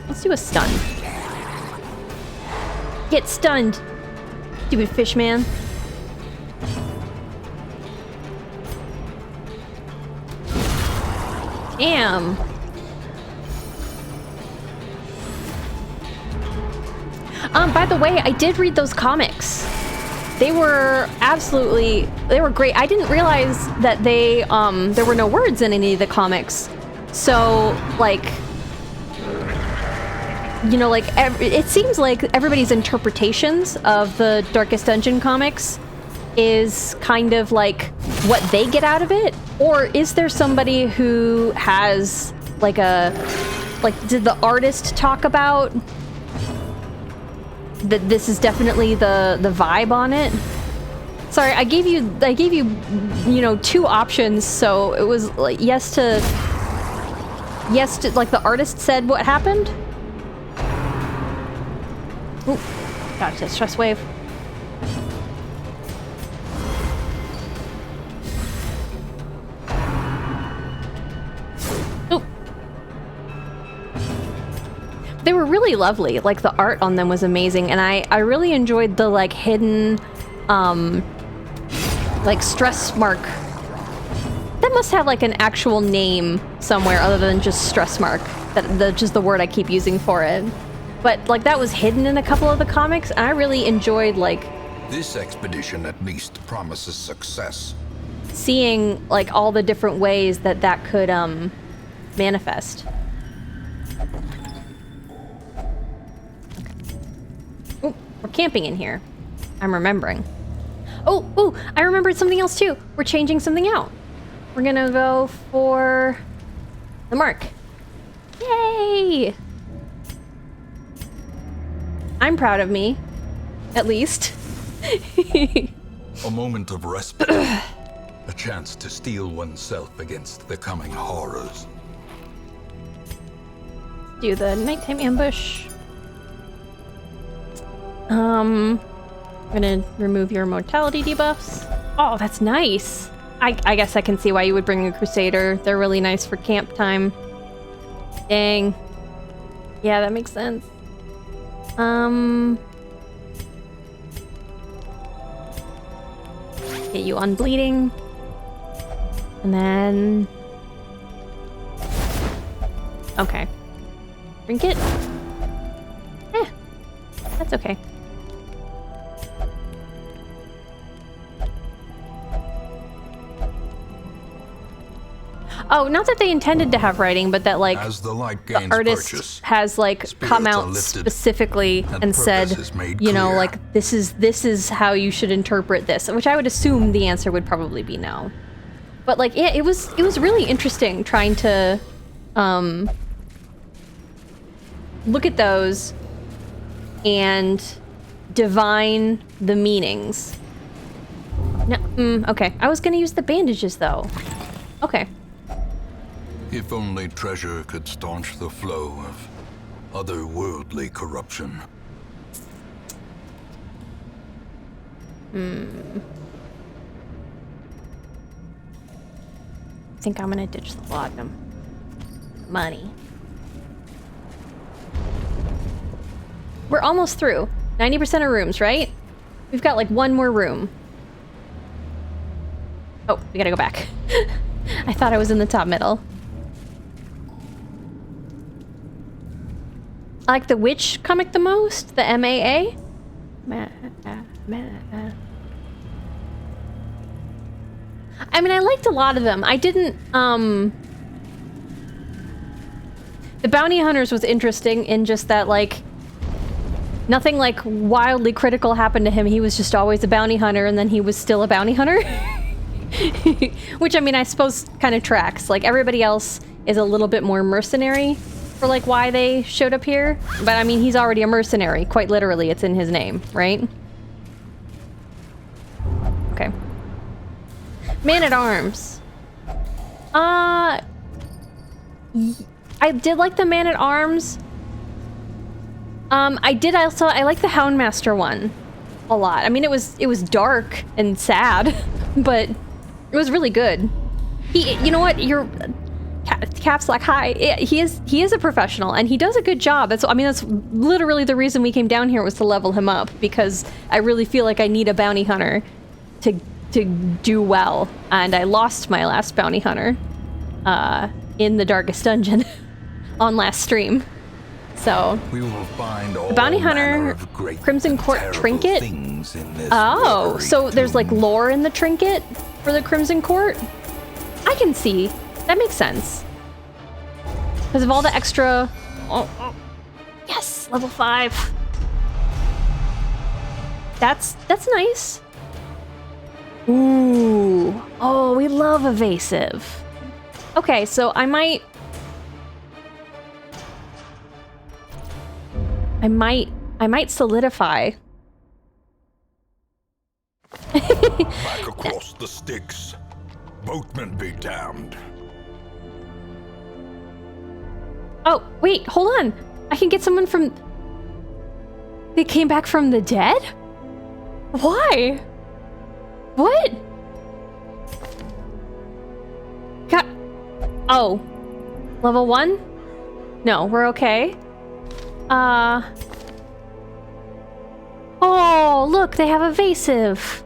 Let's do a stun. Get stunned, stupid fish man. Damn. By the way, I did read those comics. They were great. I didn't realize that there were no words in any of the comics. So, like, you know, like, it seems like everybody's interpretations of the Darkest Dungeon comics is kind of like what they get out of it. Or is there somebody who has like did the artist talk about that this is definitely the vibe on it? Sorry, I gave you you know, two options, so it was like yes to like the artist said what happened. Ooh, gotcha, stress wave. They were really lovely. Like, the art on them was amazing, and I really enjoyed the, like, hidden, like, stress mark. That must have, like, an actual name somewhere other than just stress mark. Just the word I keep using for it. But, like, that was hidden in a couple of the comics, and I really enjoyed, like... This expedition at least promises success. Seeing, like, all the different ways that could, manifest. We're camping in here. I'm remembering. Oh, I remembered something else too. We're changing something out. We're gonna go for the mark. Yay! I'm proud of me, at least. A moment of respite. A chance to steel oneself against the coming horrors. Do the nighttime ambush. I'm gonna remove your mortality debuffs. Oh, that's nice. I guess I can see why you would bring a Crusader. They're really nice for camp time. Dang. Yeah, that makes sense. Get you on bleeding. And then... Okay. Drink it. That's okay. Oh, not that they intended to have writing, but that, like, As the light the gains artist purchase, has, like, come spirits are out lifted, specifically and said, purpose is made you know, clear. like, this is how you should interpret this, which I would assume the answer would probably be no. But, like, yeah, it was really interesting trying to look at those and divine the meanings. No, okay. I was gonna use the bandages, though. Okay. If only treasure could staunch the flow of otherworldly corruption. I think I'm gonna ditch the laudanum. Money. We're almost through. 90% of rooms, right? We've got like one more room. Oh, we gotta go back. I thought I was in the top middle. I like the witch comic the most, the MAA. I mean, I liked a lot of them. I didn't, The Bounty Hunters was interesting in just that, like, nothing, like, wildly critical happened to him. He was just always a bounty hunter, and then he was still a bounty hunter. Which, I mean, I suppose kind of tracks. Like, everybody else is a little bit more mercenary for, like, why they showed up here. But, I mean, he's already a mercenary. Quite literally, it's in his name, right? Okay. Man-at-Arms. I did like the Man-at-Arms. I like the Houndmaster one a lot. I mean, it was dark and sad, but it was really good. You know what? Cap's like, hi. He is a professional, and he does a good job. That's literally the reason we came down here, was to level him up, because I really feel like I need a bounty hunter to do well, and I lost my last bounty hunter in the Darkest Dungeon on last stream. So, We will find all the bounty manner hunter, of great Crimson and Court terrible trinket. things in this Oh, watery so there's like tomb. lore in the trinket for the Crimson Court? I can see. That makes sense. Because of all the extra... Oh. Yes! Level 5. That's nice. Ooh. Oh, we love evasive. Okay, so I might solidify. Back across the sticks. Boatmen be damned. Oh, wait, hold on. I can get someone from... They came back from the dead? Why? What? Oh. Level 1? No, we're okay. Oh, look, they have evasive.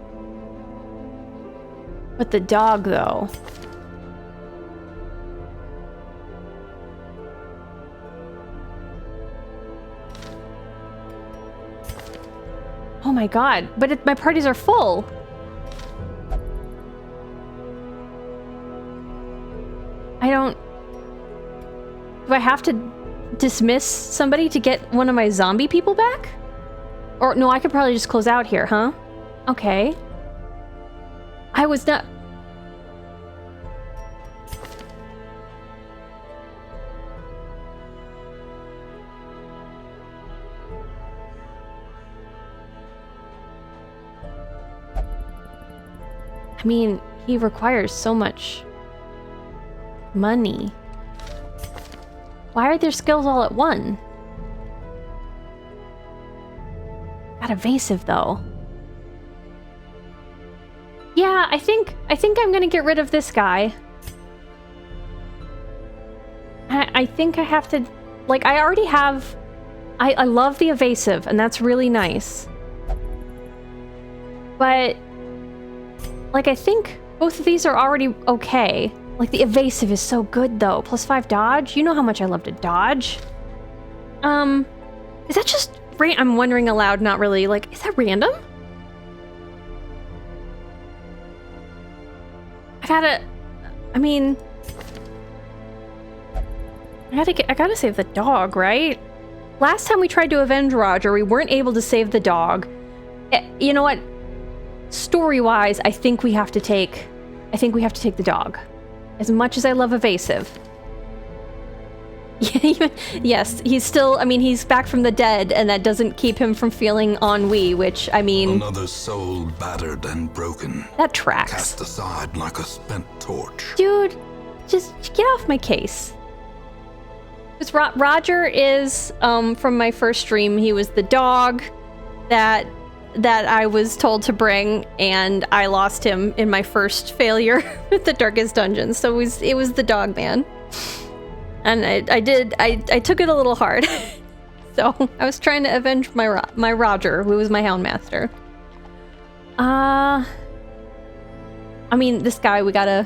But the dog, though. Oh my god, but my parties are full. Do I have to dismiss somebody to get one of my zombie people back? Or no, I could probably just close out here, huh? Okay. I was not... I mean, he requires so much money. Why are their skills all at 1? Got evasive, though. Yeah, I think I'm gonna get rid of this guy. I think I have to... Like, I already have... I love the evasive, and that's really nice. But... Like, I think both of these are already okay. Like, the evasive is so good, though. +5 dodge? You know how much I love to dodge. Is that just... I'm wondering aloud, not really. Like, is that random? I gotta save the dog, right? Last time we tried to avenge Roger, we weren't able to save the dog. You know what? Story-wise, I think we have to take the dog. As much as I love evasive. Yes, he's still, I mean, he's back from the dead, and that doesn't keep him from feeling ennui, which, I mean... Another soul battered and broken. That tracks. Cast aside like a spent torch. Dude, just get off my case. Because Roger is, from my first stream, he was the dog that I was told to bring, and I lost him in my first failure with the Darkest Dungeon, so it was the dog man. And I took it a little hard. So I was trying to avenge my Roger, who was my Houndmaster. I mean, this guy, we gotta.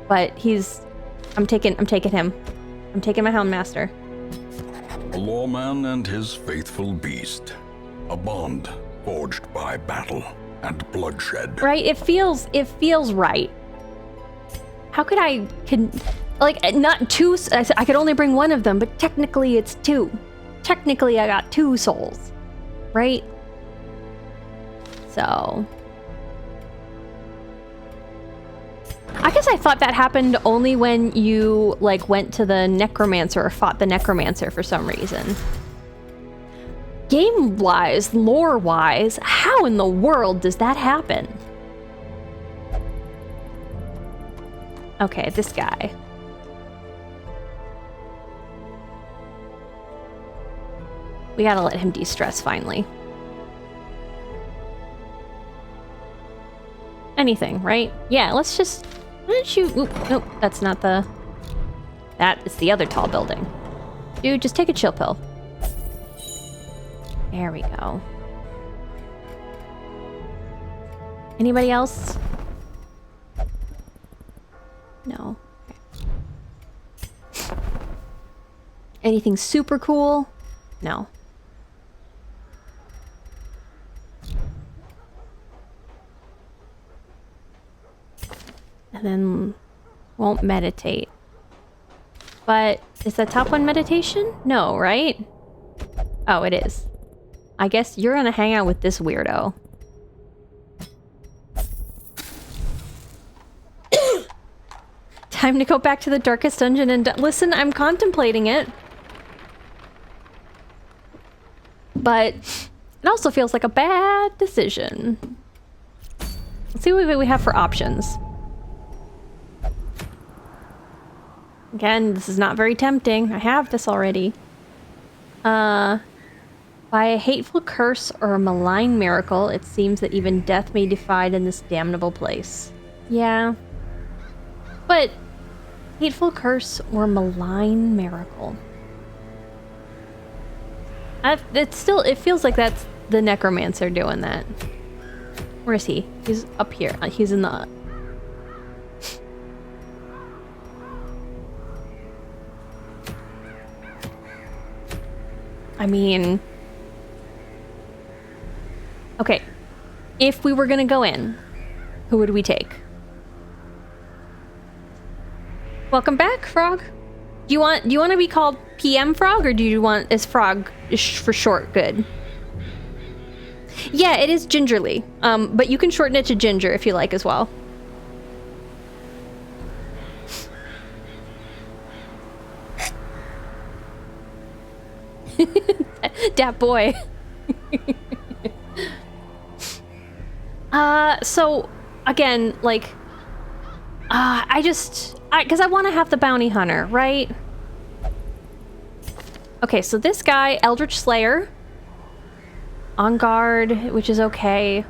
But I'm taking him. I'm taking my Houndmaster. A lawman and his faithful beast. A bond forged by battle and bloodshed. Right? It feels right. How could not two, I could only bring one of them, but technically it's two. Technically I got two souls, right? So. I guess I thought that happened only when you, like, went to the Necromancer or fought the Necromancer for some reason. Game-wise, lore-wise, how in the world does that happen? Okay, this guy. We gotta let him de-stress finally. Anything, right? Yeah, let's just... Why don't you... Oop, nope, that's not the... That is the other tall building. Dude, just take a chill pill. There we go. Anybody else? No. Okay. Anything super cool? No. And then won't meditate. But is the top one meditation? No, right? Oh, it is. I guess you're gonna hang out with this weirdo. Time to go back to the Darkest Dungeon and listen, I'm contemplating it. But it also feels like a bad decision. Let's see what we have for options. Again, this is not very tempting. I have this already. By a hateful curse or a malign miracle, it seems that even death may be defied in this damnable place. Yeah. But hateful curse or malign miracle. It feels like that's the Necromancer doing that. Where is he? He's up here. He's in the... I mean... Okay. If we were gonna go in, who would we take? Welcome back, Frog. Do you want to be called PM Frog, or do you want is Frog for short good? Yeah, it is Gingerly. But you can shorten it to Ginger if you like as well. Dat boy. So again, like, because I want to have the bounty hunter, right? Okay, so this guy, Eldritch Slayer, on guard, which is okay.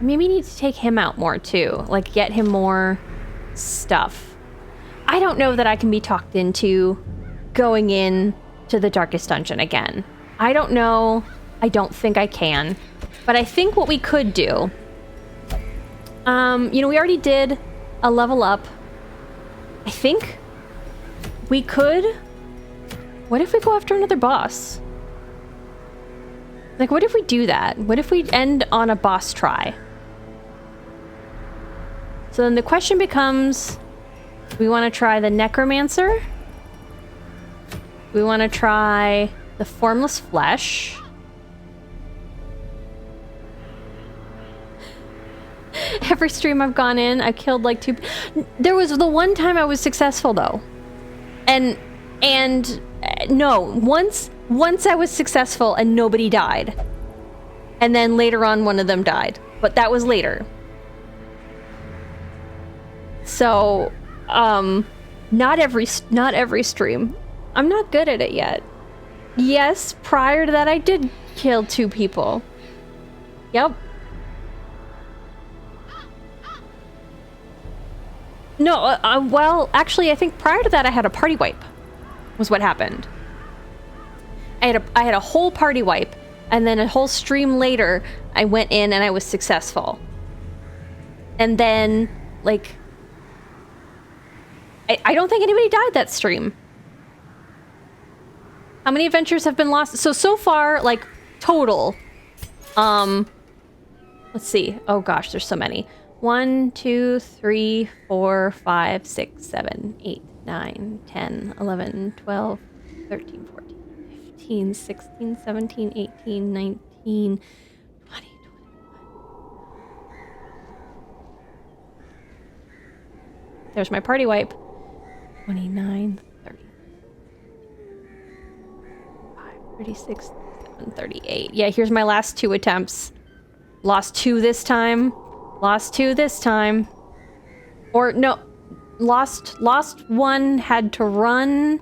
Maybe need to take him out more too, like get him more stuff. I don't know that I can be talked into going in to the Darkest Dungeon again. I don't know. I don't think I can. But I think what we could do... you know, we already did a level up. I think we could... What if we go after another boss? Like, what if we do that? What if we end on a boss try? So then the question becomes... We want to try the Necromancer. We want to try the Formless Flesh. every stream I've gone in, I killed like 2. There was the one time I was successful though. And no, once I was successful and nobody died. And then later on one of them died, but that was later. So, not every stream. I'm not good at it yet. Yes, prior to that I did kill 2 people. Yep. No, well, actually, I think prior to that I had a party wipe, was what happened. I had a whole party wipe, and then a whole stream later, I went in and I was successful. And then, like, I don't think anybody died that stream. How many adventures have been lost? So far, like, total, let's see. Oh gosh, there's so many. 1, 2, 3, 4, 5, 6, 7, 8, 9, 10, 11, 12, 13, 14, 15, 16, 17, 18, 19, 20, 21. There's my party wipe. 29, 30, 36, 37, 38. Yeah, here's my last 2 attempts. Lost 2 this time. Lost 2 this time. Or no, lost 1, had to run,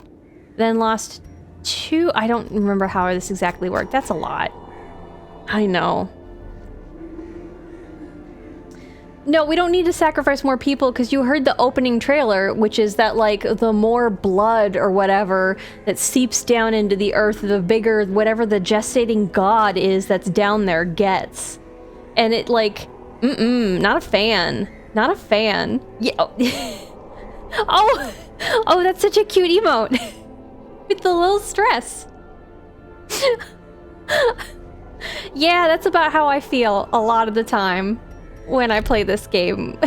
then lost 2. I don't remember how this exactly worked. That's a lot. I know. No, we don't need to sacrifice more people because you heard the opening trailer, which is that, like, the more blood or whatever that seeps down into the earth, the bigger whatever the gestating god is that's down there gets. And it, like, not a fan. Not a fan. Yeah. Oh, that's such a cute emote. With the little stress. Yeah, that's about how I feel a lot of the time when I play this game.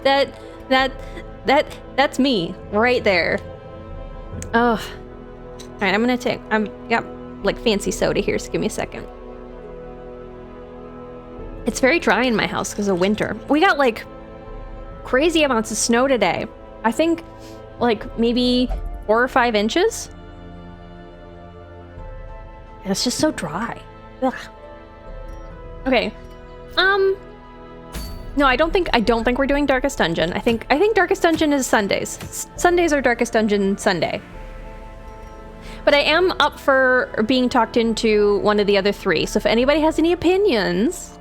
That's me right there. Oh. All right, I'm gonna take. Got like fancy soda here, so give me a second. It's very dry in my house because of winter. We got like crazy amounts of snow today. I think like maybe 4 or 5 inches. And it's just so dry. Ugh. Okay. No, I don't think we're doing Darkest Dungeon. I think Darkest Dungeon is Sundays. Sundays are Darkest Dungeon Sunday. But I am up for being talked into one of the other 3. So if anybody has any opinions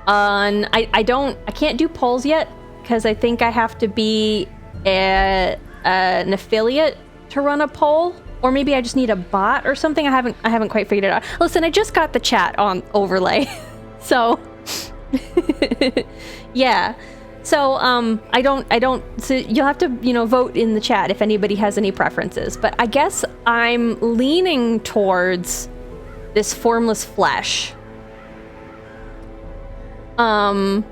on, I can't do polls yet because I think I have to be an affiliate to run a poll, or maybe I just need a bot or something. I haven't quite figured it out. Listen, I just got the chat on overlay, so yeah. So I don't. So you'll have to vote in the chat if anybody has any preferences. But I guess I'm leaning towards this formless flesh. I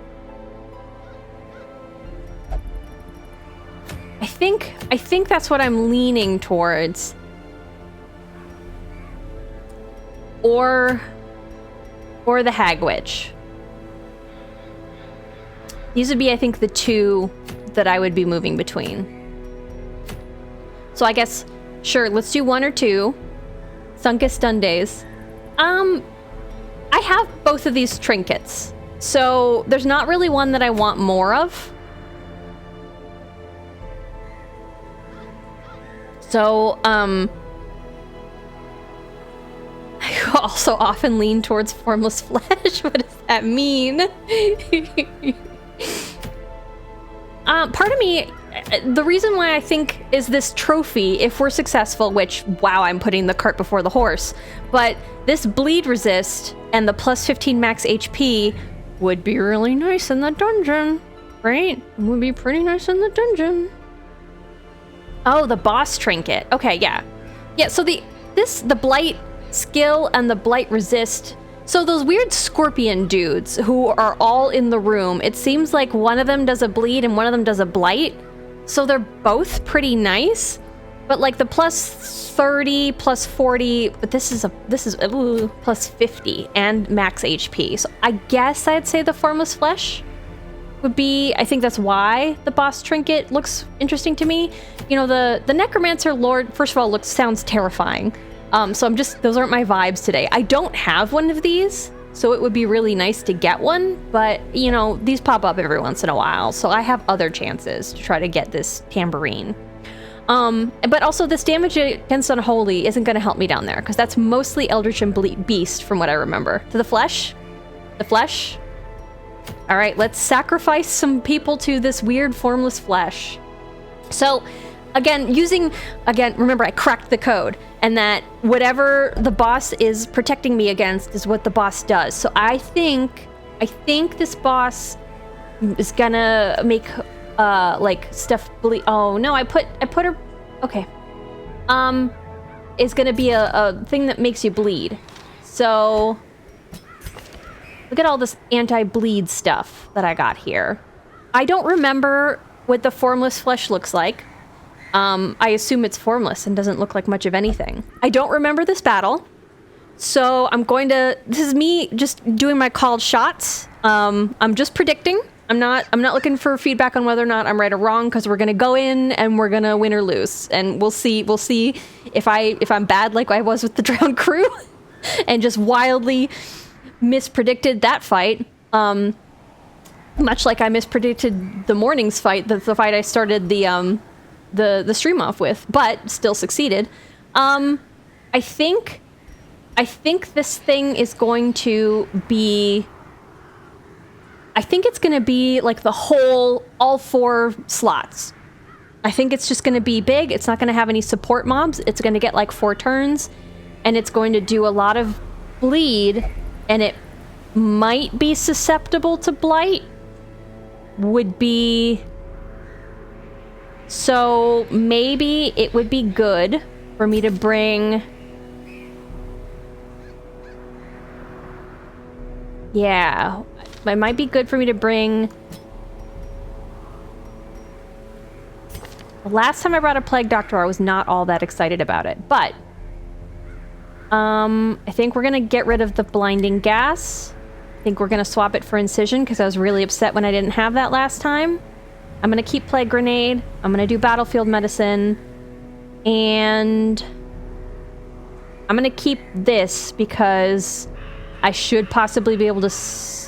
think that's what I'm leaning towards. Or the Hag Witch. These would be, I think, the 2 that I would be moving between. So I guess, sure, let's do 1 or 2. Sunkest Sundays. I have both of these trinkets. So there's not really one that I want more of. So, I also often lean towards formless flesh. What does that mean? Part of me, the reason why I think is this trophy, if we're successful, which, wow, I'm putting the cart before the horse, but this bleed resist and the plus 15 max HP would be really nice in the dungeon, right? Would be pretty nice in the dungeon. Oh, the boss trinket. Okay, yeah. Yeah, so the blight skill and the blight resist. So those weird scorpion dudes who are all in the room, it seems like one of them does a bleed and one of them does a blight. So they're both pretty nice. But like the plus 30, plus 40, but this is plus 50 and max HP. So I guess I'd say the formless flesh. would be, I think that's why the boss trinket looks interesting to me. You know, the Necromancer Lord, first of all, sounds terrifying. So those aren't my vibes today. I don't have one of these, so it would be really nice to get one, but, you know, these pop up every once in a while, so I have other chances to try to get this tambourine. But also this damage against Unholy isn't going to help me down there, because that's mostly Eldritch and Beast from what I remember. To the flesh? The flesh? All right, let's sacrifice some people to this weird formless flesh. So, again, remember I cracked the code, and that whatever the boss is protecting me against is what the boss does. So I think this boss is gonna make like stuff bleed. Oh no, I put her. Okay. Is gonna be a thing that makes you bleed. So look at all this anti-bleed stuff that I got here. I don't remember what the formless flesh looks like. I assume it's formless and doesn't look like much of anything. I don't remember this battle, so this is me just doing my called shots. I'm just predicting. I'm not looking for feedback on whether or not I'm right or wrong, because we're gonna go in and we're gonna win or lose, and we'll see if I'm bad like I was with the Drowned Crew and just wildly mispredicted that fight. Much like I mispredicted the morning's fight, the fight I started the stream off with, but still succeeded. I think this thing is going to be... I think it's going to be like all 4 slots. I think it's just going to be big. It's not going to have any support mobs. It's going to get like 4 turns, and it's going to do a lot of bleed, and it might be susceptible to blight. Would be... So maybe it would be good for me to bring... Yeah, it might be good for me to bring... The last time I brought a Plague Doctor, I was not all that excited about it, but... I think we're gonna get rid of the Blinding Gas. I think we're gonna swap it for Incision, because I was really upset when I didn't have that last time. I'm gonna keep Plague Grenade. I'm gonna do Battlefield Medicine. And... I'm gonna keep this, because... I should possibly be able to stun...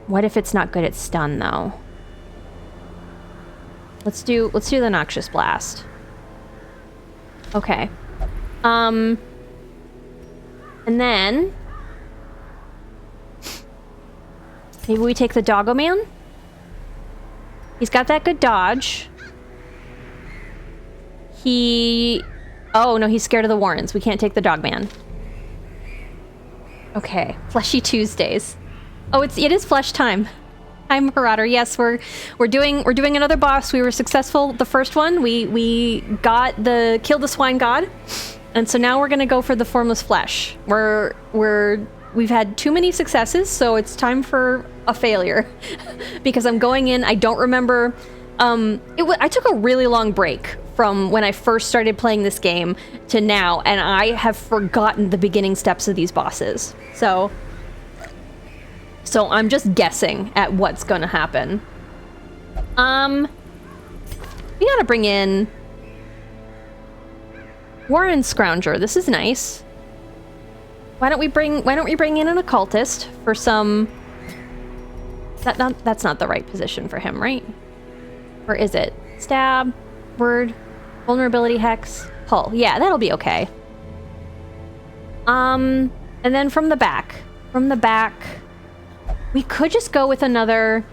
What if it's not good at stun, though? Let's do the Noxious Blast. Okay. And then... Maybe we take the Doggo Man? He's got that good dodge. Oh, no, he's scared of the Warrens. We can't take the Dog Man. Okay. Fleshy Tuesdays. Oh, it is flesh time. Hi, Marauder. Yes, we're doing another boss. We were successful the first one. We killed the Swine God. And so now we're gonna go for the formless flesh. We've had too many successes, so it's time for a failure. Because I'm going in, I don't remember... I took a really long break from when I first started playing this game to now, and I have forgotten the beginning steps of these bosses. So I'm just guessing at what's gonna happen. We gotta bring in Warren Scrounger. This is nice. Why don't we bring in an occultist for some... That's not the right position for him, right? Or is it? Stab, word, vulnerability hex, pull. Yeah, that'll be okay. And then from the back, we could just go with another...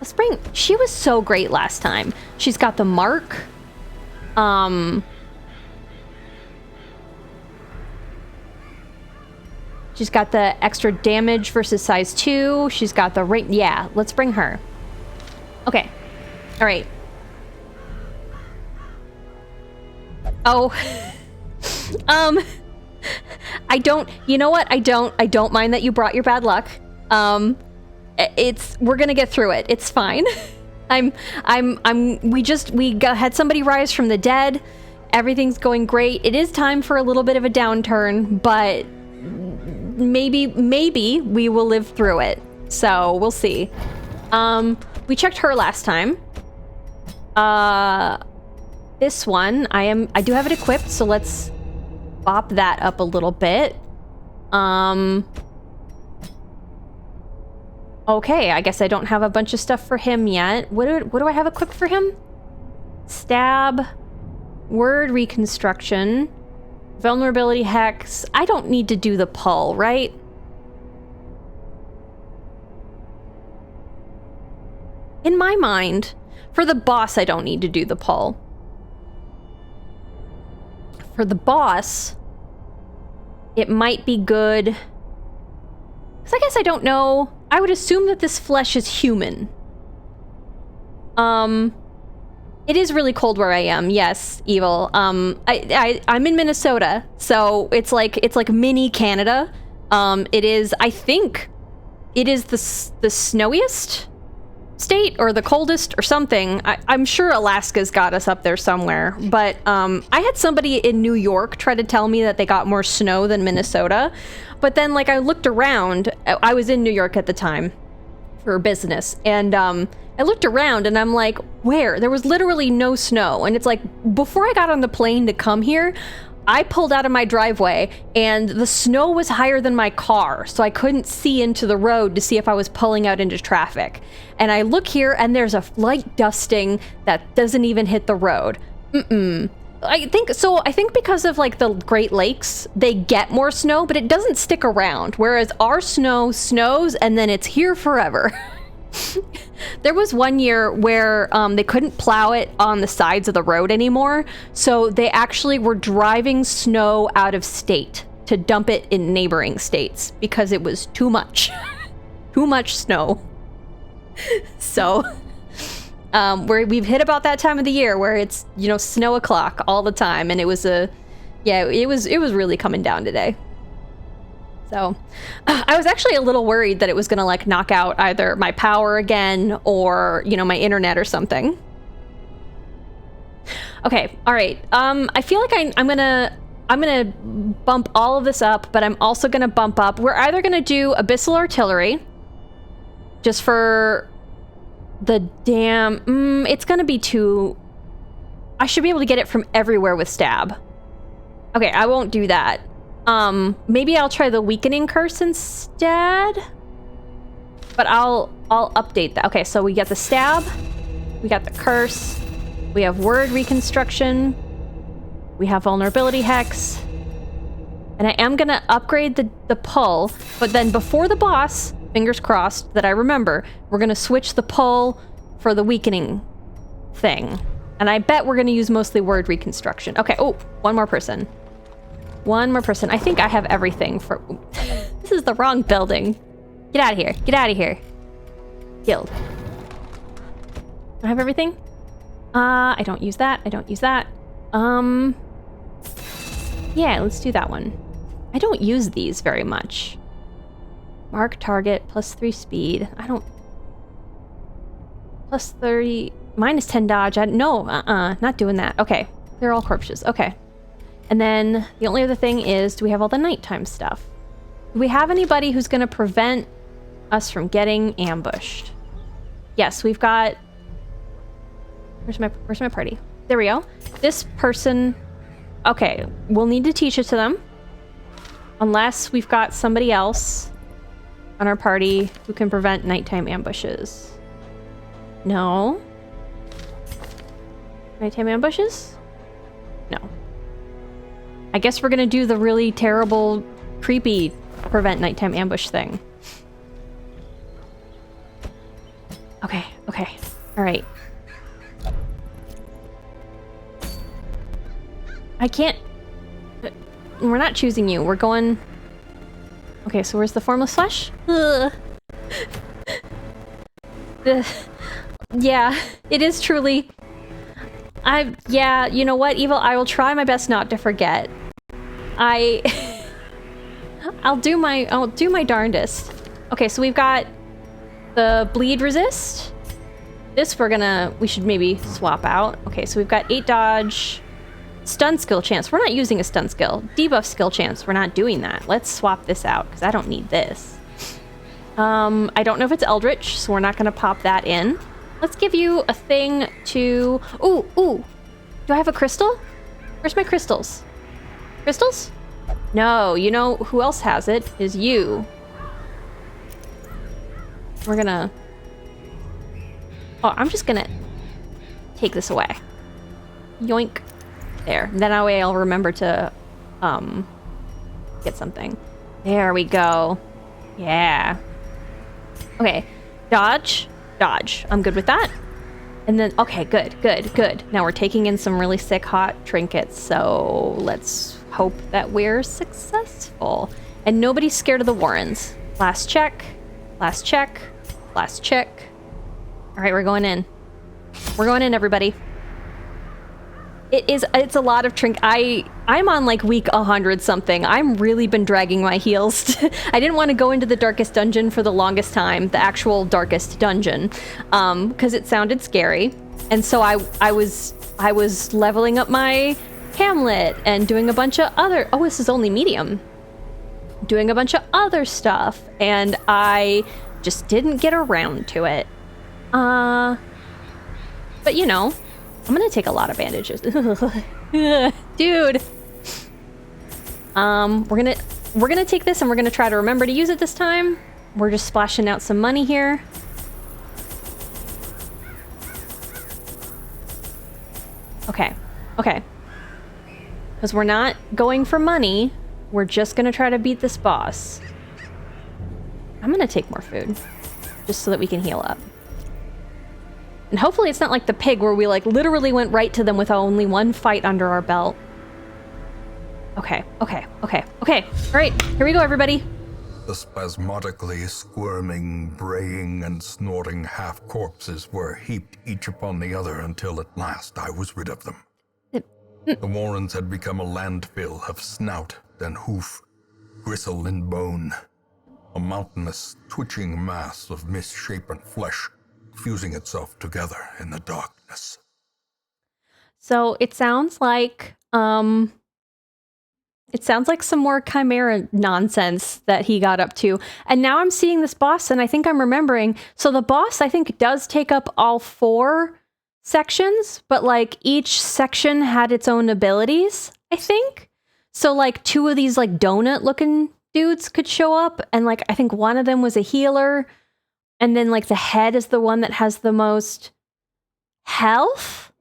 Let's bring... She was so great last time. She's got the mark. She's got the extra damage versus size 2. She's got the ring. Yeah, let's bring her. Okay. All right. Oh. I don't... You know what? I don't mind that you brought your bad luck. We're gonna get through it. It's fine. We had somebody rise from the dead. Everything's going great. It is time for a little bit of a downturn, but maybe we will live through it. So we'll see. We checked her last time. This one, I do have it equipped, so let's bop that up a little bit. Okay, I guess I don't have a bunch of stuff for him yet. What do I have equipped for him? Stab, word reconstruction, vulnerability hex. I don't need to do the pull, right? In my mind, for the boss, I don't need to do the pull. For the boss, it might be good. Because I guess I don't know. I would assume that this flesh is human. It is really cold where I am. Yes, Evil. I'm in Minnesota, so it's like mini Canada. It is, I think, it is the snowiest state or the coldest or something. I'm sure Alaska's got us up there somewhere, but I had somebody in New York try to tell me that they got more snow than Minnesota, but then like I looked around. I was in New York at the time for business, and I looked around and I'm like, where? There was literally no snow. And it's like, before I got on the plane to come here, I pulled out of my driveway and the snow was higher than my car, so I couldn't see into the road to see if I was pulling out into traffic. And I look here and there's a light dusting that doesn't even hit the road. I think because of like the Great Lakes, they get more snow, but it doesn't stick around. Whereas our snow snows and then it's here forever. There was one year where they couldn't plow it on the sides of the road anymore, so they actually were driving snow out of state to dump it in neighboring states because it was too much. Too much snow. So we've hit about that time of the year where it's, you know, snow o'clock all the time, and it was it was really coming down today. So I was actually a little worried that it was gonna like knock out either my power again or, you know, my internet or something. Okay, all right. I feel like I'm gonna bump all of this up, but I'm also gonna bump up. We're either gonna do Abyssal Artillery, just for the damn. It's gonna be too. I should be able to get it from everywhere with stab. Okay, I won't do that. Maybe I'll try the Weakening Curse instead. But I'll update that. Okay, so we got the stab, we got the curse, we have word reconstruction, we have vulnerability hex, and I am gonna upgrade the pull, but then before the boss, fingers crossed that I remember, we're gonna switch the pull for the weakening thing. And I bet we're gonna use mostly word reconstruction. Okay, oh, one more person. One more person. I think I have everything for... This is the wrong building. Get out of here. Get out of here. Guild. I have everything? I don't use that. I don't use that. Yeah, let's do that one. I don't use these very much. Mark target, +3 speed. I don't... +30... -10 dodge. Not doing that. Okay. They're all corpses. Okay. And then the only other thing is, do we have all the nighttime stuff? Do we have anybody who's going to prevent us from getting ambushed? Yes, we've got... Where's my party? There we go. This person... Okay, we'll need to teach it to them. Unless we've got somebody else on our party who can prevent nighttime ambushes. No. Nighttime ambushes? No. I guess we're gonna do the really terrible, creepy prevent nighttime ambush thing. Okay, okay. Alright. I can't... We're not choosing you. We're going... Okay, so where's the formless flesh? Ugh. Yeah, it is truly... Yeah, you know what, Evil? I will try my best not to forget. I'll do my darndest. Okay, so we've got the bleed resist. This we should maybe swap out. Okay, so we've got 8 dodge, Stun skill chance. We're not using a stun skill. Debuff skill chance. We're not doing that. Let's swap this out because I don't need this. I don't know if it's Eldritch, so we're not going to pop that in. Let's give you a thing to... Ooh, ooh. Do I have a crystal? Where's my crystals? Crystals? No, you know who else has it is you. We're gonna... Oh, I'm just gonna take this away. Yoink. There. Then that way I'll remember to get something. There we go. Yeah. Okay. Dodge. Dodge. I'm good with that. And then, okay, good, good, good. Now we're taking in some really sick hot trinkets, so let's hope that we're successful. And nobody's scared of the Warrens. Last check. Last check. Last check. All right, we're going in. We're going in, everybody. It's a lot of I'm on like week 100 something. I'm really been dragging my heels. I didn't want to go into the darkest dungeon for the longest time, the actual darkest dungeon, because it sounded scary. And so I was leveling up my Hamlet and doing a bunch of other, oh, this is only medium. Doing a bunch of other stuff, and I just didn't get around to it. But you know, I'm gonna take a lot of bandages. Dude. We're gonna take this and we're gonna try to remember to use it this time. We're just splashing out some money here. Okay. Okay. Because we're not going for money. We're just gonna try to beat this boss. I'm gonna take more food. Just so that we can heal up. And hopefully it's not like the pig where we like literally went right to them with only one fight under our belt. Okay, okay, okay, okay. All right, here we go, everybody. The spasmodically squirming, braying, and snorting half-corpses were heaped each upon the other until at last I was rid of them. The Warrens had become a landfill of snout and hoof, gristle and bone. A mountainous, twitching mass of misshapen flesh fusing itself together in the darkness. So it sounds like some more chimera nonsense that he got up to. And now I'm seeing this boss and I think I'm remembering. So the boss, I think, does take up all 4 sections, but like each section had its own abilities, I think. So like 2 of these like donut looking dudes could show up. And like, I think one of them was a healer. And then, like, the head is the one that has the most health?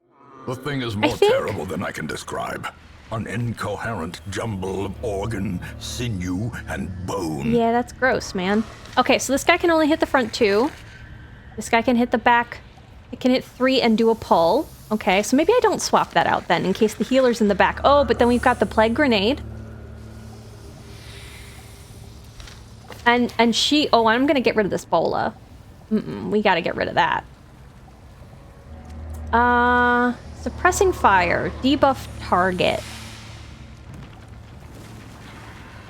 The thing is more terrible than I can describe. An incoherent jumble of organ, sinew, and bone. Yeah, that's gross, man. Okay, so this guy can only hit the front 2. This guy can hit the back. It can hit 3 and do a pull. Okay, so maybe I don't swap that out then, in case the healer's in the back. Oh, but then we've got the plague grenade. And she... Oh, I'm gonna get rid of this bola. We gotta get rid of that. Suppressing fire. Debuff target.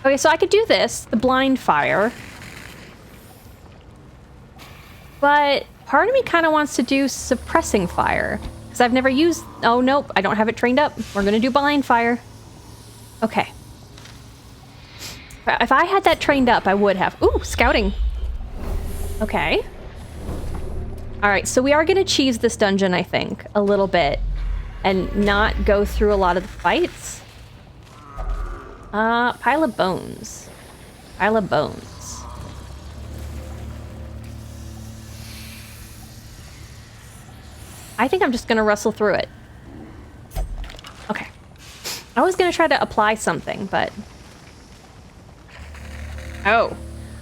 Okay, so I could do this. The blind fire. But part of me kind of wants to do suppressing fire. Because I've never used... Oh, nope. I don't have it trained up. We're gonna do blind fire. Okay. If I had that trained up, I would have. Ooh, scouting. Okay. Alright, so we are going to cheese this dungeon, I think, a little bit. And not go through a lot of the fights. Pile of bones. Pile of bones. I think I'm just going to wrestle through it. Okay. I was going to try to apply something, but... Oh.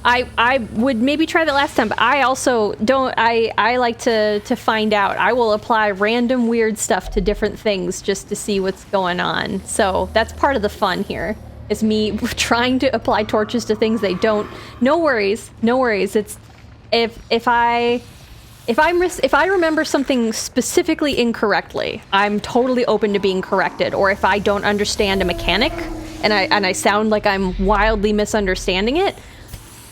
I would maybe try that last time, but I also don't... I like to find out. I will apply random weird stuff to different things just to see what's going on. So that's part of the fun here. Is me trying to apply torches to things they don't... No worries. No worries. It's... If I remember something specifically incorrectly, I'm totally open to being corrected. Or if I don't understand a mechanic and I sound like I'm wildly misunderstanding it,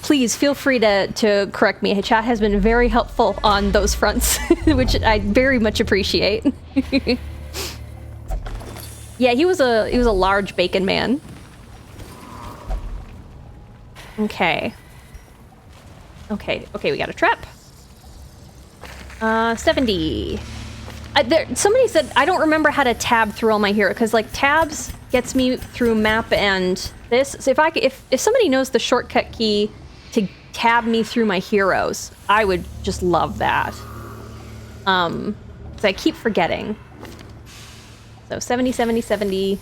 please feel free to correct me. Chat has been very helpful on those fronts, which I very much appreciate. Yeah, he was a large bacon man. Okay. Okay, we got a trap. 70. Somebody said I don't remember how to tab through all my hero, because like tabs gets me through map and this. So if somebody knows the shortcut key to tab me through my heroes, I would just love that. So I keep forgetting. So 70, 70, 70,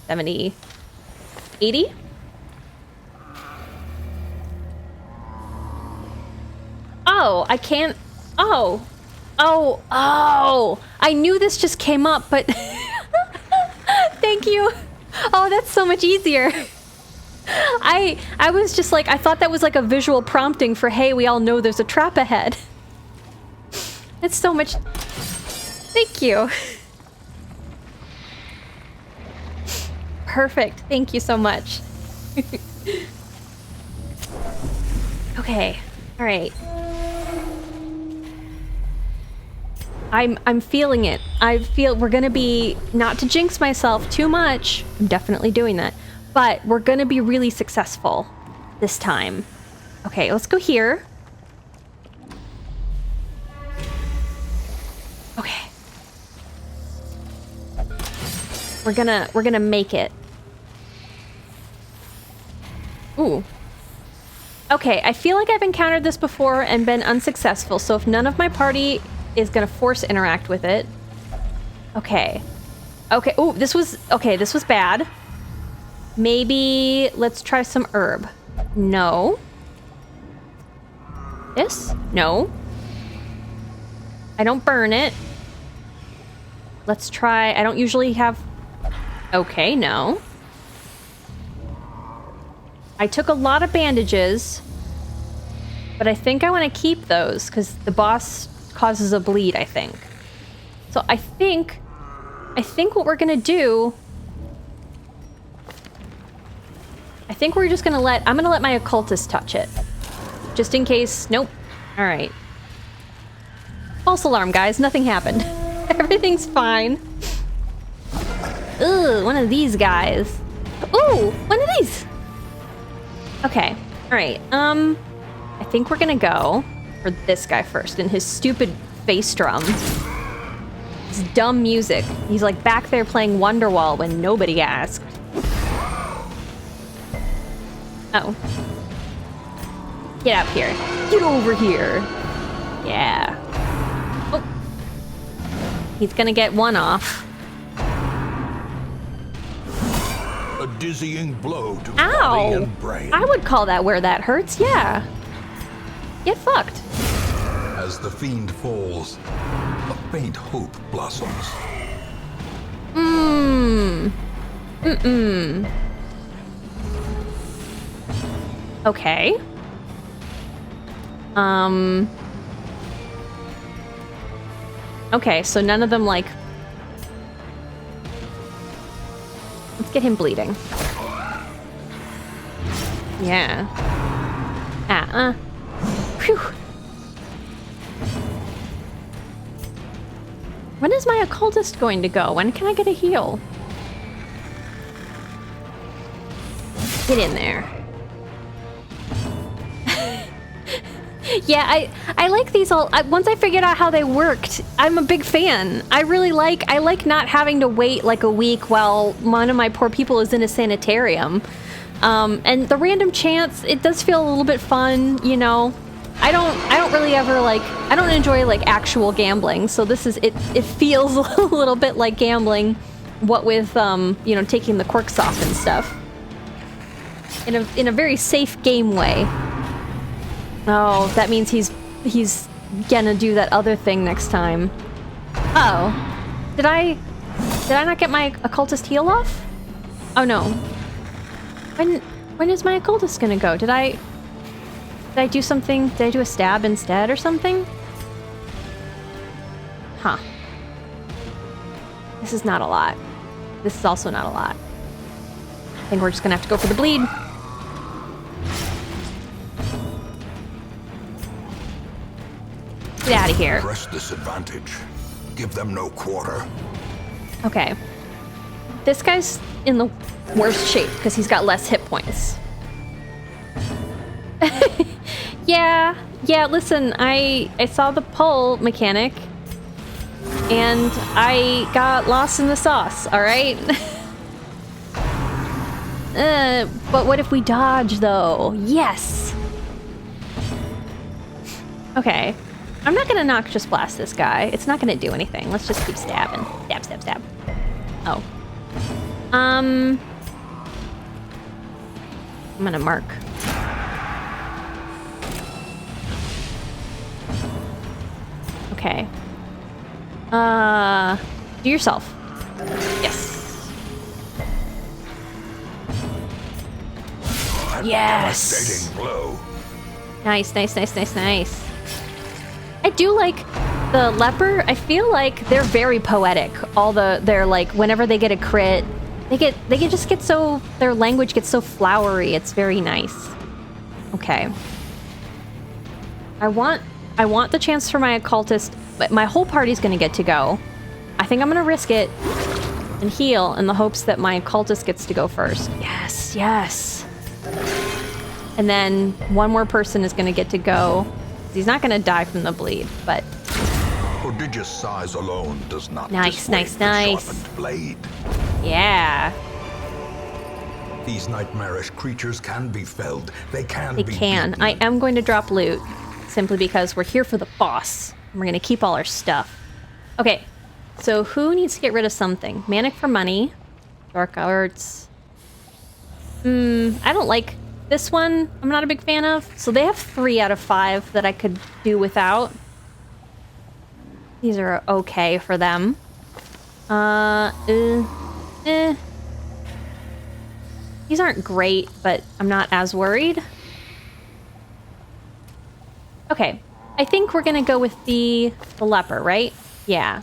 70, 80. Oh, I can't. Oh. I knew this just came up, but thank you. Oh, that's so much easier. I was just like, I thought that was like a visual prompting for, hey, we all know there's a trap ahead. It's so much. Thank you. Perfect. Thank you so much. Okay. All right. I'm feeling it. I feel we're gonna be, not to jinx myself too much, I'm definitely doing that, but we're gonna be really successful this time. Okay, let's go here. Okay. We're gonna make it. Ooh. Okay, I feel like I've encountered this before and been unsuccessful, so if none of my party is gonna force interact with it. Okay. Okay, ooh, this was bad. Maybe let's try some herb. No. This? No. I don't burn it. Let's try, I don't usually have... Okay, no. I took a lot of bandages, but I think I want to keep those because the boss causes a bleed, I think. So I think what we're gonna do, I think we're just gonna I'm gonna let my occultist touch it. Just in case. Nope. All right. False alarm, guys. Nothing happened. Everything's fine. Ooh, one of these guys. Ooh, one of these. Okay. All right. I think we're gonna go for this guy first and his stupid bass drum. His dumb music. He's like back there playing Wonderwall when nobody asked. Oh. Get out here. Get over here. Yeah. Oh. He's gonna get one off. A dizzying blow to Ow! body and brain. I would call that where that hurts, yeah. Get fucked. As the fiend falls, a faint hope blossoms. Okay. Okay, so none of them like... Let's get him bleeding. Yeah. Phew. When is my occultist going to go? When can I get a heal? Get in there. Yeah, I like these all. Once I figured out how they worked, I'm a big fan. I like not having to wait like a week while one of my poor people is in a sanitarium. And the random chance, it does feel a little bit fun, you know. I don't really ever like, I don't enjoy like actual gambling, so this is, it feels a little bit like gambling, what with, you know, taking the quirks off and stuff. In a very safe game way. Oh, that means he's gonna do that other thing next time. Uh oh. Did I not get my occultist heal off? Oh no. When is my occultist gonna go? Did I do something? Did I do a stab instead or something? Huh. This is not a lot. This is also not a lot. I think we're just gonna have to go for the bleed. Get out of here. Press this advantage. Give them no quarter. Okay. This guy's in the worst shape because he's got less hit points. Yeah, listen, I saw the pull mechanic and I got lost in the sauce, alright? But what if we dodge though? Yes! Okay. I'm not gonna Noxious Blast this guy. It's not gonna do anything. Let's just keep stabbing. Stab, stab, stab. Oh. I'm gonna mark. Okay. Do yourself. Yes. Yes. Devastating blow. Nice, nice, nice, nice, nice. I do like the leper. I feel like they're very poetic. They're like, whenever they get a crit, they just get so, their language gets so flowery. It's very nice. Okay. I want the chance for my occultist, but my whole party's gonna get to go. I think I'm gonna risk it and heal in the hopes that my occultist gets to go first. Yes, yes. And then one more person is gonna get to go. He's not gonna die from the bleed, but Prodigious size alone does not nice, dissuade nice, the nice. sharpened blade. Yeah, These nightmarish creatures can be felled. They can they be can. beaten. I am going to drop loot simply because we're here for the boss. And we're gonna keep all our stuff. Okay, so who needs to get rid of something? Manic for money. Dark arts. I don't like this one. I'm not a big fan of. So they have 3 out of 5 that I could do without. These are okay for them. These aren't great, but I'm not as worried. Okay, I think we're gonna go with the leper, right? Yeah.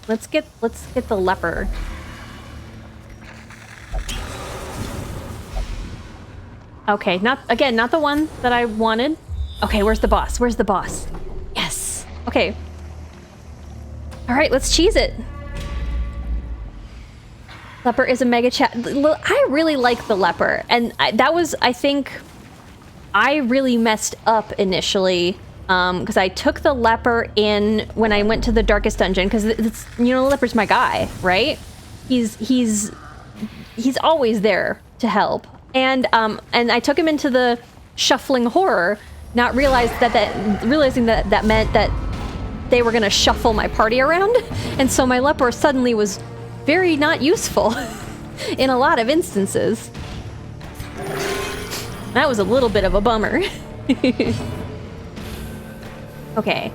Let's get the leper. Okay, not the one that I wanted. Okay, where's the boss? Where's the boss? Yes. Okay. All right, let's cheese it. Leper is a mega chat. I really like the leper, and I think I really messed up initially because I took the leper in when I went to the darkest dungeon because the leper's my guy, right? He's always there to help, and I took him into the shuffling horror, not realizing that meant that they were gonna shuffle my party around, and so my leper suddenly was very not useful in a lot of instances. That was a little bit of a bummer. Okay.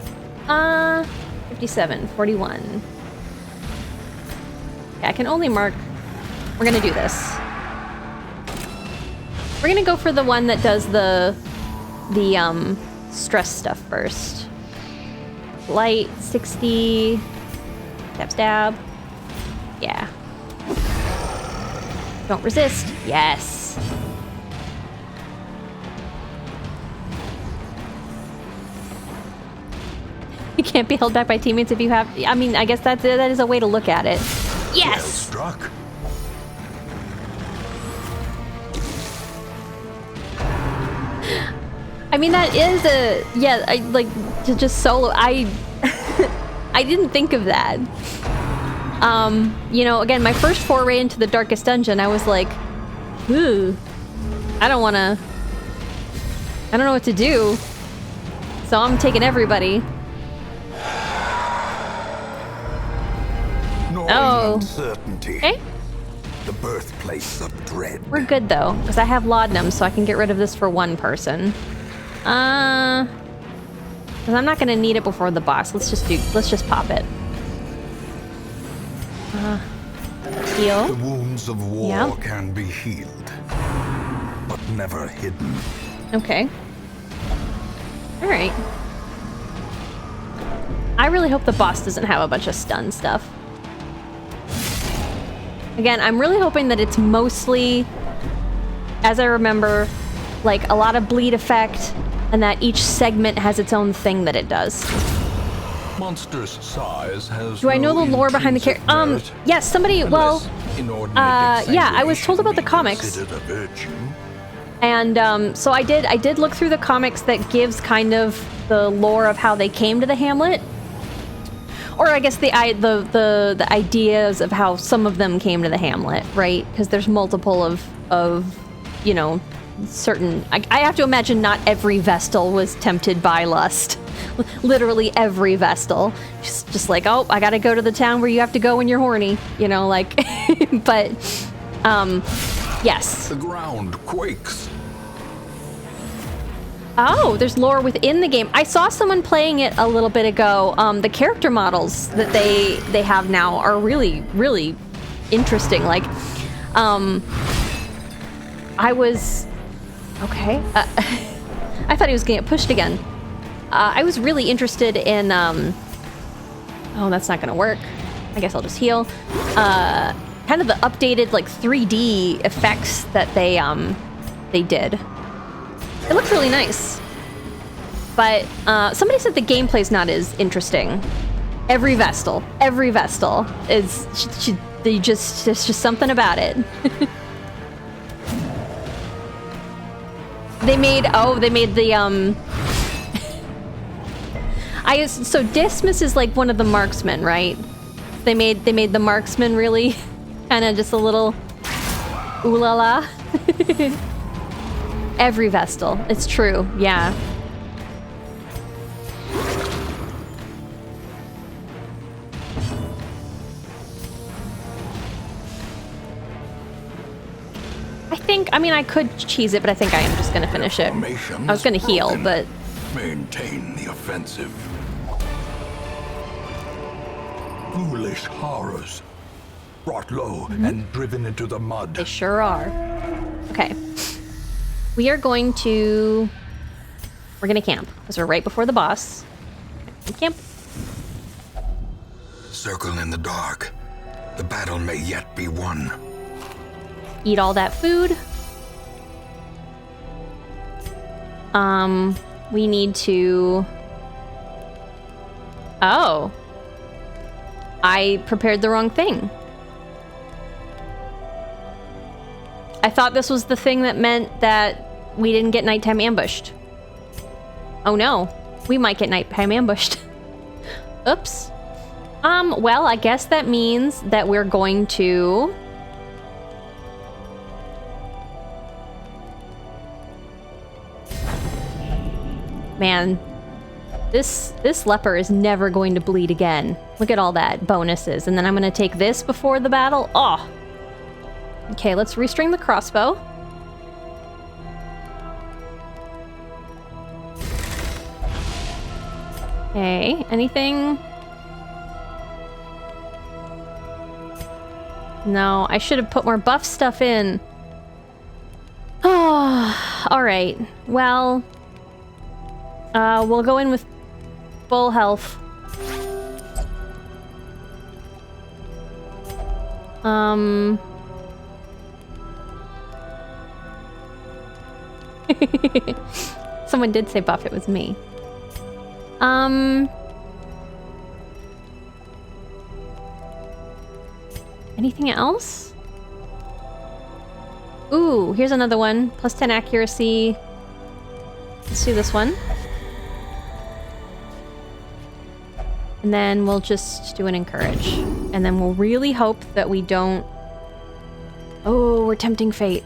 57, 41. Yeah, I can only mark. We're gonna do this. We're gonna go for the one that does the stress stuff first. Light, 60. Stab, stab. Yeah. Don't resist. Yes. You can't be held back by teammates if you have. I mean, I guess that is a way to look at it. Yes. Well struck. I mean, that is I like to just solo. I didn't think of that. Again, my first foray into the darkest dungeon, I was like, ooh, I don't know what to do. So I'm taking everybody. Gnawing uncertainty. Okay. The birthplace of dread. We're good though, because I have laudanum, so I can get rid of this for one person. Because I'm not gonna need it before the boss. Let's just pop it. Heal. The wounds of war Yeah. can be healed, but never hidden. Okay. All right. I really hope the boss doesn't have a bunch of stun stuff. Again, I'm really hoping that it's mostly, as I remember, like a lot of bleed effect, and that each segment has its own thing that it does. Monstrous size has Do I know no the lore behind the intrinsic character? merit Yes, somebody, well, unless Yeah, I was told about the comics. Considered a virtue? And so I did look through the comics that gives kind of the lore of how they came to the hamlet, or I guess the ideas of how some of them came to the hamlet, right? Because there's multiple of you know, certain. I have to imagine not every Vestal was tempted by lust. Literally every Vestal, just like, oh, I gotta go to the town where you have to go when you're horny, you know, like. But yes. The ground quakes. Oh, there's lore within the game. I saw someone playing it a little bit ago. The character models that they have now are really, really interesting. Like, I was... Okay. I thought he was gonna get pushed again. I was really interested in... Oh, that's not gonna work. I guess I'll just heal. Kind of the updated, like, 3D effects that they did. It looks really nice. But somebody said the gameplay's not as interesting. Every Vestal is there's just something about it. They made the so Dismas is like one of the marksmen, right? They made the marksman really kind of just a little ooh la la. Every Vestal. It's true, yeah. I mean, I could cheese it, but I think I am just gonna finish it. I was gonna heal, but... Maintain the offensive. Foolish horrors. Brought low and driven into the mud. They sure are. Okay. We are going to... We're gonna camp, because we're right before the boss. Camp. Circle in the dark. The battle may yet be won. Eat all that food. We need to... Oh. I prepared the wrong thing. I thought this was the thing that meant that we didn't get nighttime ambushed. Oh no. We might get nighttime ambushed. Oops. Well, I guess that means that we're going to... Man, this leper is never going to bleed again. Look at all that bonuses. And then I'm going to take this before the battle. Oh. Okay, let's restring the crossbow. Okay, anything? No, I should have put more buff stuff in. Oh, all right. Well... we'll go in with full health. Someone did say buff, it was me. Anything else? Ooh, here's another one. Plus 10 accuracy. Let's do this one. And then we'll just do an encourage. And then we'll really hope that we don't... Oh, we're tempting fate.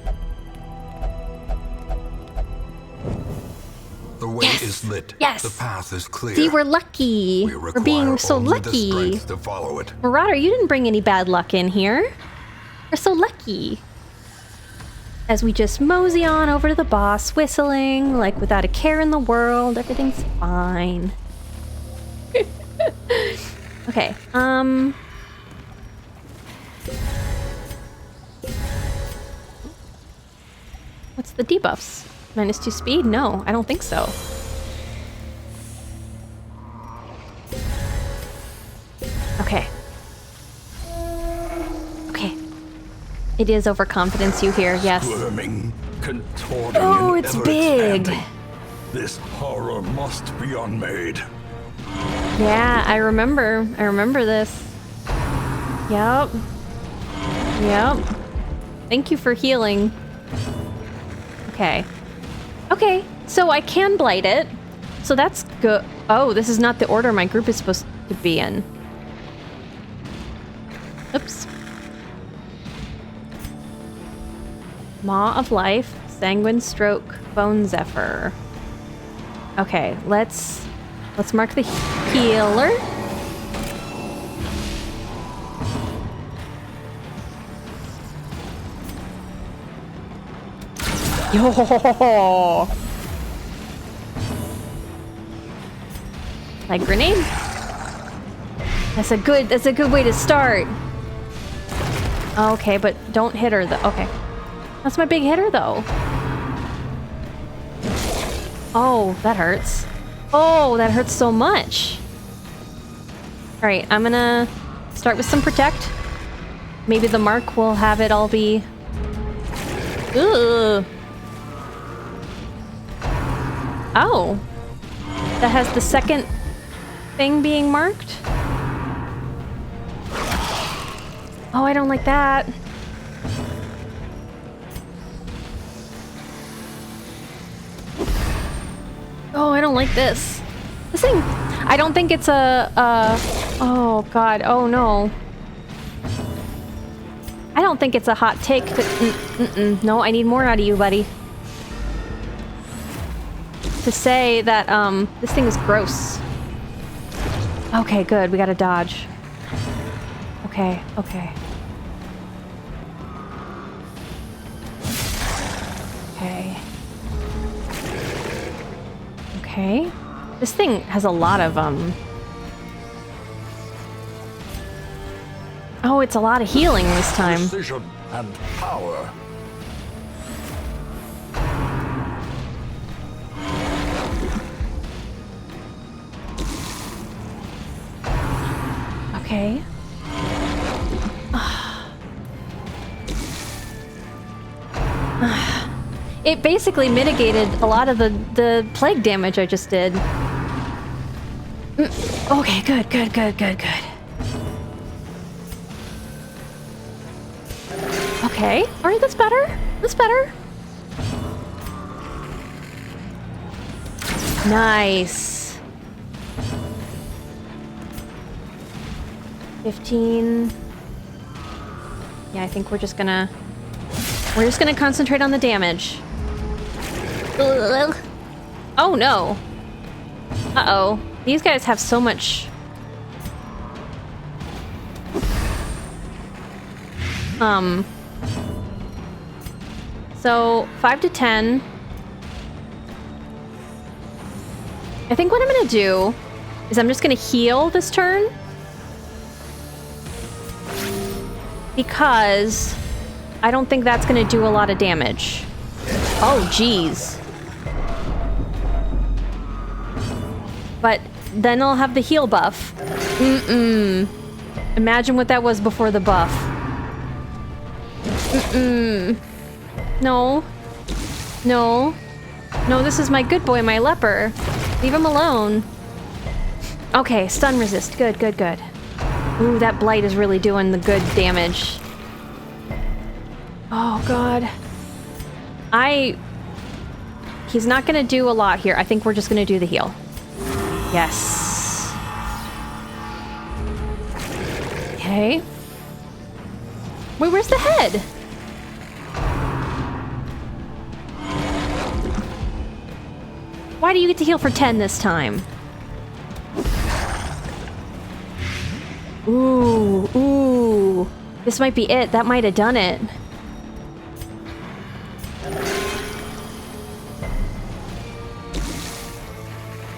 The way is lit. Yes. The path is clear. See, we're lucky. We're being so only the lucky. strength to follow it. Marauder, you didn't bring any bad luck in here. We're so lucky. As we just mosey on over to the boss, whistling, like without a care in the world. Everything's fine. Okay, what's the debuffs? -2 speed? No, I don't think so. Okay. Okay. It is overconfidence you hear, yes. Squirming, contorting, Oh, and it's ever big. expanding. This horror must be unmade. Yeah, I remember this. Yep. Yep. Thank you for healing. Okay. Okay, so I can blight it. So that's good. Oh, this is not the order my group is supposed to be in. Oops. Maw of Life, Sanguine Stroke, Bone Zephyr. Okay, let's mark the healer. Yo! Like grenade? That's a good way to start. Okay, but don't hit her though. Okay. That's my big hitter though. Oh, that hurts. Oh, that hurts so much. Alright, I'm gonna start with some protect. Maybe the mark will have it all be... Ugh. Oh. That has the second thing being marked? Oh, I don't like that. Oh, I don't like this. This thing, I don't think it's oh god, oh no. I don't think it's a hot take that, no, I need more out of you, buddy. To say that, this thing is gross. Okay, good, we gotta dodge. Okay, okay. Okay. Okay. This thing has a lot of, Oh, it's a lot of healing this time. Precision and power. Okay. It basically mitigated a lot of the plague damage I just did. Okay, good, good, good, good, good. Okay, alright, that's better. That's better. Nice. 15. Yeah, I think we're just gonna concentrate on the damage. Ugh. Oh no. Uh-oh. These guys have so much... So, 5 to 10. I think what I'm gonna do is I'm just gonna heal this turn. Because I don't think that's gonna do a lot of damage. Oh, geez. But then I'll have the heal buff. Imagine what that was before the buff. No. No. No, this is my good boy, my leper. Leave him alone. Okay, stun resist. Good, good, good. Ooh, that blight is really doing the good damage. Oh, God. He's not gonna do a lot here. I think we're just gonna do the heal. Yes. Okay. Wait, where's the head? Why do you get to heal for 10 this time? Ooh, ooh. This might be it. That might have done it.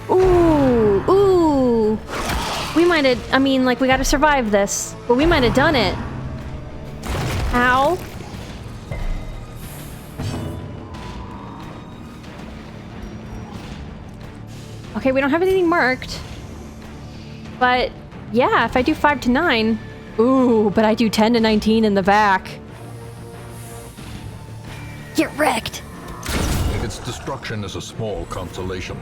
Ooh, ooh. We might have, I mean, like, we gotta survive this, but we might have done it. Ow. Okay, we don't have anything marked. But, yeah, if I do 5 to 9... Ooh, but I do 10 to 19 in the back. Get wrecked! Its destruction is a small consolation,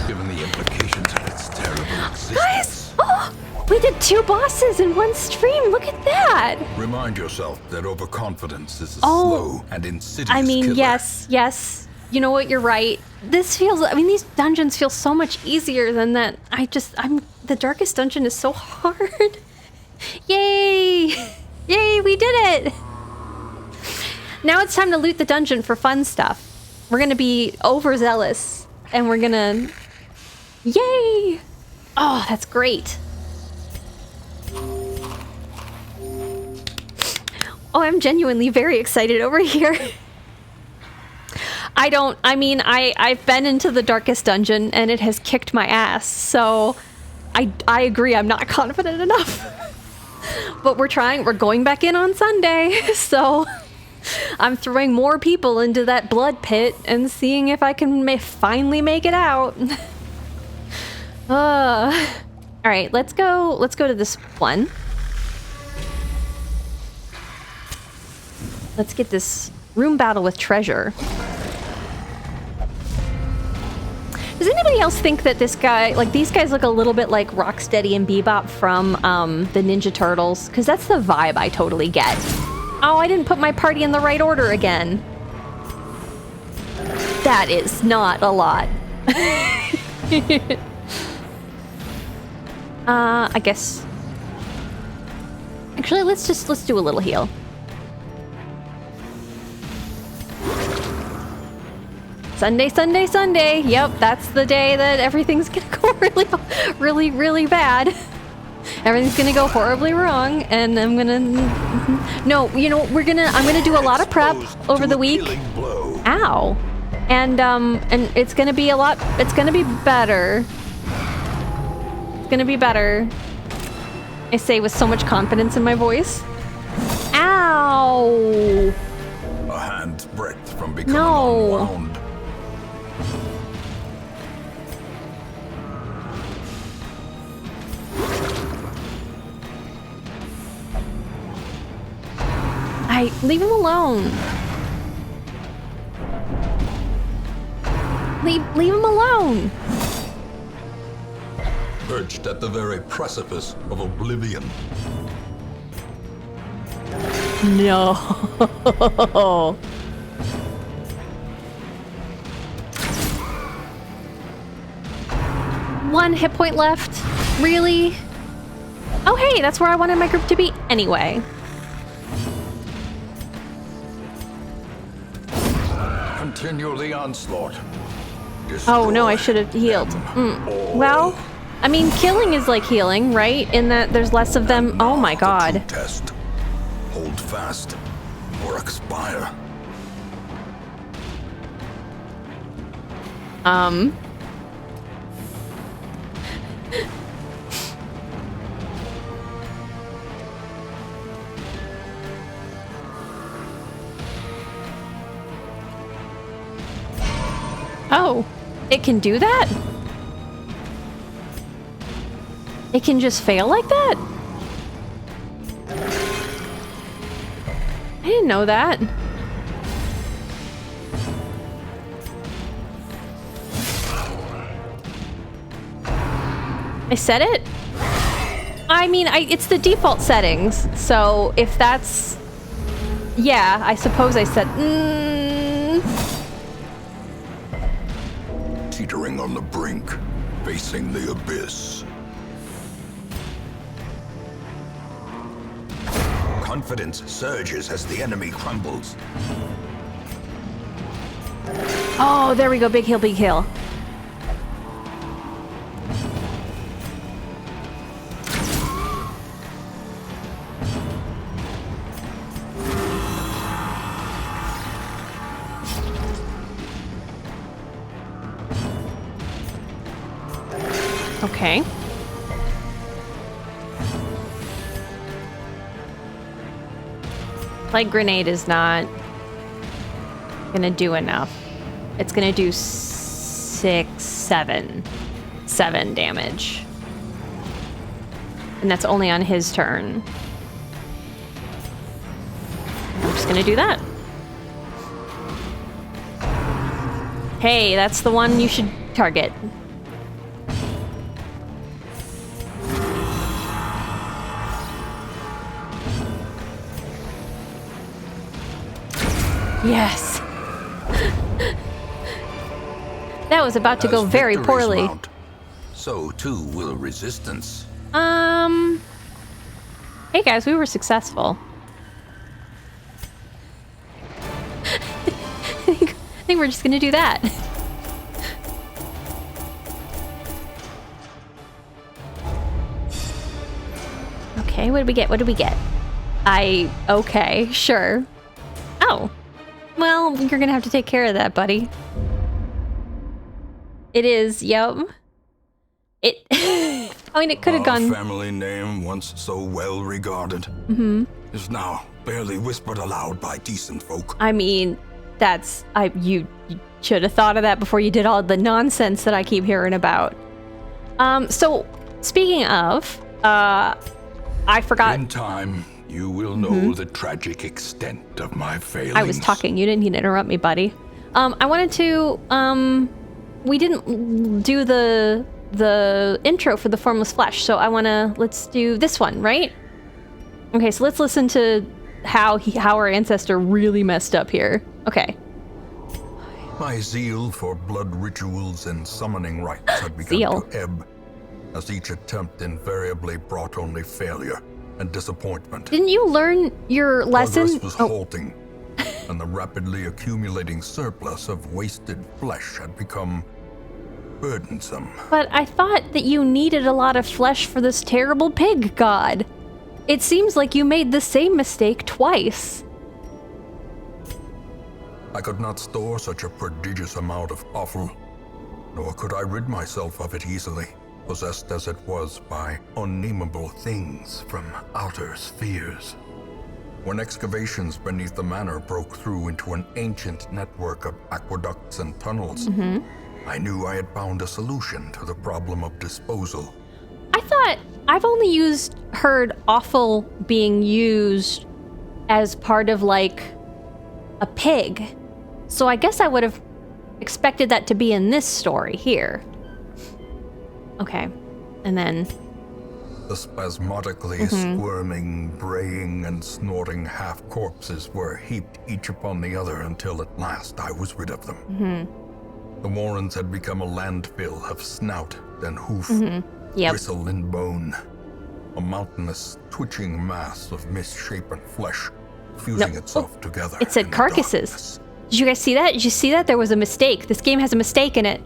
given the implications of its terrible existence. Guys! Oh! We did 2 bosses in one stream. Look at that. Remind yourself that overconfidence is a Oh, slow and insidious I mean, killer. yes. You know what? You're right. This feels, I mean, these dungeons feel so much easier than that. The darkest dungeon is so hard. Yay! Yay, we did it! Now it's time to loot the dungeon for fun stuff. We're gonna be overzealous, and we're gonna... Yay! Oh, that's great. Oh, I'm genuinely very excited over here. I've been into the darkest dungeon and it has kicked my ass, so I agree I'm not confident enough. But we're going back in on Sunday, so I'm throwing more people into that blood pit and seeing if I can finally make it out. All right, let's go to this one. Let's get this room battle with treasure. Does anybody else think that this guy, like these guys look a little bit like Rocksteady and Bebop from the Ninja Turtles? Because that's the vibe I totally get. Oh, I didn't put my party in the right order again. That is not a lot. I guess. Actually, let's do a little heal. Sunday, Sunday, Sunday. Yep, that's the day that everything's gonna go really bad. Everything's gonna go horribly wrong, and I'm gonna... No, you know, I'm gonna do a lot of prep over the week. Ow. And it's gonna be it's gonna be better. It's gonna be better. I say with so much confidence in my voice. Ow! A hand's breadth from becoming unwound. Leave him alone. Leave him alone. Perched at the very precipice of oblivion. No. 1 hit point left. Really? Oh, hey, that's where I wanted my group to be anyway. Continue the onslaught. Oh no, I should have healed. Well, I mean, killing is like healing, right? In that there's less of them. Oh my god. Test. Hold fast or expire. Oh, it can do that? It can just fail like that? I didn't know that. I set it? I mean, it's the default settings, so if that's... Yeah, I suppose I set... Teetering on the brink, facing the abyss. Confidence surges as the enemy crumbles. Oh, there we go. Big heal, big heal. Okay. Plague grenade is not gonna do enough. It's gonna do 7 damage. And that's only on his turn. I'm just gonna do that. Hey, that's the one you should target. Yes. That was about to go very poorly. Mount, so too will resistance. Hey guys, we were successful. I think we're just gonna do that. Okay, what did we get? What did we get? Okay, sure. Oh. Well, you're gonna have to take care of that, buddy. It is, yep. It... I mean, it could have gone... Our family name, once so well regarded, is now barely whispered aloud by decent folk. I mean, that's... You should have thought of that before you did all the nonsense that I keep hearing about. So, speaking of, I forgot... In time, you will know the tragic extent of my failings. I was talking. You didn't need to interrupt me, buddy. I wanted to... We didn't do the intro for the Formless Flesh, so let's do this one, right? Okay, so let's listen to how our ancestor really messed up here. Okay. My zeal for blood rituals and summoning rites had begun to ebb, as each attempt invariably brought only failure and disappointment. Didn't you learn your lesson? Progress was halting, and the rapidly accumulating surplus of wasted flesh had become burdensome. But I thought that you needed a lot of flesh for this terrible pig god. It seems like you made the same mistake twice. I could not store such a prodigious amount of offal, nor could I rid myself of it easily, possessed as it was by unnameable things from outer spheres. When excavations beneath the manor broke through into an ancient network of aqueducts and tunnels, I knew I had found a solution to the problem of disposal. I thought I've only heard offal being used as part of like a pig. So I guess I would have expected that to be in this story here. Okay. And then the spasmodically squirming, braying, and snorting half-corpses were heaped each upon the other until at last I was rid of them. The warrens had become a landfill of snout and hoof, bristle and bone, a mountainous, twitching mass of misshapen flesh fusing itself together. It said carcasses. Did you guys see that? Did you see that? There was a mistake. This game has a mistake in it.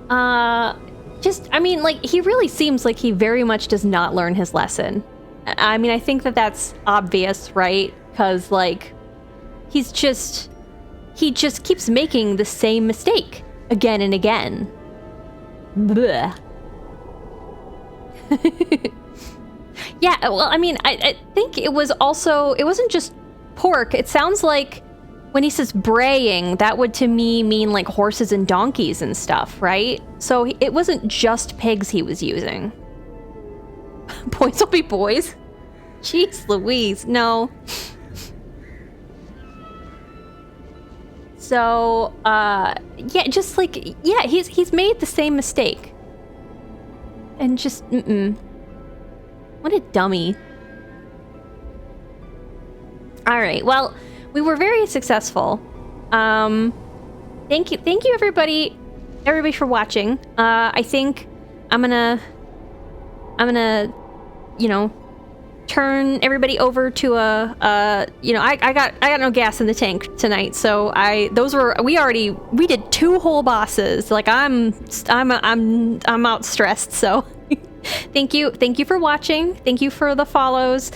I mean, like, he really seems like he very much does not learn his lesson. I mean, I think that that's obvious, right? Because, like, he just keeps making the same mistake again and again. Blech. Yeah, well, I mean, I think it wasn't just pork. It sounds like when he says braying, that would to me mean like horses and donkeys and stuff, right? So it wasn't just pigs he was using. Boys will be boys. Jeez Louise, no. So, yeah, just like, yeah, he's made the same mistake. And just, What a dummy. All right, well, we were very successful. Thank you everybody for watching. I think I'm gonna, you know, turn everybody over to I got no gas in the tank tonight, so we did 2 whole bosses. Like I'm out stressed, so thank you for watching. Thank you for the follows.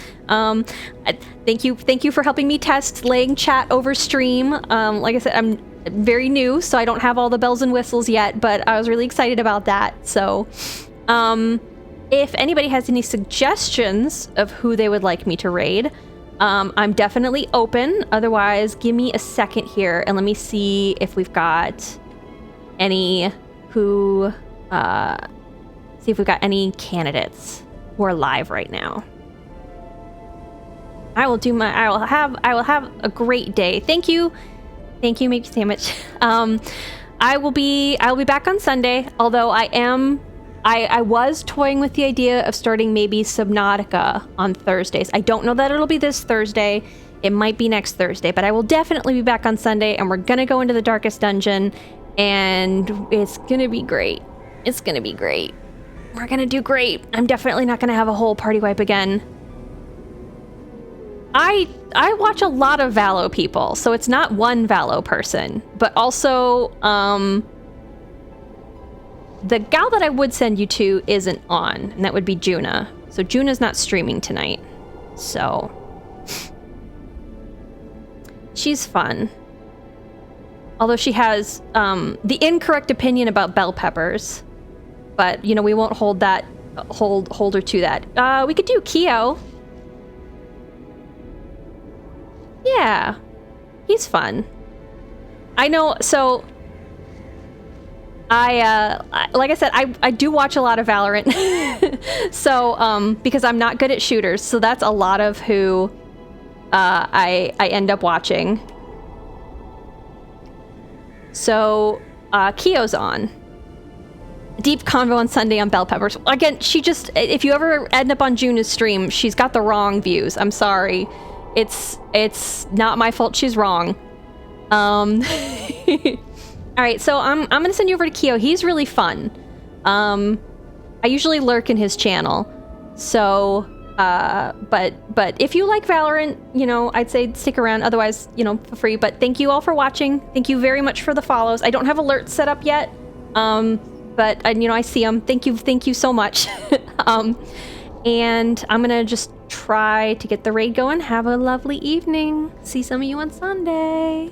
Thank you for helping me test laying chat over stream. Like I said, I'm very new, so I don't have all the bells and whistles yet, but I was really excited about that. So if anybody has any suggestions of who they would like me to raid, I'm definitely open. Otherwise, give me a second here and let me see if we've got any see if we've got any candidates who are live right now. I will have a great day. Thank you, Maybe Sandwich. I will be back on Sunday, although I am I was toying with the idea of starting maybe Subnautica on Thursdays. I don't know that it'll be this Thursday. It might be next Thursday, but I will definitely be back on Sunday, and we're gonna go into the Darkest Dungeon, and it's gonna be great. It's gonna be great. We're gonna do great. I'm definitely not gonna have a whole party wipe again. I watch a lot of Valo people, so it's not one Valo person, but also, the gal that I would send you to isn't on, and that would be Juna. So Juna's not streaming tonight. So she's fun. Although she has the incorrect opinion about bell peppers. But, you know, we won't hold her to that. We could do Keo. Yeah. He's fun. I know, so like I said, I do watch a lot of Valorant. So, because I'm not good at shooters, so that's a lot of who I end up watching. So, Keo's on. Deep convo on Sunday on bell peppers. Again, she just, if you ever end up on Juna's stream, she's got the wrong views. I'm sorry. It's not my fault she's wrong. Alright, so I'm gonna send you over to Keo. He's really fun. I usually lurk in his channel. So, but if you like Valorant, you know, I'd say stick around. Otherwise, you know, for free. But thank you all for watching. Thank you very much for the follows. I don't have alerts set up yet. But you know, I see them. Thank you so much. And I'm gonna just try to get the raid going. Have a lovely evening. See some of you on Sunday.